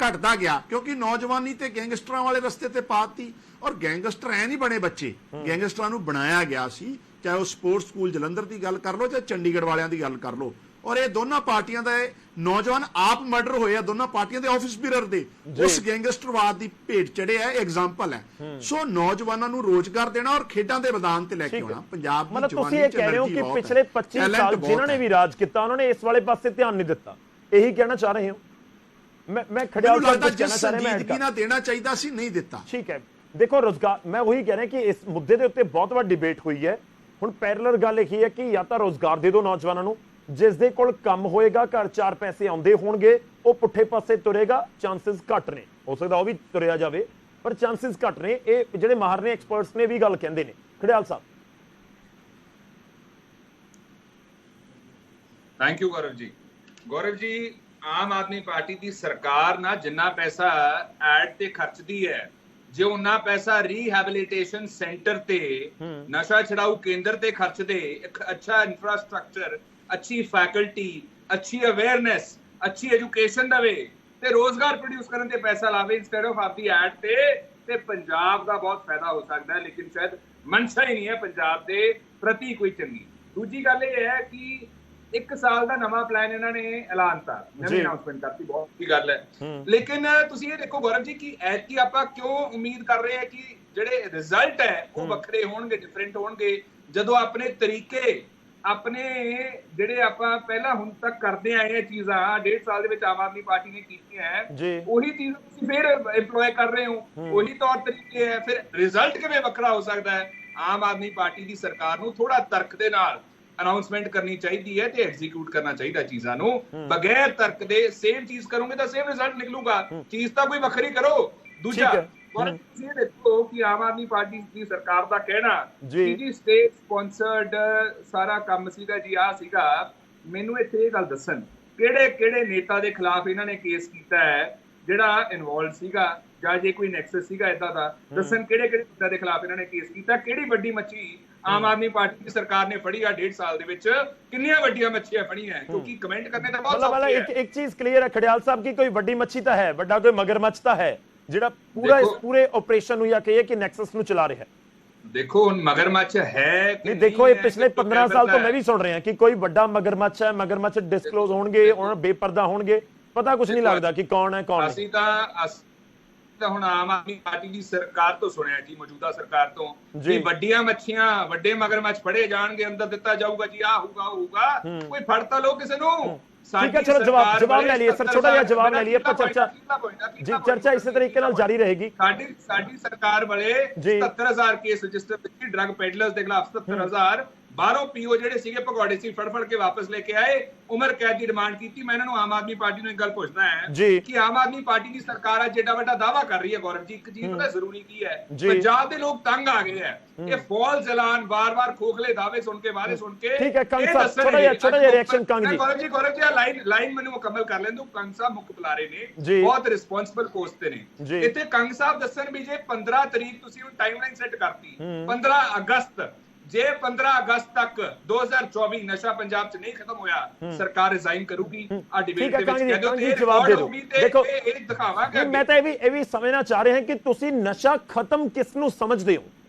ਘਟਦਾ ਗਿਆ, ਕਿਉਂਕਿ ਨੌਜਵਾਨੀ ਤੇ ਗੈਂਗਸਟਰਾਂ ਵਾਲੇ ਰਸਤੇ ਤੇ ਪਾਤੀ। ਔਰ ਗੈਂਗਸਟਰ ਐ ਨਹੀਂ ਬਣੇ ਬੱਚੇ, ਗੈਂਗਸਟਰਾਂ ਨੂੰ ਬਣਾਇਆ ਗਿਆ ਸੀ। ਚਾਹੇ ਉਹ ਸਪੋਰਟਸ ਸਕੂਲ ਜਲੰਧਰ ਦੀ ਗੱਲ ਕਰ ਲਓ, ਚਾਹੇ ਚੰਡੀਗੜ੍ਹ ਵਾਲਿਆਂ ਦੀ ਗੱਲ ਕਰ ਲਓ। ਔਰ ਇਹ ਦੋਨਾਂ ਪਾਰਟੀਆਂ ਦਾ ਨੌਜਵਾਨ ਆਪ ਮਰਡਰ ਹੋਏ ਆ, ਦੋਨਾਂ ਪਾਰਟੀਆਂ ਦੇ ਆਫਿਸ ਬੀਰਰ ਦੇ, ਉਸ ਗੈਂਗਸਟਰਵਾਦ ਦੀ ਭੇਟ ਚੜੇ ਆ। ਐਗਜ਼ਾਮਪਲ ਹੈ। ਸੋ ਨੌਜਵਾਨਾਂ ਨੂੰ ਰੋਜ਼ਗਾਰ ਦੇਣਾ ਔਰ ਖੇਡਾਂ ਦੇ ਮੈਦਾਨ ਤੇ ਲੈ ਕੇ ਆਉਣਾ। ਪੰਜਾਬ ਦੀ ਮਤਲਬ ਤੁਸੀਂ ਇਹ ਕਹਿ ਰਹੇ ਹੋ ਕਿ ਪਿਛਲੇ 25 ਸਾਲ ਜਿਨ੍ਹਾਂ ਨੇ ਵੀ ਰਾਜ ਕੀਤਾ ਉਹਨਾਂ ਨੇ ਇਸ ਵਾਲੇ ਪਾਸੇ ਧਿਆਨ ਨਹੀਂ ਦਿੱਤਾ, ਇਹੀ ਕਹਿਣਾ ਚਾਹ ਰਹੇ ਹੋ? ਮੈਂ ਖੜਿਆਲ ਸਾਹਿਬ ਕੁਝ ਕਹਿਣਾ ਚਾਹ ਰਿਹਾ, ਮੈਂ ਨਾ ਦੇਣਾ ਚਾਹੀਦਾ ਸੀ, ਨਹੀਂ ਦਿੱਤਾ। ਠੀਕ ਹੈ, ਦੇਖੋ ਰੋਜ਼ਗਾਰ, ਮੈਂ ਉਹੀ ਕਹਿ ਰਿਹਾ ਕਿ ਇਸ ਮੁੱਦੇ ਦੇ ਉੱਤੇ ਬਹੁਤ ਵੱਡੀ ਡਿਬੇਟ ਹੋਈ ਹੈ। ਹੁਣ ਪੈਰਲਰ ਗੱਲ ਇਹ ਹੈ ਕਿ ਜਾਂ ਤਾਂ ਰੋਜ਼ਗਾਰ ਦੇ ਦਿਓ ਨੌਜਵਾਨਾਂ ਨੂੰ, ਜਿਸ ਦੇ ਕੋਲ ਕੰਮ ਹੋਏਗਾ, ਘਰ 4 ਪੈਸੇ ਆਉਂਦੇ ਹੋਣਗੇ, ਉਹ ਪੁੱਠੇ ਪਾਸੇ ਤੁਰੇਗਾ। ਚਾਂਸਸ ਘੱਟ ਨੇ, ਹੋ ਸਕਦਾ ਉਹ ਵੀ ਤੁਰਿਆ ਜਾਵੇ, ਪਰ ਚਾਂਸਸ ਘੱਟ ਨੇ। ਇਹ ਜਿਹੜੇ ਮਾਹਰ ਨੇ, ਐਕਸਪਰਟਸ ਨੇ ਵੀ ਗੱਲ ਕਹਿੰਦੇ ਨੇ। ਖੜਿਆਲ ਸਾਹਿਬ। Thank you Gaurav ji. Gaurav ji, Aam Aadmi party ਦੀ ਸਰਕਾਰ ਨਾ ਜਿੰਨਾ ਪੈਸਾ ਐਡ ਤੇ ਖਰਚਦੀ ਹੈ, ਜੇ ਉਹਨਾਂ ਪੈਸਾ ਰੀਹੈਬਿਲਿਟੇਸ਼ਨ ਸੈਂਟਰ ਤੇ, ਨਸ਼ਾ ਛਡਾਊ ਕੇਂਦਰ ਤੇ ਖਰਚਦੇ, ਇੱਕ ਅੱਛਾ ਇਨਫਰਾਸਟ੍ਰਕਚਰ, ਅੱਛੀ ਫੈਕਲਟੀ, ਅੱਛੀ ਅਵੇਅਰਨੈਸ, ਅੱਛੀ ਐਜੂਕੇਸ਼ਨ ਦੇਵੇ ਤੇ ਰੋਜ਼ਗਾਰ ਪ੍ਰੋਡਿਊਸ ਕਰਨ ਤੇ ਪੈਸਾ ਲਾਵੇ ਇੰਸਟੈਡ ਆਫ ਆਪਦੀ ਐਡ ਤੇ ਪੰਜਾਬ ਦਾ ਬਹੁਤ ਫਾਇਦਾ ਹੋ ਸਕਦਾ ਹੈ। ਲੇਕਿਨ ਸ਼ਾਇਦ ਮਨਸ਼ਾ ਹੀ ਨਹੀਂ ਹੈ ਪੰਜਾਬ ਦੇ ਪ੍ਰਤੀ ਕੋਈ ਚੰਗੀ। ਦੂਜੀ ਗੱਲ ਇਹ ਹੈ ਕਿ 1 ਸਾਲ ਦਾ ਨਵਾਂ ਪਲਾਨ ਇਹਨਾਂ ਨੇ ਐਲਾਨਤਾ, ਨਵੀਂ ਅਨਾਉਂਸਮੈਂਟ ਕਰਤੀ, ਬਹੁਤ ਅੱਛੀ ਗੱਲ ਹੈ। ਲੇਕਿਨ ਤੁਸੀਂ ਇਹ ਦੇਖੋ ਗੌਰਵ ਜੀ ਕਿ ਐਤਕੀ ਆਪਾਂ ਕਿਉਂ ਉਮੀਦ ਕਰ ਰਹੇ ਹਾਂ ਕਿ ਜਿਹੜੇ ਰਿਜ਼ਲਟ ਹੈ ਉਹ ਵੱਖਰੇ ਹੋਣਗੇ, ਡਿਫਰੈਂਟ ਹੋਣਗੇ, ਜਦੋਂ ਆਪਣੇ ਤਰੀਕੇ, ਆਪਣੇ ਜਿਹੜੇ ਆਪਾਂ ਪਹਿਲਾਂ ਹੁਣ ਤੱਕ ਕਰਦੇ ਆਏ ਇਹ ਚੀਜ਼ਾਂ 1.5 ਸਾਲ ਦੇ ਵਿੱਚ ਆਮ ਆਦਮੀ ਪਾਰਟੀ ਨੇ ਕੀਤੀਆਂ ਹੈ, ਉਹੀ ਚੀਜ਼ ਤੁਸੀਂ ਫਿਰ ਇੰਪਲੋਏ ਕਰ ਰਹੇ ਹੋ, ਉਹੀ ਤੌਰ ਤਰੀਕੇ ਹੈ, ਫਿਰ ਰਿਜ਼ਲਟ ਕਿਵੇਂ ਵੱਖਰਾ ਹੋ ਸਕਦਾ ਹੈ? ਆਮ ਆਦਮੀ ਪਾਰਟੀ ਦੀ ਸਰਕਾਰ ਨੂੰ ਥੋੜਾ ਤਰਕ ਦੇ ਨਾਲ ਅਨਾਉਂਸਮੈਂਟ ਕਰਨੀ ਚਾਹੀਦੀ ਹੈ ਤੇ ਐਗਜ਼ੀਕਿਊਟ ਕਰਨਾ ਚਾਹੀਦਾ ਚੀਜ਼ਾਂ ਨੂੰ। ਬਗੈਰ ਤਰਕ ਦੇ ਸੇਮ ਚੀਜ਼ ਕਰੋਗੇ ਤਾਂ ਸੇਮ ਰਿਜ਼ਲਟ ਨਿਕਲੂਗਾ, ਚੀਜ਼ ਤਾਂ ਕੋਈ ਵੱਖਰੀ ਕਰੋ। ਦੂਜਾ, ਤੁਸੀਂ ਇਹ ਦੇਖੋ ਕਿ ਆਮ ਆਦਮੀ ਪਾਰਟੀ ਦੀ ਸਰਕਾਰ ਦਾ ਕਹਿਣਾ ਜੀ ਸਟੇਟ ਸਪਾਂਸਰਡ ਸਾਰਾ ਕੰਮ ਸੀਗਾ ਜੀ, ਆਹ ਸੀਗਾ। ਮੈਨੂੰ ਇੱਥੇ ਇਹ ਗੱਲ ਦੱਸਣ ਕਿਹੜੇ ਨੇਤਾ ਦੇ ਖਿਲਾਫ ਇਹਨਾਂ ਨੇ ਕੇਸ ਕੀਤਾ ਹੈ ਜਿਹੜਾ ਇਨਵੋਲਵ ਸੀਗਾ, ਜਾਂ ਜੇ ਕੋਈ ਨੈਕਸਸ ਸੀਗਾ ਇਦਾਂ ਦਾ, ਦੱਸਣ ਕਿਹੜੇ ਨੇਤਾ ਦੇ ਖਿਲਾਫ ਇਹਨਾਂ ਨੇ ਕੇਸ ਕੀਤਾ, ਕਿਹੜੀ ਵੱਡੀ ਮੱਛੀ ਆਮ ਆਦਮੀ ਪਾਰਟੀ ਦੀ ਸਰਕਾਰ ਨੇ ਫੜੀ ਆ 1.5 ਸਾਲ ਦੇ ਵਿੱਚ, ਕਿੰਨੀਆਂ ਵੱਡੀਆਂ ਮੱਛੀਆਂ ਫੜੀਆਂ? ਕਿਉਂਕਿ ਕਮੈਂਟ ਕਰਨੇ ਤਾਂ ਬਹੁਤ ਸੌਖੇ ਹੈ। ਇੱਕ ਚੀਜ਼ ਕਲੀਅਰ ਹੈ ਖੜਿਆਲ ਸਾਹਿਬ ਕਿ ਕੋਈ ਵੱਡੀ ਮੱਛੀ ਤਾਂ ਹੈ, ਵੱਡਾ ਕੋਈ ਮਗਰਮੱਛ ਤਾਂ ਹੈ ਜਿਹੜਾ ਪੂਰਾ ਇਸ ਪੂਰੇ ਆਪਰੇਸ਼ਨ ਨੂੰ ਜਾਂ ਕਹੀਏ ਕਿ ਨੈਕਸਸ ਨੂੰ ਚਲਾ ਰਿਹਾ ਹੈ। ਦੇਖੋ ਹੁਣ ਮਗਰਮੱਛ ਹੈ ਕਿ ਨਹੀਂ, ਦੇਖੋ ਇਹ ਪਿਛਲੇ 15 ਸਾਲ ਤੋਂ ਮੈਂ ਵੀ ਸੁਣ ਰਿਹਾ ਕਿ ਕੋਈ ਵੱਡਾ ਮਗਰਮੱਛ ਹੈ, ਮਗਰਮੱਛ ਡਿਸਕਲੋਜ਼ ਹੋਣਗੇ, ਉਹਨਾਂ ਬੇਪਰਦਾ ਹੋਣਗੇ, ਪਤਾ ਕੁਝ ਨਹੀਂ ਲੱਗਦਾ ਕਿ ਕੌਣ ਹੈ ਕੌਣ ਨਹੀਂ। ਅਸੀਂ ਤਾਂ ਹੁਣ ਆਮ ਆਦਮੀ ਪਾਰਟੀ ਦੀ ਸਰਕਾਰ ਤੋਂ ਸੁਣਿਆ ਜੀ, ਮੌਜੂਦਾ ਸਰਕਾਰ ਤੋਂ, ਕਿ ਵੱਡੀਆਂ ਮੱਛੀਆਂ, ਵੱਡੇ ਮਗਰਮੱਛ ਫੜੇ ਜਾਣਗੇ, ਅੰਦਰ ਦਿੱਤਾ ਜਾਊਗਾ ਜੀ, ਆਹ ਹੋਊਗਾ। ਕੋਈ ਫੜ ਤਾਂ ਲੋ ਕਿਸੇ ਨੂੰ। ਠੀਕ ਹੈ, ਚਲੋ ਜਵਾਬ ਲੈ ਲਈਏ ਸਰ, ਛੋਟਾ ਜਿਹਾ ਜਵਾਬ ਲੈ ਲਈਏ, ਆਪਾਂ ਚਰਚਾ ਇਸੇ ਤਰੀਕੇ ਨਾਲ ਜਾਰੀ ਰਹੇਗੀ। ਸਾਡੀ ਸਰਕਾਰ ਵਾਲੇ 77000 ਕੇਸ ਰਜਿਸਟਰ ਕੀਤੀ ਡਰੱਗ ਪੈਡਲਰਸ ਦੇ ਖਿਲਾਫ, 77000 ਬਾਹਰੋਂ ਪੀਓ ਜਿਹੜੇ ਸੀਗੇ ਭਗੌੜੇ ਸੀ ਫੜ ਕੇ ਵਾਪਸ ਲੈ ਕੇ ਆਏ, ਉਮਰ ਕੈਦ ਦੀ ਡਿਮਾਂਡ ਕੀਤੀ। ਮੈਂ ਇਹਨਾਂ ਨੂੰ ਆਮ ਆਦਮੀ ਪਾਰਟੀ ਨੂੰ ਇੱਕ ਗੱਲ ਪੁੱਛਣਾ ਹੈ ਕਿ ਆਮ ਆਦਮੀ ਪਾਰਟੀ ਦੀ ਸਰਕਾਰ ਅੱਜ ਏਡਾ ਵੱਡਾ ਦਾਅਵਾ ਕਰ ਰਹੀ ਹੈ ਗੌਰਵ ਜੀ, ਇੱਕ ਚੀਜ਼ ਪਤਾ ਜ਼ਰੂਰੀ ਕੀ ਹੈ, ਪੰਜਾਬ ਦੇ ਲੋਕ ਤੰਗ ਆ ਗਏ ਹੈ। ਇਹ ਫਾਲਸ ਐਲਾਨ, ਵਾਰ-ਵਾਰ ਖੋਖਲੇ ਦਾਅਵੇ ਸੁਣ ਕੇ, ਵਾਅਦੇ ਸੁਣ ਕੇ, ਠੀਕ ਹੈ ਕੰਗ ਸਾਹਿਬ ਛੋਟਾ ਜਿਹਾ ਰਿਐਕਸ਼ਨ ਕੰਗ ਜੀ। ਗੌਰਵ ਜੀ ਲਾਈਨ ਮੈਨੂੰ ਮੁਕੰਮਲ ਕਰ ਲੈਣ ਦਿਓ। ਕੰਗ ਸਾਹਿਬ ਮੁੱਖ ਬੁਲਾਰੇ ਨੇ, ਬਹੁਤ ਰਿਸਪੌਂਸਿਬਲ ਪੋਸਟ ਤੇ ਨੇ। ਇੱਥੇ ਕੰਗ ਸਾਹਿਬ ਦੱਸਣ ਵੀ ਜੇ 15 ਤਰੀਕ ਤੁਸੀਂ ਟਾਈਮਲਾਈਨ ਸੈੱਟ ਕਰਤੀ, 15 ਅਗਸਤ, ਜੇ 15 ਅਗਸਤ ਤੱਕ 2024 ਨਸ਼ਾ ਪੰਜਾਬ 'ਚ ਨਹੀਂ ਖਤਮ ਹੋਇਆ, ਸਰਕਾਰ ਰਿਜ਼ਾਈਨ ਕਰੂਗੀ। ਆ ਡਿਬੇਟ ਦੇ ਵਿੱਚ ਕਹਿ ਦਿਓ ਤੇ ਜਵਾਬ ਦੇ ਦਿਓ। ਦੇਖੋ ਇਹ ਦਿਖਾਵਾਂਗੇ। ਮੈਂ ਤਾਂ ਇਹ ਵੀ ਸਮਝਣਾ ਚਾਹ ਰਿਹਾ ਕਿ ਤੁਸੀਂ ਨਸ਼ਾ ਖਤਮ ਕਿਸ ਨੂੰ ਸਮਝਦੇ ਹੋ।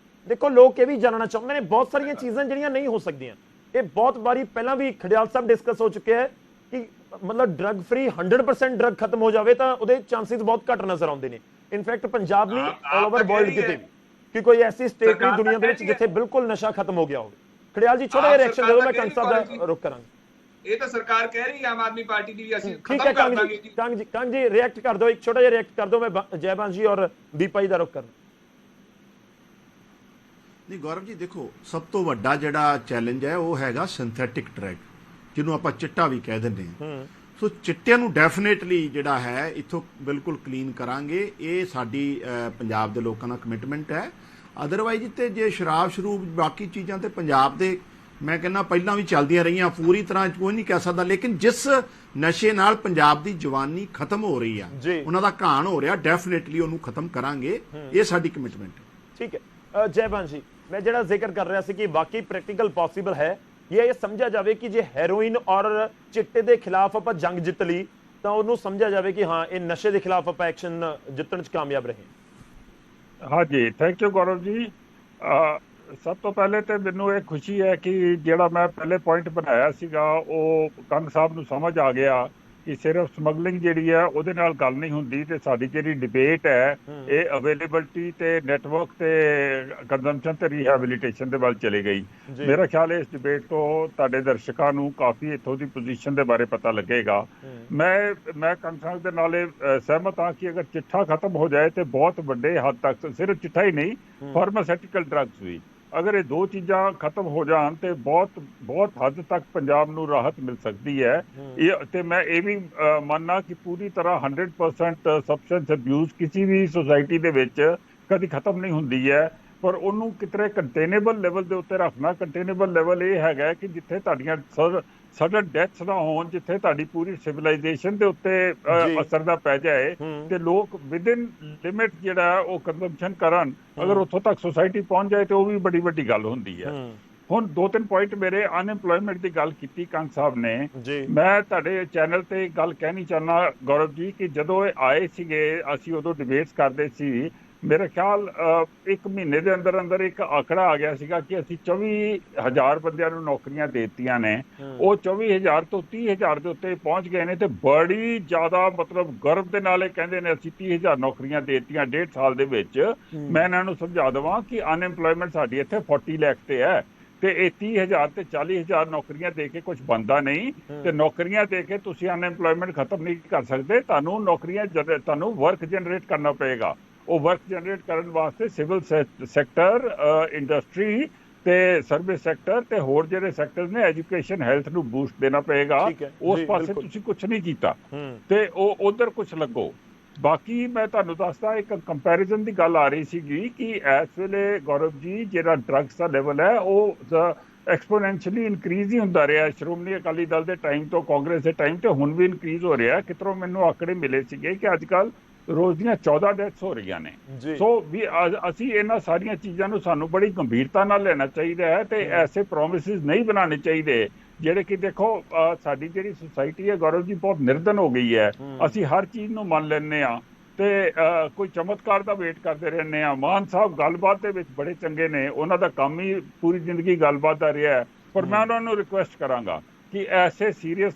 ਦੇਖੋ ਲੋਕ ਇਹ ਵੀ ਜਾਣਨਾ ਚਾਹੁੰਦੇ ਨੇ, ਬਹੁਤ ਸਾਰੀਆਂ ਚੀਜ਼ਾਂ ਜਿਹੜੀਆਂ ਨਹੀਂ ਹੋ ਸਕਦੀਆਂ। ਇਹ ਬਹੁਤ ਵਾਰੀ ਪਹਿਲਾਂ ਵੀ ਖੜਿਆਲ ਸਾਹਿਬ ਡਿਸਕਸ ਹੋ ਚੁੱਕਿਆ ਹੈ ਕਿ ਮਤਲਬ ਡਰਗ ਫ੍ਰੀ 100% ਡਰਗ ਖਤਮ ਹੋ ਜਾਵੇ ਤਾਂ ਉਹਦੇ ਚਾਂਸਸ ਬਹੁਤ ਘੱਟ ਨਜ਼ਰ ਆਉਂਦੇ ਨੇ। ਇਨਫੈਕਟ ਪੰਜਾਬ ਨਹੀਂ, ਆਲ ਓਵਰ ਵਰਲਡ ਕਿਤੇ ਵੀ, ਕਿ ਕੋਈ ਐਸੀ ਸਟੇਟ ਨਹੀਂ ਦੁਨੀਆ ਦੇ ਵਿੱਚ ਜਿੱਥੇ ਬਿਲਕੁਲ ਨਸ਼ਾ ਖਤਮ ਹੋ ਗਿਆ ਹੋਵੇ। ਖੜਿਆਲ ਜੀ ਛੋਟਾ ਜਿਹਾ ਰਿਐਕਸ਼ਨ ਦਿਓ, ਮੈਂ ਕੰਗ ਸਾਹਿਬ ਦਾ ਰੁਕ ਕਰਾਂਗਾ। ਇਹ ਤਾਂ ਸਰਕਾਰ ਕਹਿ ਰਹੀ ਹੈ ਆਮ ਆਦਮੀ ਪਾਰਟੀ ਦੀ ਵੀ ਅਸੀਂ ਖਤਮ ਕਰ ਦਾਂਗੇ ਜੀ। ਕੰਗ ਜੀ ਰਿਐਕਟ ਕਰ ਦਿਓ, ਇੱਕ ਛੋਟਾ ਜਿਹਾ ਰਿਐਕਟ ਕਰ ਦਿਓ। ਮੈਂ ਜੈਬਾਨ ਜੀ ਔਰ ਦੀਪਾ ਜੀ ਦਾ ਰੁਕ ਕਰਨਾ। ਨਹੀਂ ਗੌਰਵ ਜੀ, ਦੇਖੋ ਸਭ ਤੋਂ ਵੱਡਾ ਜਿਹੜਾ ਚੈਲੰਜ ਹੈ ਉਹ ਹੈਗਾ ਸਿੰਥੈਟਿਕ ਡਰਗ, ਜਿਹਨੂੰ ਆਪਾਂ ਚਿੱਟਾ ਵੀ ਕਹਿ ਦਿੰਦੇ ਹਾਂ। ਸੋ ਚਿੱਟਿਆਂ ਨੂੰ ਡੈਫੀਨੇਟਲੀ ਜਿਹੜਾ ਹੈ ਇੱਥੋਂ ਬਿਲਕੁਲ ਕਲੀਨ ਕਰਾਂਗੇ। ਇਹ ਸਾਡੀ ਪੰਜਾਬ ਦੇ ਲੋਕਾਂ ਦਾ ਕਮਿਟਮੈਂਟ ਹੈ। ਅਦਰਵਾਈਜ਼ ਤੇ ਜੇ ਸ਼ਰਾਬ ਸ਼ਰੂਬ ਬਾਕੀ ਚੀਜ਼ਾਂ ਤੇ ਪੰਜਾਬ ਦੇ ਮੈਂ ਕਹਿੰਦਾ ਪਹਿਲਾਂ ਵੀ ਚੱਲਦੀਆਂ ਰਹੀਆਂ, ਪੂਰੀ ਤਰ੍ਹਾਂ ਕੋਈ ਨਹੀਂ ਕਹਿ ਸਕਦਾ, ਲੇਕਿਨ ਜਿਸ ਨਸ਼ੇ ਨਾਲ ਪੰਜਾਬ ਦੀ ਜਵਾਨੀ ਖਤਮ ਹੋ ਰਹੀ ਆ, ਉਹਨਾਂ ਦਾ ਘਾਣ ਹੋ ਰਿਹਾ, ਡੈਫੀਨੇਟਲੀ ਉਹਨੂੰ ਖਤਮ ਕਰਾਂਗੇ। ਇਹ ਸਾਡੀ ਕਮਿਟਮੈਂਟ ਹੈ। ਠੀਕ ਹੈ ਜੈਬਾਨ ਜੀ, ਮੈਂ ਜਿਹੜਾ ਜ਼ਿਕਰ ਕਰ ਰਿਹਾ ਸੀ ਕਿ ਵਾਕਈ ਪ੍ਰੈਕਟੀਕਲ ਪੋਸੀਬਲ ਹੈ ਇਹ ਸਮਝਿਆ ਜਾਵੇ ਕਿ ਜੇ ਹੈਰੋਇਨ ਔਰ ਚਿੱਟੇ ਦੇ ਖਿਲਾਫ ਆਪਾਂ ਜੰਗ ਜਿੱਤ ਲਈ ਤਾਂ ਉਹਨੂੰ ਸਮਝਿਆ ਜਾਵੇ ਕਿ ਹਾਂ ਇਹ ਨਸ਼ੇ ਦੇ ਖਿਲਾਫ ਆਪਾਂ ਐਕਸ਼ਨ ਜਿੱਤਣ 'ਚ ਕਾਮਯਾਬ ਰਹੇ। ਹਾਂਜੀ, ਥੈਂਕ ਯੂ ਗੌਰਵ ਜੀ। ਸਭ ਤੋਂ ਪਹਿਲੇ ਤੇ ਮੈਨੂੰ ਇਹ ਖੁਸ਼ੀ ਹੈ ਕਿ ਜਿਹੜਾ ਮੈਂ ਪਹਿਲੇ ਪੁਆਇੰਟ ਬਣਾਇਆ ਸੀਗਾ ਉਹ ਕੰਗ ਸਾਹਿਬ ਨੂੰ ਸਮਝ ਆ ਗਿਆ ਕਿ ਸਿਰਫ ਸਮਗਲਿੰਗ ਜਿਹੜੀ ਹੈ ਉਹਦੇ ਨਾਲ ਗੱਲ ਨਹੀਂ ਹੁੰਦੀ, ਤੇ ਸਾਡੀ ਜਿਹੜੀ ਡਿਬੇਟ ਹੈ ਇਹ ਅਵੇਲੇਬਿਲਟੀ ਤੇ ਨੈਟਵਰਕ ਤੇ ਕੰਜ਼ੰਪਸ਼ਨ ਤੇ ਰੀਹੈਬਿਲਿਟੇਸ਼ਨ ਦੇ ਵੱਲ ਚਲੀ ਗਈ। ਮੇਰਾ ਖਿਆਲ ਹੈ ਇਸ ਡਿਬੇਟ ਤੋਂ ਤੁਹਾਡੇ ਦਰਸ਼ਕਾਂ ਨੂੰ ਕਾਫੀ ਇੱਥੋਂ ਦੀ ਪੋਜੀਸ਼ਨ ਦੇ ਬਾਰੇ ਪਤਾ ਲੱਗੇਗਾ। ਮੈਂ ਕੰਗ ਸਾਹਿਬ ਦੇ ਨਾਲ ਸਹਿਮਤ ਹਾਂ ਕਿ ਅਗਰ ਚਿੱਟਾ ਖਤਮ ਹੋ ਜਾਏ ਤੇ ਬਹੁਤ ਵੱਡੇ ਹੱਦ ਤੱਕ, ਸਿਰਫ ਚਿੱਟਾ ਹੀ ਨਹੀਂ, ਫਾਰਮਾਸਿਊਟੀਕਲ ਡਰੱਗਸ ਵੀ, ਅਗਰ ਇਹ ਦੋ ਚੀਜ਼ਾਂ ਖਤਮ ਹੋ ਜਾਣ ਤੇ ਬਹੁਤ ਹੱਦ ਤੱਕ ਪੰਜਾਬ ਨੂੰ ਰਾਹਤ ਮਿਲ ਸਕਦੀ ਹੈ। ਤੇ ਮੈਂ ਇਹ ਵੀ ਮੰਨਣਾ ਕਿ ਪੂਰੀ ਤਰ੍ਹਾਂ 100% ਸਬਸਟੈਂਸ ਅਬਿਊਜ਼ ਕਿਸੇ ਵੀ ਸੁਸਾਇਟੀ ਦੇ ਵਿੱਚ ਕਦੀ ਖਤਮ ਨਹੀਂ ਹੁੰਦੀ ਹੈ, ਪਰ ਉਹਨੂੰ ਕਿਤੇ ਕੰਟੇਨੇਬਲ ਲੈਵਲ ਦੇ ਉੱਤੇ ਰੱਖਣਾ। ਕੰਟੇਨੇਬਲ ਲੈਵਲ ਇਹ ਹੈਗਾ ਕਿ ਜਿੱਥੇ ਤੁਹਾਡੀਆਂ ਸਡਨ ਡੈਥਸ ਨਾ ਹੋਣ, ਜਿੱਥੇ ਤੁਹਾਡੀ ਪੂਰੀ ਸਿਵਲਾਈਜੇਸ਼ਨ ਦੇ ਉੱਤੇ ਅਸਰ ਨਾ ਪੈ ਜਾਏ ਤੇ ਲੋਕ ਵਿਦਿਨ ਲਿਮਿਟ ਜਿਹੜਾ ਉਹ ਕੰਜ਼ੰਪਸ਼ਨ ਕਰਨ। ਅਗਰ ਉੱਥੋਂ ਤੱਕ ਸੁਸਾਇਟੀ ਪਹੁੰਚ ਜਾਏ ਤੇ ਉਹ ਵੀ ਬੜੀ ਵੱਡੀ ਗੱਲ ਹੁੰਦੀ ਹੈ। ਹੁਣ 2-3 ਪੁਆਇੰਟ ਮੇਰੇ ਅਨਐਮਪਲੋਇਮੈਂਟ ਦੀ ਗੱਲ ਕੀਤੀ ਕੰਗ ਸਾਹਿਬ ਨੇ। ਮੈਂ ਤੁਹਾਡੇ ਚੈਨਲ ਤੇ ਗੱਲ ਕਹਿਣੀ ਚਾਹੁੰਦਾ ਗੌਰਵ ਜੀ ਕਿ ਜਦੋਂ ਇਹ ਆਏ ਸੀਗੇ ਅਸੀਂ ਉਦੋਂ ਡਿਬੇਟਸ ਕਰਦੇ ਸੀ, ਮੇਰੇ ਖਿਆਲ 1 ਮਹੀਨੇ ਦੇ ਅੰਦਰ ਇੱਕ ਆંકੜਾ ਆ ਗਿਆ ਸੀਗਾ ਕਿ ਅਸੀਂ 24,000 ਬੰਦਿਆਂ ਨੂੰ ਨੌਕਰੀਆਂ ਦੇ ਦਿੱਤੀਆਂ ਨੇ। ਉਹ 24,000 ਤੋਂ 30,000 ਦੇ ਉੱਤੇ ਪਹੁੰਚ ਗਏ ਨੇ ਤੇ ਬੜੀ ਜ਼ਿਆਦਾ ਮਤਲਬ ਗਰਵ ਦੇ ਨਾਲ ਇਹ ਕਹਿੰਦੇ ਨੇ ਅਸੀਂ 30,000 ਨੌਕਰੀਆਂ ਦੇ ਦਿੱਤੀਆਂ 1.5 ਸਾਲ ਦੇ ਵਿੱਚ। ਮੈਂ ਇਹਨਾਂ ਨੂੰ ਸਮਝਾ ਦੇਵਾਂ ਕਿ ਅਨਐਮਪਲੋਇਮੈਂਟ ਸਾਡੀ ਇੱਥੇ 40 ਲੱਖ ਤੇ ਹੈ ਤੇ ਇਹ 30,000 ਤੇ 40,000 ਨੌਕਰੀਆਂ ਦੇ ਕੇ ਕੁਝ ਬਣਦਾ ਨਹੀਂ। ਤੇ ਨੌਕਰੀਆਂ ਦੇ ਕੇ ਤੁਸੀਂ ਅਨਐਮਪਲੋਇਮੈਂਟ ਖਤਮ ਨਹੀਂ ਕਰ ਸਕਦੇ। ਤੁਹਾਨੂੰ ਨੌਕਰੀਆਂ ਤੁਹਾਨੂੰ ਵਰਕ ਜਨਰੇਟ ਕਰਨਾ ਪਏਗਾ। ਉਹ ਵਰਕ ਜਨਰੇਟ ਕਰਨ ਵਾਸਤੇ ਸਿਵਲ ਸੈਕਟਰ, ਇੰਡਸਟਰੀ ਤੇ ਸਰਵਿਸ ਸੈਕਟਰ ਤੇ ਹੋਰ ਜਿਹੜੇ ਸੈਕਟਰ ਨੇ, ਐਜੂਕੇਸ਼ਨ, ਹੈਲਥ ਨੂੰ ਬੂਸਟ ਦੇਣਾ ਪਏਗਾ। ਉਸ ਪਾਸੇ ਤੁਸੀਂ ਕੁਝ ਨਹੀਂ ਕੀਤਾ ਤੇ ਉਹ ਉਧਰ ਕੁਝ ਲੱਗੋ। ਬਾਕੀ ਮੈਂ ਤੁਹਾਨੂੰ ਦੱਸਦਾ, ਇੱਕ ਕੰਪੈਰੀਜ਼ਨ ਦੀ ਗੱਲ ਆ ਰਹੀ ਸੀਗੀ ਕਿ ਇਸ ਵੇਲੇ ਗੌਰਵ ਜੀ ਜਿਹੜਾ ਡਰੱਗਸ ਦਾ ਲੈਵਲ ਹੈ ਉਹ ਐਕਸਪੋਨੈਂਸ਼ੀਅਲੀ ਇਨਕਰੀਜ਼ ਹੀ ਹੁੰਦਾ ਰਿਹਾ। ਸ਼੍ਰੋਮਣੀ ਅਕਾਲੀ ਦਲ ਦੇ ਟਾਈਮ ਤੋਂ, ਕਾਂਗਰਸ ਦੇ ਟਾਈਮ ਤੇ ਹੁਣ ਵੀ ਇਨਕਰੀਜ਼ ਹੋ ਰਿਹਾ। ਕਿਧਰੋਂ ਮੈਨੂੰ ਆંકੜੇ ਮਿਲੇ ਸੀਗੇ ਕਿ ਅੱਜ ਕੱਲ ਰੋਜ਼ ਦੀਆਂ 14 ਡੈਥਸ ਹੋ ਰਹੀਆਂ ਨੇ। ਸੋ ਵੀ ਅਸੀਂ ਇਹਨਾਂ ਸਾਰੀਆਂ ਚੀਜ਼ਾਂ ਨੂੰ ਸਾਨੂੰ ਬੜੀ ਗੰਭੀਰਤਾ ਨਾਲ ਲੈਣਾ ਚਾਹੀਦਾ ਹੈ ਤੇ ਐਸੇ ਪ੍ਰੋਮਿਸਿਸ ਨਹੀਂ ਬਣਾਉਣੇ ਚਾਹੀਦੇ ਜਿਹੜੇ ਕਿ ਦੇਖੋ ਸਾਡੀ ਜਿਹੜੀ ਸੁਸਾਇਟੀ ਹੈ ਗੌਰਵ ਜੀ ਬਹੁਤ ਨਿਰਧਨ ਹੋ ਗਈ ਹੈ। ਅਸੀਂ ਹਰ ਚੀਜ਼ ਨੂੰ ਮੰਨ ਲੈਂਦੇ ਹਾਂ ਤੇ ਕੋਈ ਚਮਤਕਾਰ ਦਾ ਵੇਟ ਕਰਦੇ ਰਹਿੰਦੇ ਹਾਂ। ਮਾਨ ਸਾਹਿਬ ਗੱਲਬਾਤ ਦੇ ਵਿੱਚ ਬੜੇ ਚੰਗੇ ਨੇ, ਉਹਨਾਂ ਦਾ ਕੰਮ ਹੀ ਪੂਰੀ ਜ਼ਿੰਦਗੀ ਗੱਲਬਾਤ ਦਾ ਰਿਹਾ ਹੈ, ਪਰ ਮੈਂ ਉਹਨਾਂ ਨੂੰ ਰਿਕੁਐਸਟ ਕਰਾਂਗਾ ਕਿ ਐਸੇ ਸੀਰੀਅਸ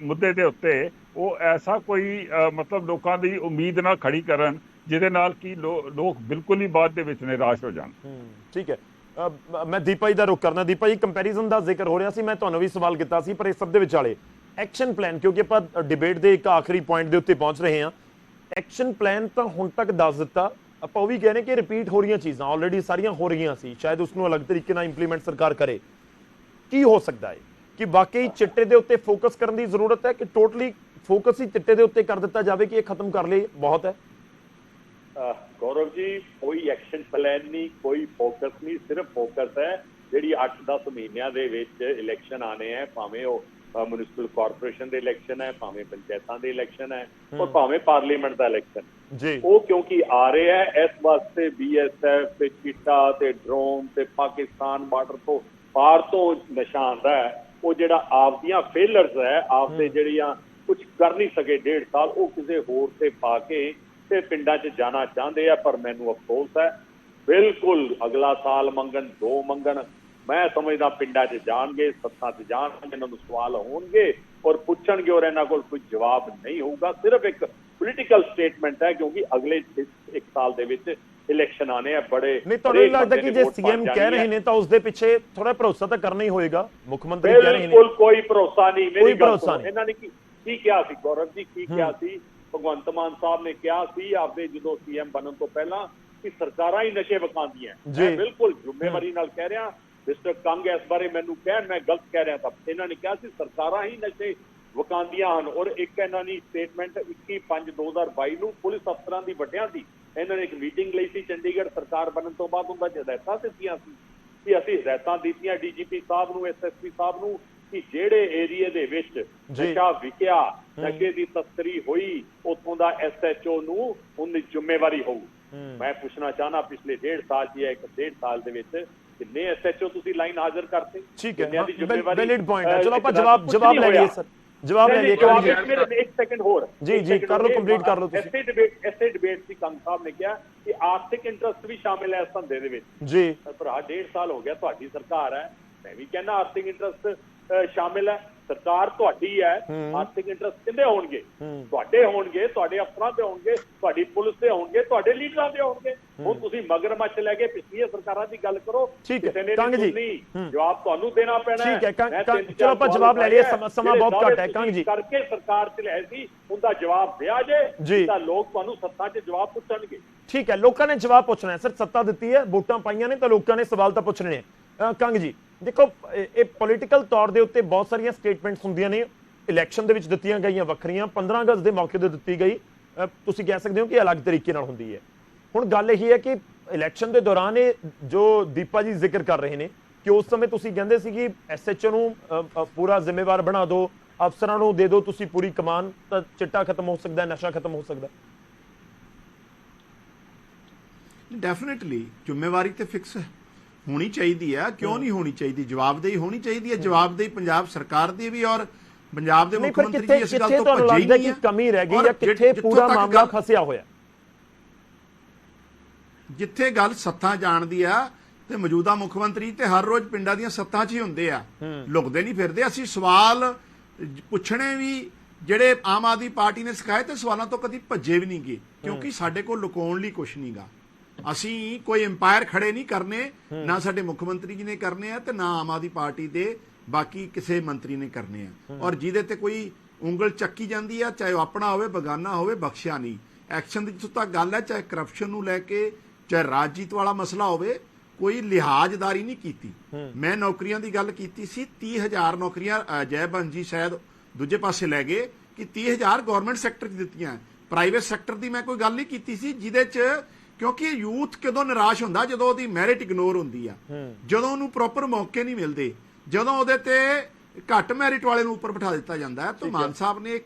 ਮੁੱਦੇ ਦੇ ਉੱਤੇ ਉਹ ਐਸਾ ਕੋਈ ਮਤਲਬ ਲੋਕਾਂ ਦੀ ਉਮੀਦ ਨਾ ਖੜੀ ਕਰਨ ਜਿਹਦੇ ਨਾਲ ਕਿ ਲੋਕ ਬਿਲਕੁਲ ਹੀ ਬਾਅਦ ਦੇ ਵਿੱਚ ਨਿਰਾਸ਼ ਹੋ ਜਾਣ। ਠੀਕ ਹੈ, ਮੈਂ ਦੀਪਾ ਜੀ ਦਾ ਰੁਖ ਕਰਨਾ। ਦੀਪਾ ਜੀ, ਕੰਪੈਰੀਜ਼ਨ ਦਾ ਜ਼ਿਕਰ ਹੋ ਰਿਹਾ ਸੀ, ਮੈਂ ਤੁਹਾਨੂੰ ਵੀ ਸਵਾਲ ਕੀਤਾ ਸੀ, ਪਰ ਇਸ ਸਭ ਦੇ ਵਿਚਾਲੇ ਐਕਸ਼ਨ ਪਲਾਨ, ਕਿਉਂਕਿ ਆਪਾਂ ਡਿਬੇਟ ਦੇ ਇੱਕ ਆਖਰੀ ਪੁਆਇੰਟ ਦੇ ਉੱਤੇ ਪਹੁੰਚ ਰਹੇ ਹਾਂ। ਐਕਸ਼ਨ ਪਲਾਨ ਤਾਂ ਹੁਣ ਤੱਕ ਦੱਸ ਦਿੱਤਾ, ਆਪਾਂ ਉਹ ਵੀ ਕਹਿੰਦੇ ਕਿ ਰਿਪੀਟ ਹੋ ਰਹੀਆਂ ਚੀਜ਼ਾਂ ਆਲਰੇਡੀ ਸਾਰੀਆਂ ਹੋ ਰਹੀਆਂ ਸੀ, ਸ਼ਾਇਦ ਉਸ ਨੂੰ ਅਲੱਗ ਤਰੀਕੇ ਨਾਲ ਇੰਪਲੀਮੈਂਟ ਸਰਕਾਰ ਕਰੇ। ਕੀ ਹੋ ਸਕਦਾ ਹੈ ਕਿ ਵਾਕਈ ਚਿੱਟੇ ਦੇ ਉੱਤੇ ਫੋਕਸ ਕਰਨ ਦੀ ਜ਼ਰੂਰਤ ਹੈ ਕਿ ਟੋਟਲੀ ਫੋਕਸ ਹੀ ਚਿੱਟੇ ਦੇ ਉੱਤੇ ਕਰ ਦਿੱਤਾ ਜਾਵੇ ਕਿ ਇਹ ਖਤਮ ਕਰ ਲਈ ਬਹੁਤ ਹੈ? ਗੌਰਵ ਜੀ, ਕੋਈ ਐਕਸ਼ਨ ਪਲਾਨ ਨਹੀਂ, ਕੋਈ ਫੋਕਸ ਨਹੀਂ, ਸਿਰਫ ਫੋਕਸ ਹੈ ਜਿਹੜੀ 8-10 ਮਹੀਨਿਆਂ ਦੇ ਵਿੱਚ ਇਲੈਕਸ਼ਨ ਆਣੇ ਹੈ, ਭਾਵੇਂ ਉਹ ਮਿਊਨਿਸਪਲ ਕਾਰਪੋਰੇਸ਼ਨ ਦੇ ਇਲੈਕਸ਼ਨ ਹੈ, ਭਾਵੇਂ ਪੰਚਾਇਤਾਂ ਦੇ ਇਲੈਕਸ਼ਨ ਹੈ, ਔਰ ਭਾਵੇਂ ਪਾਰਲੀਮੈਂਟ ਦਾ ਇਲੈਕਸ਼ਨ ਜੀ। ਉਹ ਕਿਉਂਕਿ ਆ ਰਹੇ ਹੈ ਇਸ ਵਾਸਤੇ BSF ਤੇ ਚਿੱਟਾ ਤੇ ਡਰੋਨ ਤੇ ਪਾਕਿਸਤਾਨ ਬਾਰਡਰ ਤੋਂ ਪਾਰ ਤੋਂ ਨਸ਼ਾ ਆਉਂਦਾ ਹੈ। ਉਹ ਜਿਹੜਾ ਆਪਦੀਆਂ ਫੇਲਰਸ ਹੈ, ਆਪਦੇ ਜਿਹੜੀਆਂ ਕੁਝ ਕਰ ਨਹੀਂ ਸਕੇ 1.5 ਸਾਲ, ਉਹ ਕਿਸੇ ਹੋਰ ਤੇ ਪਾ ਕੇ ਤੇ ਪਿੰਡਾਂ 'ਚ ਜਾਣਾ ਚਾਹੁੰਦੇ ਆ। ਪਰ ਮੈਨੂੰ ਅਫਸੋਸ ਹੈ, ਬਿਲਕੁਲ ਅਗਲਾ ਸਾਲ ਮੰਗਣ 2 ਮੰਗਣ, ਮੈਂ ਸਮਝਦਾ ਪਿੰਡਾਂ 'ਚ ਜਾਣਗੇ, ਸੱਥਾਂ 'ਚ ਜਾਣਗੇ, ਇਹਨਾਂ ਨੂੰ ਸਵਾਲ ਹੋਣਗੇ ਔਰ ਪੁੱਛਣਗੇ ਔਰ ਇਹਨਾਂ ਕੋਲ ਕੋਈ ਜਵਾਬ ਨਹੀਂ ਹੋਊਗਾ। ਸਿਰਫ ਇੱਕ ਪੋਲੀਟੀਕਲ ਸਟੇਟਮੈਂਟ ਹੈ ਕਿਉਂਕਿ ਅਗਲੇ 1 ਸਾਲ ਦੇ ਵਿੱਚ ਇਲੈਕਸ਼ਨ ਆਣੇ ਆ। ਬੜੇ ਨਹੀਂ, ਤੁਹਾਨੂੰ ਨਹੀਂ ਲੱਗਦਾ ਕਿ ਜੇ ਸੀਐਮ ਕਹਿ ਰਹੇ ਨੇ ਤਾਂ ਉਸ ਦੇ ਪਿੱਛੇ ਥੋੜਾ ਭਰੋਸਾ ਤਾਂ ਕਰਨਾ ਹੀ ਹੋਏਗਾ? ਮੁੱਖ ਮੰਤਰੀ ਕਹਿ ਰਹੇ ਨੇ। ਬਿਲਕੁਲ ਕੋਈ ਭਰੋਸਾ ਨਹੀਂ। ਕੋਈ ਭਰੋਸਾ ਨਹੀਂ। ਇਹਨਾਂ ਨੇ ਕੀ ਕਿਹਾ ਸੀ ਗੌਰਵ ਜੀ, ਕੀ ਕਿਹਾ ਸੀ? ਭਗਵੰਤ ਮਾਨ ਸਾਹਿਬ ਨੇ ਕਿਹਾ ਸੀ ਆਪਦੇ ਜਦੋਂ ਸੀਐਮ ਬਣਨ ਤੋਂ ਪਹਿਲਾਂ ਕਿ ਸਰਕਾਰਾਂ ਹੀ ਨਸ਼ੇ ਵਿਕਾਉਂਦੀਆਂ। ਮੈਂ ਬਿਲਕੁਲ ਜ਼ਿੰਮੇਵਾਰੀ ਨਾਲ ਕਹਿ ਰਿਹਾ, ਮਿਸਟਰ ਕੰਗ ਇਸ ਬਾਰੇ ਮੈਨੂੰ ਕਹਿਣ ਮੈਂ ਗਲਤ ਕਹਿ ਰਿਹਾ ਤਾਂ ਇਹਨਾਂ ਨੇ ਕਿਹਾ ਸੀ ਸਰਕਾਰਾਂ ਹੀ ਨਸ਼ੇ ਵਿਕਾਉਂਦੀਆਂ ਹਨ। ਔਰ ਇੱਕ ਇਹਨਾਂ ਦੀ ਸਟੇਟਮੈਂਟ 21/5/2022 ਨੂੰ ਪੁਲਿਸ ਅਫਸਰਾਂ ਦੀ ਵੱਡਿਆਂ ਦੀ ਇਹਨਾਂ ਨੇ ਇੱਕ ਮੀਟਿੰਗ ਲਈ ਸੀ ਚੰਡੀਗੜ੍ਹ ਸਰਕਾਰ ਬਣਨ ਤੋਂ ਬਾਅਦ। ਉਹਨਾਂ 'ਚ ਹਦਾਇਤਾਂ ਦਿੱਤੀਆਂ ਸੀ ਕਿ ਅਸੀਂ ਹਦਾਇਤਾਂ ਦਿੱਤੀਆਂ DGP ਸਾਹਿਬ ਨੂੰ, SSP ਸਾਹਿਬ ਨੂੰ ਕਿ ਜਿਹੜੇ ਏਰੀਏ ਦੇ ਵਿੱਚ ਨਸ਼ਾ ਵਿਕਿਆ, ਨਸ਼ੇ ਦੀ ਤਸਕਰੀ ਹੋਈ, ਉੱਥੋਂ ਦਾ SHO ਨੂੰ ਉਹਦੀ ਜ਼ਿੰਮੇਵਾਰੀ ਹੋਊ। ਮੈਂ ਪੁੱਛਣਾ ਚਾਹਨਾ ਪਿਛਲੇ 1.5 ਸਾਲ 'ਚ ਜਾਂ 1.5 ਸਾਲ ਦੇ ਵਿੱਚ ਕਿੰਨੇ SHO ਤੁਸੀਂ ਲਾਈਨ ਹਾਜ਼ਰ ਕਰਤੇ? ਠੀਕ ਹੈ, ਵੈਲਿਡ ਪੁਆਇੰਟ ਹੈ। ਚਲੋ ਆਪਾਂ ਜਵਾਬ ਲੈ ਲਈਏ ਸਰ, ਜਵਾਬ ਲੈ ਲਈਏ। ਇੱਕ ਸੈਕਿੰਡ ਹੋਰ ਜੀ ਕਰ ਲਓ, ਕੰਪਲੀਟ ਕਰ ਲਓ ਤੁਸੀਂ। ਐਸੇ ਡਿਬੇਟ ਸੀ, ਕੰਗ ਸਾਹਿਬ ਨੇ ਕਿਹਾ ਕਿ ਆਰਥਿਕ ਇੰਟਰਸਟ ਵੀ ਸ਼ਾਮਿਲ ਹੈ ਇਸ ਧੰਦੇ ਦੇ ਵਿੱਚ ਜੀ। ਭਰਾ 1.5 ਸਾਲ ਹੋ ਗਿਆ ਤੁਹਾਡੀ ਸਰਕਾਰ ਹੈ, ਮੈਂ ਵੀ ਕਹਿੰਦਾ ਆਰਥਿਕ ਇੰਟਰਸਟ ਸ਼ਾਮਿਲ ਹੈ। ਸਰਕਾਰ ਤੁਹਾਡੀ ਹੈ, ਆਰਥਿਕ ਇੰਟਰਸਟ ਕਿੰਦੇ ਹੋਣਗੇ? ਤੁਹਾਡੇ ਹੋਣਗੇ, ਤੁਹਾਡੇ ਅਫਸਰਾਂ ਦੇ ਹੋਣਗੇ, ਤੁਹਾਡੀ ਪੁਲਿਸ ਦੇ ਹੋਣਗੇ, ਤੁਹਾਡੇ ਲੀਡਰਾਂ ਦੇ ਹੋਣਗੇ। ਹੁਣ ਤੁਸੀਂ ਮਗਰਮੱਛ ਲੈ ਕੇ ਪਿਛਲੀਆਂ ਸਰਕਾਰਾਂ ਦੀ ਗੱਲ ਕਰੋ, ਕਿਸੇ ਨੇ ਨਹੀਂ ਜਵਾਬ ਤੁਹਾਨੂੰ ਦੇਣਾ ਪੈਣਾ। ਠੀਕ ਹੈ, ਚਲੋ ਆਪਾਂ ਜਵਾਬ ਲੈ ਲਈਏ, ਸਮਾਂ ਬਹੁਤ ਘੱਟ ਹੈ। ਕੰਗ ਜੀ ਕਰਕੇ ਸਰਕਾਰ ਚ ਲੈ ਸੀ, ਉਹਦਾ ਜਵਾਬ ਦਿਆ ਜੇ ਤਾਂ ਲੋਕ ਤੁਹਾਨੂੰ ਸੱਤਾ 'ਚ ਜਵਾਬ ਪੁੱਛਣਗੇ। ਠੀਕ ਹੈ, ਲੋਕਾਂ ਨੇ ਜਵਾਬ ਪੁੱਛਣਾ ਹੈ ਸਰ। ਸੱਤਾ ਦਿੱਤੀ ਹੈ, ਵੋਟਾਂ ਪਾਈਆਂ ਨੇ ਤਾਂ ਲੋਕਾਂ ਨੇ ਸਵਾਲ ਤਾਂ ਪੁੱਛਣੇ ਨੇ। ਕੰਗ ਜੀ ਦੇਖੋ, ਇਹ ਪੋਲੀਟੀਕਲ ਤੌਰ ਦੇ ਉੱਤੇ ਬਹੁਤ ਸਾਰੀਆਂ ਸਟੇਟਮੈਂਟਸ ਹੁੰਦੀਆਂ ਨੇ, ਇਲੈਕਸ਼ਨ ਦੇ ਵਿੱਚ ਦਿੱਤੀਆਂ ਗਈਆਂ ਵੱਖਰੀਆਂ, 15 ਅਗਸਤ ਦੇ ਮੌਕੇ ਤੇ ਦਿੱਤੀ ਗਈ ਤੁਸੀਂ ਕਹਿ ਸਕਦੇ ਹੋ ਕਿ ਅਲੱਗ ਤਰੀਕੇ ਨਾਲ ਹੁੰਦੀ ਹੈ। ਹੁਣ ਗੱਲ ਇਹ ਹੈ ਕਿ ਇਲੈਕਸ਼ਨ ਦੇ ਦੌਰਾਨ ਇਹ ਜੋ ਦੀਪਾ ਜੀ ਜ਼ਿਕਰ ਕਰ ਰਹੇ ਨੇ ਕਿ ਉਸ ਸਮੇਂ ਤੁਸੀਂ ਕਹਿੰਦੇ ਸੀ ਕਿ SHO ਨੂੰ ਪੂਰਾ ਜ਼ਿੰਮੇਵਾਰ ਬਣਾ ਦਿਓ, ਅਫਸਰਾਂ ਨੂੰ ਦੇ ਦਿਓ ਤੁਸੀਂ ਪੂਰੀ ਕਮਾਨ, ਤਾਂ ਚਿੱਟਾ ਖਤਮ ਹੋ ਸਕਦਾ, ਨਸ਼ਾ ਖਤਮ ਹੋ ਸਕਦਾ। ਡੈਫੀਨਿਟਲੀ ਜ਼ਿੰਮੇਵਾਰੀ ਤੇ ਫਿਕਸ ਹੋਣੀ ਚਾਹੀਦੀ ਹੈ। ਕਿਉਂ ਨਹੀਂ ਹੋਣੀ ਚਾਹੀਦੀ? ਜਵਾਬਦੇਹੀ ਹੋਣੀ ਚਾਹੀਦੀ ਹੈ। ਜਵਾਬਦੇਹੀ ਪੰਜਾਬ ਸਰਕਾਰ ਦੀ ਵੀ ਔਰ ਪੰਜਾਬ ਦੇ ਮੁੱਖ ਮੰਤਰੀ ਜੀ ਇਸ ਗੱਲ ਤੋਂ ਭੱਜੇ ਨਹੀਂ ਹੈ। ਕਮੀ ਰਹਿ ਗਈ ਜਾਂ ਕਿੱਥੇ ਪੂਰਾ ਮਾਮਲਾ ਫਸਿਆ ਹੋਇਆ? ਜਿੱਥੇ ਗੱਲ ਸੱਥਾਂ ਜਾਣ ਦੀ ਆ ਤੇ ਮੌਜੂਦਾ ਮੁੱਖ ਮੰਤਰੀ ਤੇ ਹਰ ਰੋਜ਼ ਪਿੰਡਾਂ ਦੀਆਂ ਸੱਥਾਂ 'ਚ ਹੀ ਹੁੰਦੇ ਆ, ਲੁਕਦੇ ਨਹੀਂ ਫਿਰਦੇ। ਅਸੀਂ ਸਵਾਲ ਪੁੱਛਣੇ ਵੀ ਜਿਹੜੇ ਆਮ ਆਦਮੀ ਪਾਰਟੀ ਨੇ ਸਿਖਾਏ ਤੇ ਸਵਾਲਾਂ ਤੋਂ ਕਦੀ ਭੱਜੇ ਵੀ ਨਹੀਂ ਗਏ, ਕਿਉਂਕਿ ਸਾਡੇ ਕੋਲ ਲੁਕਾਉਣ ਲਈ ਕੁਝ ਨਹੀਂਗਾ। ਅਸੀਂ ਕੋਈ ਐਮਪਾਇਰ ਖੜੇ ਨਹੀਂ ਕਰਨੇ, ਨਾ ਸਾਡੇ ਮੁੱਖ ਮੰਤਰੀ ਜੀ ਨੇ ਕਰਨੇ ਆ ਤੇ ਨਾ ਆਮ ਆਦਮੀ ਪਾਰਟੀ ਦੇ ਬਾਕੀ ਕਿਸੇ ਮੰਤਰੀ ਨੇ ਕਰਨੇ ਆ। ਔਰ ਜਿਹਦੇ ਤੇ ਕੋਈ ਉਂਗਲ ਚੱਕੀ ਜਾਂਦੀ ਆ, ਚਾਹੇ ਉਹ ਆਪਣਾ ਹੋਵੇ ਬਗਾਨਾ ਹੋਵੇ, ਬਖਸ਼ਿਆ ਨਹੀਂ। ਐਕਸ਼ਨ ਦੀ ਜਿੱਥੋਂ ਤੱਕ ਗੱਲ ਹੈ, ਚਾਹੇ ਕਰਪਸ਼ਨ ਨੂੰ ਲੈ ਕੇ, ਚਾਹੇ ਰਾਜਨੀਤੀ ਵਾਲਾ ਮਸਲਾ ਹੋਵੇ, ਕੋਈ ਲਿਹਾਜ਼ਦਾਰੀ ਨਹੀਂ ਕੀਤੀ। ਮੈਂ ਨੌਕਰੀਆਂ ਦੀ ਗੱਲ ਕੀਤੀ ਸੀ, 30,000 ਨੌਕਰੀਆਂ ਜੈ ਬੰਜੀ ਸ਼ਾਇਦ ਦੂਜੇ ਪਾਸੇ ਲੈ ਗਏ ਕਿ 30,000 ਗਵਰਨਮੈਂਟ ਸੈਕਟਰ 'ਚ ਦਿੱਤੀਆਂ। ਪ੍ਰਾਈਵੇਟ ਸੈਕਟਰ ਦੀ ਮੈਂ ਕੋਈ ਗੱਲ ਨਹੀਂ ਕੀਤੀ ਸੀ, ਜਿਹਦੇ 'ਚ ਕਿਉਂਕਿ ਯੂਥ ਕਦੋਂ ਨਿਰਾਸ਼ ਹੁੰਦਾ? ਜਦੋਂ ਉਹਦੀ ਮੈਰਿਟ ਇਗਨੋਰ ਹੁੰਦੀ ਆ, ਜਦੋਂ ਉਹਨੂੰ ਪ੍ਰੋਪਰ ਮੌਕੇ ਨਹੀਂ ਮਿਲਦੇ, ਜਦੋਂ ਉਹਦੇ ਤੇ ਘੱਟ ਮੈਰਿਟ ਵਾਲੇ ਨੂੰ ਉੱਪਰ ਬਿਠਾ ਦਿੱਤਾ ਜਾਂਦਾ ਹੈ। ਤਾਂ ਮਾਨ ਸਾਹਿਬ ਨੇ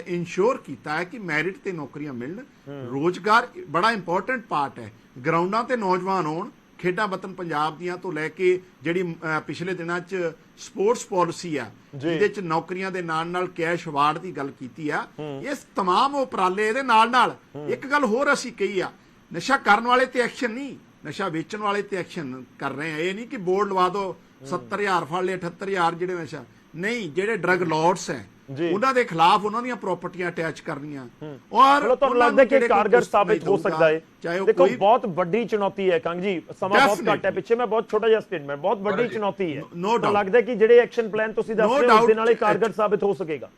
ਇਨਸ਼ੋਰ ਕੀਤਾ ਹੈ ਕਿ ਮੈਰਿਟ ਤੇ ਨੌਕਰੀਆਂ ਮਿਲਣ। ਰੋਜ਼ਗਾਰ ਬੜਾ ਇੰਪੋਰਟੈਂਟ ਪਾਰਟ ਹੈ। ਗਰਾਊਂਡਾਂ ਤੇ ਨੌਜਵਾਨ ਹੋਣ। ਖੇਡਾਂ ਵਤਨ ਪੰਜਾਬ ਦੀਆਂ ਤੋਂ ਲੈ ਕੇ ਜਿਹੜੀ ਪਿਛਲੇ ਦਿਨਾਂ 'ਚ ਸਪੋਰਟਸ ਪਾਲਿਸੀ ਆ, ਜਿਹਦੇ 'ਚ ਨੌਕਰੀਆਂ ਦੇ ਨਾਲ ਨਾਲ ਕੈਸ਼ ਅਵਾਰਡ ਦੀ ਗੱਲ ਕੀਤੀ ਆ, ਇਸ तमाम ਉਪਰਾਲੇ ਦੇ ਨਾਲ ਨਾਲ ਇੱਕ ਗੱਲ ਹੋਰ ਅਸੀਂ ਕਹੀ ਆ, ਨਸ਼ਾ ਕਰਨ ਵਾਲੇ ਤੇ ਐਕਸ਼ਨ ਨਹੀਂ, ਨਸ਼ਾ ਵੇਚਣ ਵਾਲੇ ਤੇ ਐਕਸ਼ਨ ਕਰ ਰਹੇ ਆ। ਇਹ ਨਹੀਂ ਕਿ ਬੋਰਡ ਲਵਾ ਦਿਓ 70,000 ਫੜ ਲਏ, 78,000 ਜਿਹੜੇ ਨਸ਼ਾ ਨਹੀਂ, ਜਿਹੜੇ ਡਰਗ ਲਾਰਡਸ ਹੈ ਉਹਨਾਂ ਦੇ ਖਿਲਾਫ ਉਹਨਾਂ ਦੀਆਂ ਪ੍ਰਾਪਰਟੀਆਂ ਅਟੈਚ ਕਰਨੀਆਂ। ਔਰ ਤੁਹਾਨੂੰ ਲੱਗਦਾ ਕਿ ਕਾਰਗਰ ਸਾਬਿਤ ਹੋ ਸਕਦਾ ਹੈ? ਦੇਖੋ, ਬਹੁਤ ਵੱਡੀ ਚੁਣੌਤੀ ਹੈ ਕੰਗ ਜੀ, ਸਮਾਂ ਬਹੁਤ ਘੱਟ ਹੈ, ਪਿੱਛੇ ਮੈਂ ਬਹੁਤ ਛੋਟਾ ਜਿਹਾ ਸਟੇਟਮੈਂਟ, ਬਹੁਤ ਵੱਡੀ ਚੁਣੌਤੀ ਹੈ। ਤੁਹਾਨੂੰ ਲੱਗਦਾ ਕਿ ਜਿਹੜੇ ਐਕਸ਼ਨ ਪਲਾਨ ਤੁਸੀਂ ਦੱਸ ਰਹੇ ਹੋ ਉਸ ਦੇ ਨਾਲ ਕਾਰਗਰ ਸਾਬਿਤ ਹੋ ਸਕੇਗਾ?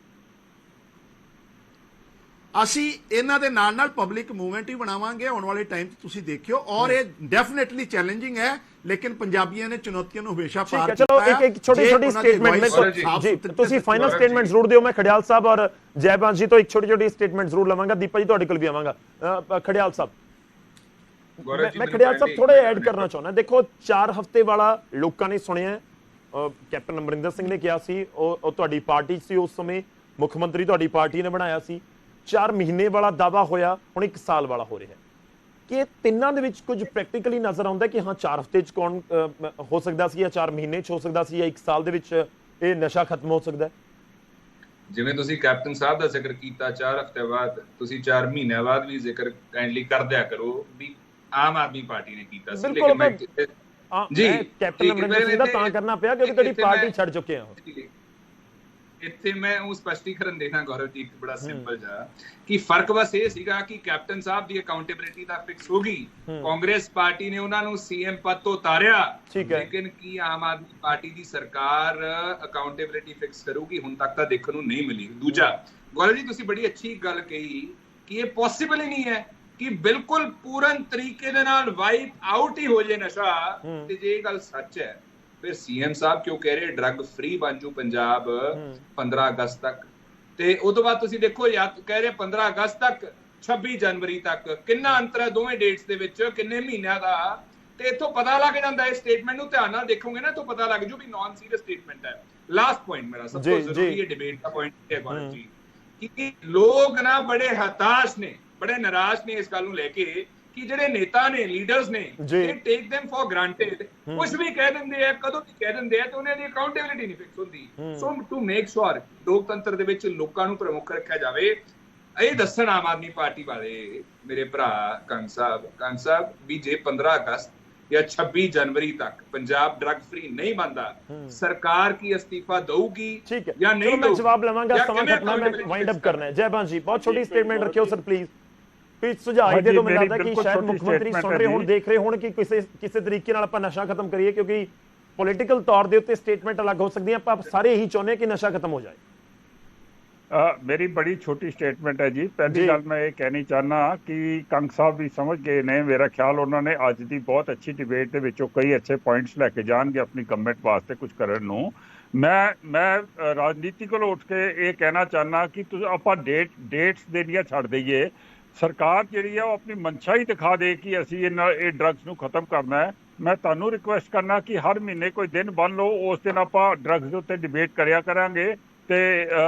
ਅਸੀਂ ਇਹਨਾਂ ਦੇ ਨਾਲ ਨਾਲ ਪਬਲਿਕ ਮੂਵਮੈਂਟ ਹੀ ਬਣਾਵਾਂਗੇ ਆਉਣ ਵਾਲੇ ਟਾਈਮ 'ਚ, ਤੁਸੀਂ ਦੇਖਿਓ। ਔਰ ਇਹ ਡੈਫੀਨਿਟਲੀ ਚੈਲੰਜਿੰਗ ਹੈ, ਲੇਕਿਨ ਪੰਜਾਬੀਆਂ ਨੇ ਚੁਣੌਤੀਆਂ ਨੂੰ ਹਮੇਸ਼ਾ ਠੀਕ ਪਾਰ ਹੈ, ਚਲੋ ਇੱਕ ਛੋਟੀ ਸਟੇਟਮੈਂਟ ਜੀ ਤੁਸੀਂ ਫਾਈਨਲ ਸਟੇਟਮੈਂਟ ਜ਼ਰੂਰ ਦਿਓ। ਮੈਂ ਖੜਿਆਲ ਸਾਹਿਬ ਔਰ ਜੈਬਾਨ ਜੀ ਤੋਂ ਇੱਕ ਛੋਟੀ ਸਟੇਟਮੈਂਟ ਜ਼ਰੂਰ ਲਵਾਂਗਾ। ਦੀਪਾ ਜੀ ਤੁਹਾਡੇ ਕੋਲ ਵੀ ਆਵਾਂਗਾ। ਖੜਿਆਲ ਸਾਹਿਬ, ਮੈਂ ਖੜਿਆਲ ਸਾਹਿਬ ਥੋੜਾ ਐਡ ਕਰਨਾ ਚਾਹੁੰਦਾ। ਦੇਖੋ 4 ਹਫ਼ਤੇ ਵਾਲਾ ਲੋਕਾਂ ਨੇ ਸੁਣਿਆ, ਕੈਪਟਨ ਅਮਰਿੰਦਰ ਸਿੰਘ ਨੇ ਕਿਹਾ ਸੀ, ਉਹ ਤੁਹਾਡੀ ਪਾਰਟੀ ਸੀ ਉਸ ਸਮੇਂ, ਮੁੱਖ ਮੰਤਰੀ ਤੁਹਾਡੀ ਪਾਰਟੀ ਨੇ ਬਣਾਇਆ ਸੀ। 4 ਮਹੀਨੇ ਵਾਲਾ ਦਾਵਾ ਹੋਇਆ, ਹੁਣ 1 ਸਾਲ ਵਾਲਾ ਹੋ ਰਿਹਾ। ਕਿ ਤਿੰਨਾਂ ਦੇ ਵਿੱਚ ਕੁਝ ਪ੍ਰੈਕਟੀਕਲੀ ਨਜ਼ਰ ਆਉਂਦਾ ਕਿ ਹਾਂ 4 ਹਫ਼ਤੇ 'ਚ ਕੌਣ ਹੋ ਸਕਦਾ ਸੀ, ਜਾਂ 4 ਮਹੀਨੇ 'ਚ ਹੋ ਸਕਦਾ ਸੀ, ਜਾਂ 1 ਸਾਲ ਦੇ ਵਿੱਚ ਇਹ ਨਸ਼ਾ ਖਤਮ ਹੋ ਸਕਦਾ? ਜਿਵੇਂ ਤੁਸੀਂ ਕੈਪਟਨ ਸਾਹਿਬ ਦਾ ਜ਼ਿਕਰ ਕੀਤਾ 4 ਹਫ਼ਤੇ ਬਾਅਦ, ਤੁਸੀਂ 4 ਮਹੀਨਿਆਂ ਬਾਅਦ ਵੀ ਜ਼ਿਕਰ ਕਾਈਂਡਲੀ ਕਰ ਦਿਆ ਕਰੋ ਵੀ ਆਮ ਆਦਮੀ ਪਾਰਟੀ ਨੇ ਕੀਤਾ ਸੀ। ਲੇਕਿਨ ਮੈਂ ਜੀ ਕੈਪਟਨ ਅਮਰਿੰਦਰ ਸਿੰਘ ਦਾ ਤਾਂ ਕਰਨਾ ਪਿਆ ਕਿਉਂਕਿ ਤੁਹਾਡੀ ਪਾਰਟੀ ਛੱਡ ਚੁੱਕੇ ਆ। ਇੱਥੇ ਮੈਂ ਉਹ ਸਪਸ਼ਟੀਕਰਨ ਦੇਣਾ ਗੌਰਵ ਜੀ, ਇੱਕ ਬੜਾ ਸਿੰਪਲ ਜਿਹਾ ਕਿ ਫਰਕ ਬਸ ਇਹ ਸੀਗਾ ਕਿ ਕੈਪਟਨ ਸਾਹਿਬ ਦੀ ਅਕਾਊਂਟੇਬਿਲਿਟੀ ਤਾਂ ਫਿਕਸ ਹੋ ਗਈ, ਕਾਂਗਰਸ ਪਾਰਟੀ ਨੇ ਉਹਨਾਂ ਨੂੰ ਸੀਐਮ ਪਦ ਤੋਂ ਉਤਾਰਿਆ, ਲੇਕਿਨ ਕੀ ਆਮ ਆਦਮੀ ਪਾਰਟੀ ਦੀ ਸਰਕਾਰ ਅਕਾਊਂਟੇਬਿਲਿਟੀ ਫਿਕਸ ਕਰੂਗੀ? ਹੁਣ ਤੱਕ ਤਾਂ ਦੇਖਣ ਨੂੰ ਨਹੀਂ ਮਿਲੀ। ਦੂਜਾ ਗੌਰਵ ਜੀ, ਤੁਸੀਂ ਬੜੀ ਅੱਛੀ ਗੱਲ ਕਹੀ ਕਿ ਇਹ ਪੋਸੀਬਲ ਹੀ ਨਹੀਂ ਹੈ ਕਿ ਬਿਲਕੁਲ ਪੂਰਨ ਤਰੀਕੇ ਦੇ ਨਾਲ ਵਾਈਪ ਆਊਟ ਹੀ ਹੋ ਜਾਏ ਨਸ਼ਾ। ਤੇ ਜੇ ਇਹ ਗੱਲ ਸੱਚ ਹੈ ਫਿਰ ਸੀਐਮ ਸਾਹਿਬ ਕਿਉਂ ਕਹਿ ਰਹੇ ਡਰੱਗ ਫ੍ਰੀ ਬਣ ਜੂ ਪੰਜਾਬ 15 ਅਗਸਤ ਤੱਕ? ਤੇ ਉਸ ਤੋਂ ਬਾਅਦ ਤੁਸੀਂ ਦੇਖੋ ਕਹਿ ਰਹੇ 15 ਅਗਸਤ ਤੱਕ 26 ਜਨਵਰੀ ਤੱਕ, ਕਿੰਨਾ ਅੰਤਰ ਹੈ ਦੋਵੇਂ ਡੇਟਸ ਦੇ ਵਿੱਚ, ਕਿੰਨੇ ਮਹੀਨਿਆਂ ਦਾ? ਤੇ ਇੱਥੋਂ ਪਤਾ ਲੱਗ ਜਾਂਦਾ ਹੈ, ਸਟੇਟਮੈਂਟ ਨੂੰ ਧਿਆਨ ਨਾਲ ਦੇਖੋਗੇ ਨਾ ਤਾਂ ਪਤਾ ਲੱਗ ਜੂ ਵੀ ਨਾਨ ਸੀਰੀਅਸ ਸਟੇਟਮੈਂਟ ਹੈ। ਲਾਸਟ ਪੁਆਇੰਟ ਮੇਰਾ ਸਭ ਤੋਂ ਜ਼ਰੂਰੀ ਇਹ ਡਿਬੇਟ ਦਾ ਪੁਆਇੰਟ ਹੈ ਗੌਰਵ ਜੀ, ਕਿ ਲੋਕ ਨਾ ਬੜੇ ਹਤਾਸ਼ ਨੇ, ਬੜੇ ਨਿਰਾਸ਼ ਨੇ ਇਸ ਗੱਲ ਨੂੰ ਲੈ ਕੇ ਕਿ ਜਿਹੜੇ ਨੇਤਾ ਨੇ, ਲੀਡਰਸ ਨੇ, ਇਹ ਟੇਕ them for granted, ਕੁਝ ਵੀ ਕਹਿ ਦਿੰਦੇ ਆ, ਕਦੋਂ ਵੀ ਕਹਿ ਦਿੰਦੇ ਆ, ਤੇ ਉਹਨਾਂ ਦੀ ਅਕਾਊਂਟੇਬਿਲਿਟੀ ਨਹੀਂ ਫਿਕਸ ਹੁੰਦੀ। ਸੋ ਟੂ ਮੇਕ ਸ਼ੋਰ ਲੋਕਤੰਤਰ ਦੇ ਵਿੱਚ ਲੋਕਾਂ ਨੂੰ ਪ੍ਰਮੁੱਖ ਰੱਖਿਆ ਜਾਵੇ, ਇਹ ਦੱਸਣ ਆਮ ਆਦਮੀ ਪਾਰਟੀ ਵਾਲੇ ਮੇਰੇ ਭਰਾ ਕੰਗ ਸਾਹਿਬ ਵੀ ਜੇ 15 ਅਗਸਤ ਜਾਂ 26 ਜਨਵਰੀ ਤੱਕ ਪੰਜਾਬ ਡਰੱਗ ਫ੍ਰੀ ਨਹੀਂ ਬਣਦਾ, ਸਰਕਾਰ ਕੀ ਅਸਤੀਫਾ ਦਊਗੀ ਜਾਂ ਨਹੀਂ ਦਊਗੀ? ਮੈਂ ਜਵਾਬ ਲਵਾਂਗਾ, ਸਮਾਂ ਖਤਮ ਹੈ, ਮੈਂ ਵਾਈਂਡ ਅਪ ਕਰਨਾ ਹੈ। ਜੈਬਾਨ ਜੀ ਬਹੁਤ ਛੋਟੀ ਸਟੇਟਮੈਂਟ ਰੱਖਿਓ ਸਰ ਪਲੀਜ਼। ਕੁਝ ਸੁਝਾਅ ਦੇ ਦਿਓ। ਮੈਨੂੰ ਲੱਗਦਾ ਕਿ ਸ਼ਾਇਦ ਮੁੱਖ ਮੰਤਰੀ ਸੁਣ ਰਹੇ ਹੋਣ, ਦੇਖ ਰਹੇ ਹੋਣ ਕਿ ਕਿਸੇ ਤਰੀਕੇ ਨਾਲ ਆਪਾਂ ਨਸ਼ਾ ਖਤਮ ਕਰੀਏ, ਕਿਉਂਕਿ ਪੋਲੀਟੀਕਲ ਤੌਰ ਦੇ ਉੱਤੇ ਸਟੇਟਮੈਂਟ ਅਲੱਗ ਹੋ ਸਕਦੀਆਂ, ਆਪਾਂ ਸਾਰੇ ਇਹੀ ਚਾਹੁੰਦੇ ਕਿ ਨਸ਼ਾ ਖਤਮ ਹੋ ਜਾਏ। ਮੇਰੀ ਬੜੀ ਛੋਟੀ ਸਟੇਟਮੈਂਟ ਹੈ ਜੀ। ਪਹਿਲੀ ਗੱਲ ਮੈਂ ਇਹ ਕਹਿਣੀ ਚਾਹੁੰਦਾ ਕਿ ਕੰਗ ਸਾਹਿਬ ਵੀ ਸਮਝ ਗਏ ਨੇ, ਮੇਰਾ ਖਿਆਲ ਉਹਨਾਂ ਨੇ ਅੱਜ ਦੀ ਬਹੁਤ ਅੱਛੀ ਡਿਬੇਟ ਦੇ ਵਿੱਚੋਂ ਕਈ ਅੱਛੇ ਪੁਆਇੰਟਸ ਲੈ ਕੇ ਜਾਣਗੇ ਆਪਣੀ ਗਵਰਨਮੈਂਟ ਵਾਸਤੇ ਕੁਝ ਕਰਨ ਨੂੰ। ਮੈਂ ਰਾਜਨੀਤੀ ਕੋਲੋਂ ਉੱਠ ਕੇ ਇਹ ਕਹਿਣਾ ਚਾਹੁੰਦਾ ਕਿ ਆਪਾਂ ਡੇਟਸ ਦੇਣੀਆਂ ਛੱਡ ਦਈਏ। ਸਰਕਾਰ ਜਿਹੜੀ ਹੈ ਉਹ ਆਪਣੀ ਮਨਸ਼ਾ ਹੀ ਦਿਖਾ ਦੇ ਕਿ ਅਸੀਂ ਇਹ ਡਰੱਗਸ ਨੂੰ ਖਤਮ ਕਰਨਾ ਹੈ। ਮੈਂ ਤੁਹਾਨੂੰ ਰਿਕੁਐਸਟ ਕਰਨਾ ਕਿ ਹਰ ਮਹੀਨੇ ਕੋਈ ਦਿਨ ਬੰਨ ਲਓ, ਉਸ ਦਿਨ ਆਪਾਂ ਡਰੱਗਸ ਦੇ ਉੱਤੇ ਡਿਬੇਟ ਕਰਿਆ ਕਰਾਂਗੇ ਤੇ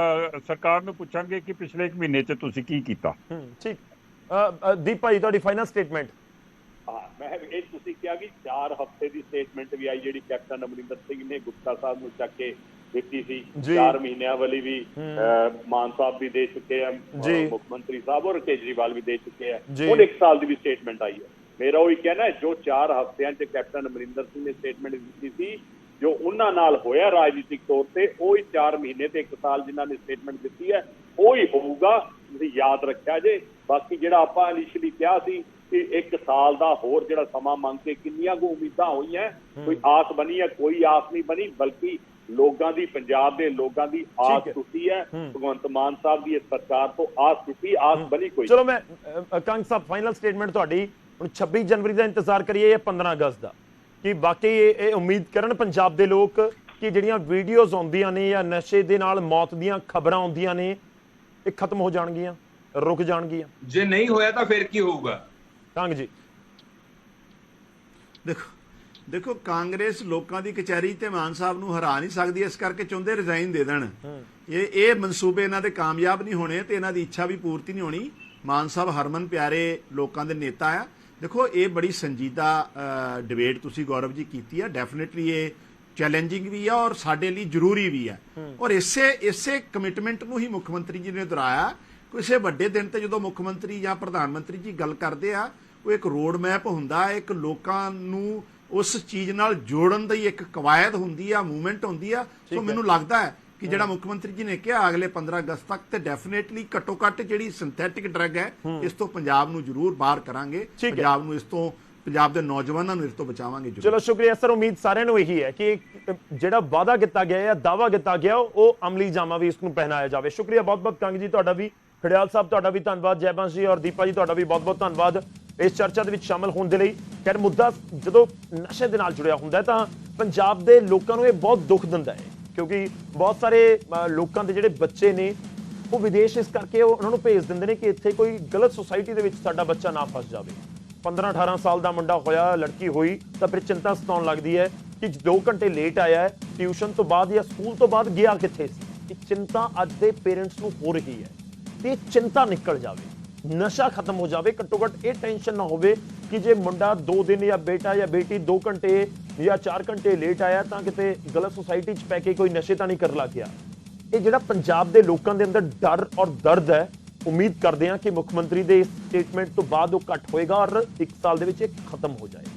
ਸਰਕਾਰ ਨੂੰ ਪੁੱਛਾਂਗੇ ਕਿ ਪਿਛਲੇ 1 ਮਹੀਨੇ 'ਚ ਤੁਸੀਂ ਕੀ ਕੀਤਾ। ਠੀਕ, ਦੀਪਾ ਜੀ ਤੁਹਾਡੀ ਫਾਈਨਲ ਸਟੇਟਮੈਂਟ। ਮੈਂ ਇਹ ਤੁਸੀਂ ਕਿਹਾ ਕਿ 4 ਹਫ਼ਤੇ ਦੀ ਸਟੇਟਮੈਂਟ ਵੀ ਆਈ ਜਿਹੜੀ ਕੈਪਟਨ ਅਮਰਿੰਦਰ ਸਿੰਘ ਨੇ ਗੁਪਤਾ ਸਾਹਿਬ ਨੂੰ ਚੱਕ ਕੇ ਦਿੱਤੀ ਸੀ। 4 ਮਹੀਨਿਆਂ ਵਾਲੀ ਵੀ ਮਾਨ ਸਾਹਿਬ ਵੀ ਦੇ ਚੁੱਕੇ ਆ, ਮੁੱਖ ਮੰਤਰੀ ਸਾਹਿਬ, ਔਰ ਕੇਜਰੀਵਾਲ ਵੀ ਦੇ ਚੁੱਕੇ ਆ। ਹੁਣ 1 ਸਾਲ ਦੀ ਵੀ ਸਟੇਟਮੈਂਟ ਆਈ ਹੈ। ਮੇਰਾ ਉਹੀ ਕਹਿਣਾ ਹੈ, ਜੋ 4 ਹਫ਼ਤਿਆਂ 'ਚ ਕੈਪਟਨ ਅਮਰਿੰਦਰ ਸਿੰਘ ਨੇ ਸਟੇਟਮੈਂਟ ਦਿੱਤੀ ਸੀ, ਜੋ ਉਹਨਾਂ ਨਾਲ ਹੋਇਆ ਰਾਜਨੀਤਿਕ ਤੌਰ ਤੇ, ਉਹ ਹੀ 4 ਮਹੀਨੇ ਤੇ 1 ਸਾਲ ਜਿਨ੍ਹਾਂ ਨੇ ਸਟੇਟਮੈਂਟ ਦਿੱਤੀ ਹੈ ਉਹ ਹੀ ਹੋਊਗਾ। ਤੁਸੀਂ ਯਾਦ ਰੱਖਿਆ ਜੇ। ਬਾਕੀ ਜਿਹੜਾ ਆਪਾਂ ਇਨੀਸ਼ੀਅਲੀ ਕਿਹਾ ਸੀ ਕਿ 1 ਸਾਲ ਦਾ ਹੋਰ ਜਿਹੜਾ ਸਮਾਂ ਮੰਗ ਕੇ ਕਿੰਨੀਆਂ ਕੁ ਉਮੀਦਾਂ ਹੋਈਆਂ, ਕੋਈ ਆਸ ਬਣੀ ਹੈ? ਕੋਈ ਆਸ ਨਹੀਂ ਬਣੀ, ਬਲਕਿ ਲੋਕਾਂ ਦੀ, ਪੰਜਾਬ ਦੇ ਲੋਕਾਂ ਦੀ ਆਸ ਟੁੱਟੀ ਹੈ। ਭਗਵੰਤ ਮਾਨ ਸਾਹਿਬ ਦੀ ਇਸ ਸਰਕਾਰ ਤੋਂ ਆਸ ਟੁੱਟੀ, ਆਸ ਬਣੀ ਕੋਈ। ਚਲੋ ਮੈਂ ਕੰਗ ਸਾਹਿਬ ਫਾਈਨਲ ਸਟੇਟਮੈਂਟ ਤੁਹਾਡੀ। ਹੁਣ 26 ਜਨਵਰੀ ਦਾ ਇੰਤਜ਼ਾਰ ਕਰੀਏ ਜਾਂ 15 ਅਗਸਤ ਦਾ, ਕਿ ਬਾਕੀ ਇਹ ਉਮੀਦ ਕਰਨ ਪੰਜਾਬ ਦੇ ਲੋਕ ਕਿ ਜਿਹੜੀਆਂ ਵੀਡੀਓਜ਼ ਆਉਂਦੀਆਂ ਨੇ ਜਾਂ ਨਸ਼ੇ ਦੇ ਨਾਲ ਮੌਤ ਦੀਆਂ ਖਬਰਾਂ ਆਉਂਦੀਆਂ ਨੇ, ਇਹ ਖਤਮ ਹੋ ਜਾਣਗੀਆਂ, ਰੁਕ ਜਾਣਗੀਆਂ? ਜੇ ਨਹੀਂ ਹੋਇਆ ਤਾਂ ਫਿਰ ਕੀ ਹੋਊਗਾ? ਕੰਗ ਜੀ ਦੇਖੋ ਕਾਂਗਰਸ ਲੋਕਾਂ ਦੀ ਕਚਹਿਰੀ ਤੇ ਮਾਨ ਸਾਹਿਬ ਨੂੰ ਹਰਾ ਨਹੀਂ ਸਕਦੀ, ਇਸ ਕਰਕੇ ਚਾਹੁੰਦੇ ਰਿਜ਼ਾਈਨ ਦੇ ਦੇਣ। ਇਹ ਮਨਸੂਬੇ ਇਹਨਾਂ ਦੇ ਕਾਮਯਾਬ ਨਹੀਂ ਹੋਣੇ ਤੇ ਇਹਨਾਂ ਦੀ ਇੱਛਾ ਵੀ ਪੂਰਤੀ ਨਹੀਂ ਹੋਣੀ। ਮਾਨ ਸਾਹਿਬ ਹਰਮਨ ਪਿਆਰੇ ਲੋਕਾਂ ਦੇ ਨੇਤਾ ਆ। ਦੇਖੋ ਇਹ ਬੜੀ ਸੰਜੀਦਾ ਡਿਬੇਟ ਤੁਸੀਂ ਗੌਰਵ ਜੀ ਕੀਤੀ ਆ। ਡੈਫੀਨਿਟਲੀ ਇਹ ਚੈਲੰਜਿੰਗ ਵੀ ਆ ਔਰ ਸਾਡੇ ਲਈ ਜ਼ਰੂਰੀ ਵੀ ਆ, ਔਰ ਇਸੇ ਕਮਿਟਮੈਂਟ ਨੂੰ ਹੀ ਮੁੱਖ ਮੰਤਰੀ ਜੀ ਨੇ ਦੁਹਰਾਇਆ। ਕਿਸੇ ਵੱਡੇ ਦਿਨ ਤੇ ਜਦੋਂ ਮੁੱਖ ਮੰਤਰੀ ਜਾਂ ਪ੍ਰਧਾਨ ਮੰਤਰੀ ਜੀ ਗੱਲ ਕਰਦੇ ਆ, ਉਹ ਇੱਕ ਰੋਡ ਮੈਪ ਹੁੰਦਾ, ਇੱਕ ਲੋਕਾਂ ਨੂੰ ਉਸ ਚੀਜ਼ ਨਾਲ ਜੋੜਨ ਦੀ ਇੱਕ ਕਵਾਇਦ ਹੁੰਦੀ ਆ, ਮੂਵਮੈਂਟ ਹੁੰਦੀ ਆ। ਸੋ ਮੈਨੂੰ ਲੱਗਦਾ ਹੈ ਕਿ ਜਿਹੜਾ ਮੁੱਖ ਮੰਤਰੀ ਜੀ ਨੇ ਕਿਹਾ ਅਗਲੇ 15 ਅਗਸਤ ਤੱਕ, ਤੇ ਡੈਫੀਨੇਟਲੀ ਘੱਟੋ ਘੱਟ ਜਿਹੜੀ ਸਿੰਥੈਟਿਕ ਡਰੱਗ ਹੈ ਇਸ ਤੋਂ ਪੰਜਾਬ ਨੂੰ ਜ਼ਰੂਰ ਬਾਹਰ ਕਰਾਂਗੇ, ਪੰਜਾਬ ਨੂੰ ਇਸ ਤੋਂ, ਪੰਜਾਬ ਦੇ ਨੌਜਵਾਨਾਂ ਨੂੰ ਇਸ ਤੋਂ ਬਚਾਵਾਂਗੇ। ਚਲੋ ਸ਼ੁਕਰੀਆ ਸਰ। ਉਮੀਦ ਸਾਰਿਆਂ ਨੂੰ ਇਹੀ ਹੈ ਕਿ ਜਿਹੜਾ ਵਾਅਦਾ ਕੀਤਾ ਗਿਆ ਜਾਂ ਦਾਵਾ ਕੀਤਾ ਗਿਆ ਉਹ ਅਮਲੀ ਜਾਮਾ ਵੀ ਇਸ ਨੂੰ ਪਹਿਨਾਇਆ ਜਾਵੇ। ਸ਼ੁਕਰੀਆ ਬਹੁਤ ਬਹੁਤ ਕੰਗ ਜੀ ਤੁਹਾਡਾ ਵੀ, ਖੜਿਆਲ ਸਾਹਿਬ ਤੁਹਾਡਾ ਵੀ ਧੰਨਵਾਦ, ਜੈਬੰਸ਼ ਜੀ ਔਰ ਦੀਪਾ ਜੀ ਤੁਹਾਡਾ ਵੀ ਬਹੁਤ ਬਹੁਤ ਧੰਨਵਾਦ। ਇਸ ਚਰਚਾ ਦੇ ਵਿੱਚ ਸ਼ਾਮਲ ਹੋਣ ਦੇ ਲਈ। ਖੈਰ ਮੁੱਦਾ ਜਦੋਂ ਨਸ਼ੇ ਦੇ ਨਾਲ ਜੁੜਿਆ ਹੁੰਦਾ ਤਾਂ ਪੰਜਾਬ ਦੇ ਲੋਕਾਂ ਨੂੰ ਇਹ ਬਹੁਤ ਦੁੱਖ ਦਿੰਦਾ ਹੈ, ਕਿਉਂਕਿ ਬਹੁਤ ਸਾਰੇ ਲੋਕਾਂ ਦੇ ਜਿਹੜੇ ਬੱਚੇ ਨੇ ਉਹ ਵਿਦੇਸ਼ ਇਸ ਕਰਕੇ ਉਹਨਾਂ ਨੂੰ ਭੇਜ ਦਿੰਦੇ ਨੇ ਕਿ ਇੱਥੇ ਕੋਈ ਗਲਤ ਸੁਸਾਇਟੀ ਦੇ ਵਿੱਚ ਸਾਡਾ ਬੱਚਾ ਨਾ ਫਸ ਜਾਵੇ। 15-18 ਸਾਲ ਦਾ ਮੁੰਡਾ ਹੋਇਆ, ਲੜਕੀ ਹੋਈ ਤਾਂ ਫਿਰ ਚਿੰਤਾ ਸਤਾਉਣ ਲੱਗਦੀ ਹੈ ਕਿ 2 ਘੰਟੇ ਲੇਟ ਆਇਆ ਹੈ, ਟਿਊਸ਼ਨ ਤੋਂ ਬਾਅਦ ਜਾਂ ਸਕੂਲ ਤੋਂ ਬਾਅਦ ਗਿਆ ਕਿੱਥੇ ਸੀ। ਇਹ ਚਿੰਤਾ ਅੱਜ ਦੇ ਪੇਰੈਂਟਸ ਨੂੰ ਹੋ ਰਹੀ ਹੈ ਤੇ ਚਿੰਤਾ ਨਿਕਲ ਜਾਵੇ, ਨਸ਼ਾ ਖਤਮ ਹੋ ਜਾਵੇ। ਘੱਟੋ ਘੱਟ ਇਹ ਟੈਨਸ਼ਨ ਨਾ ਹੋਵੇ ਕਿ ਜੇ ਮੁੰਡਾ 2 ਦਿਨ ਜਾਂ ਬੇਟਾ ਜਾਂ ਬੇਟੀ 2 ਘੰਟੇ ਜਾਂ 4 ਘੰਟੇ ਲੇਟ ਆਇਆ ਤਾਂ ਕਿਤੇ ਗਲਤ ਸੁਸਾਇਟੀ 'ਚ ਪੈ ਕੇ ਕੋਈ ਨਸ਼ੇ ਤਾਂ ਨਹੀਂ ਕਰਨ ਲੱਗ ਗਿਆ। ਇਹ ਜਿਹੜਾ ਪੰਜਾਬ ਦੇ ਲੋਕਾਂ ਦੇ ਅੰਦਰ ਡਰ ਔਰ ਦਰਦ ਹੈ, ਉਮੀਦ ਕਰਦੇ ਹਾਂ ਕਿ ਮੁੱਖ ਮੰਤਰੀ ਦੇ ਇਸ ਸਟੇਟਮੈਂਟ ਤੋਂ ਬਾਅਦ ਉਹ ਘੱਟ ਹੋਏਗਾ ਔਰ 1 ਸਾਲ ਦੇ ਵਿੱਚ ਇਹ ਖਤਮ ਹੋ ਜਾਏ।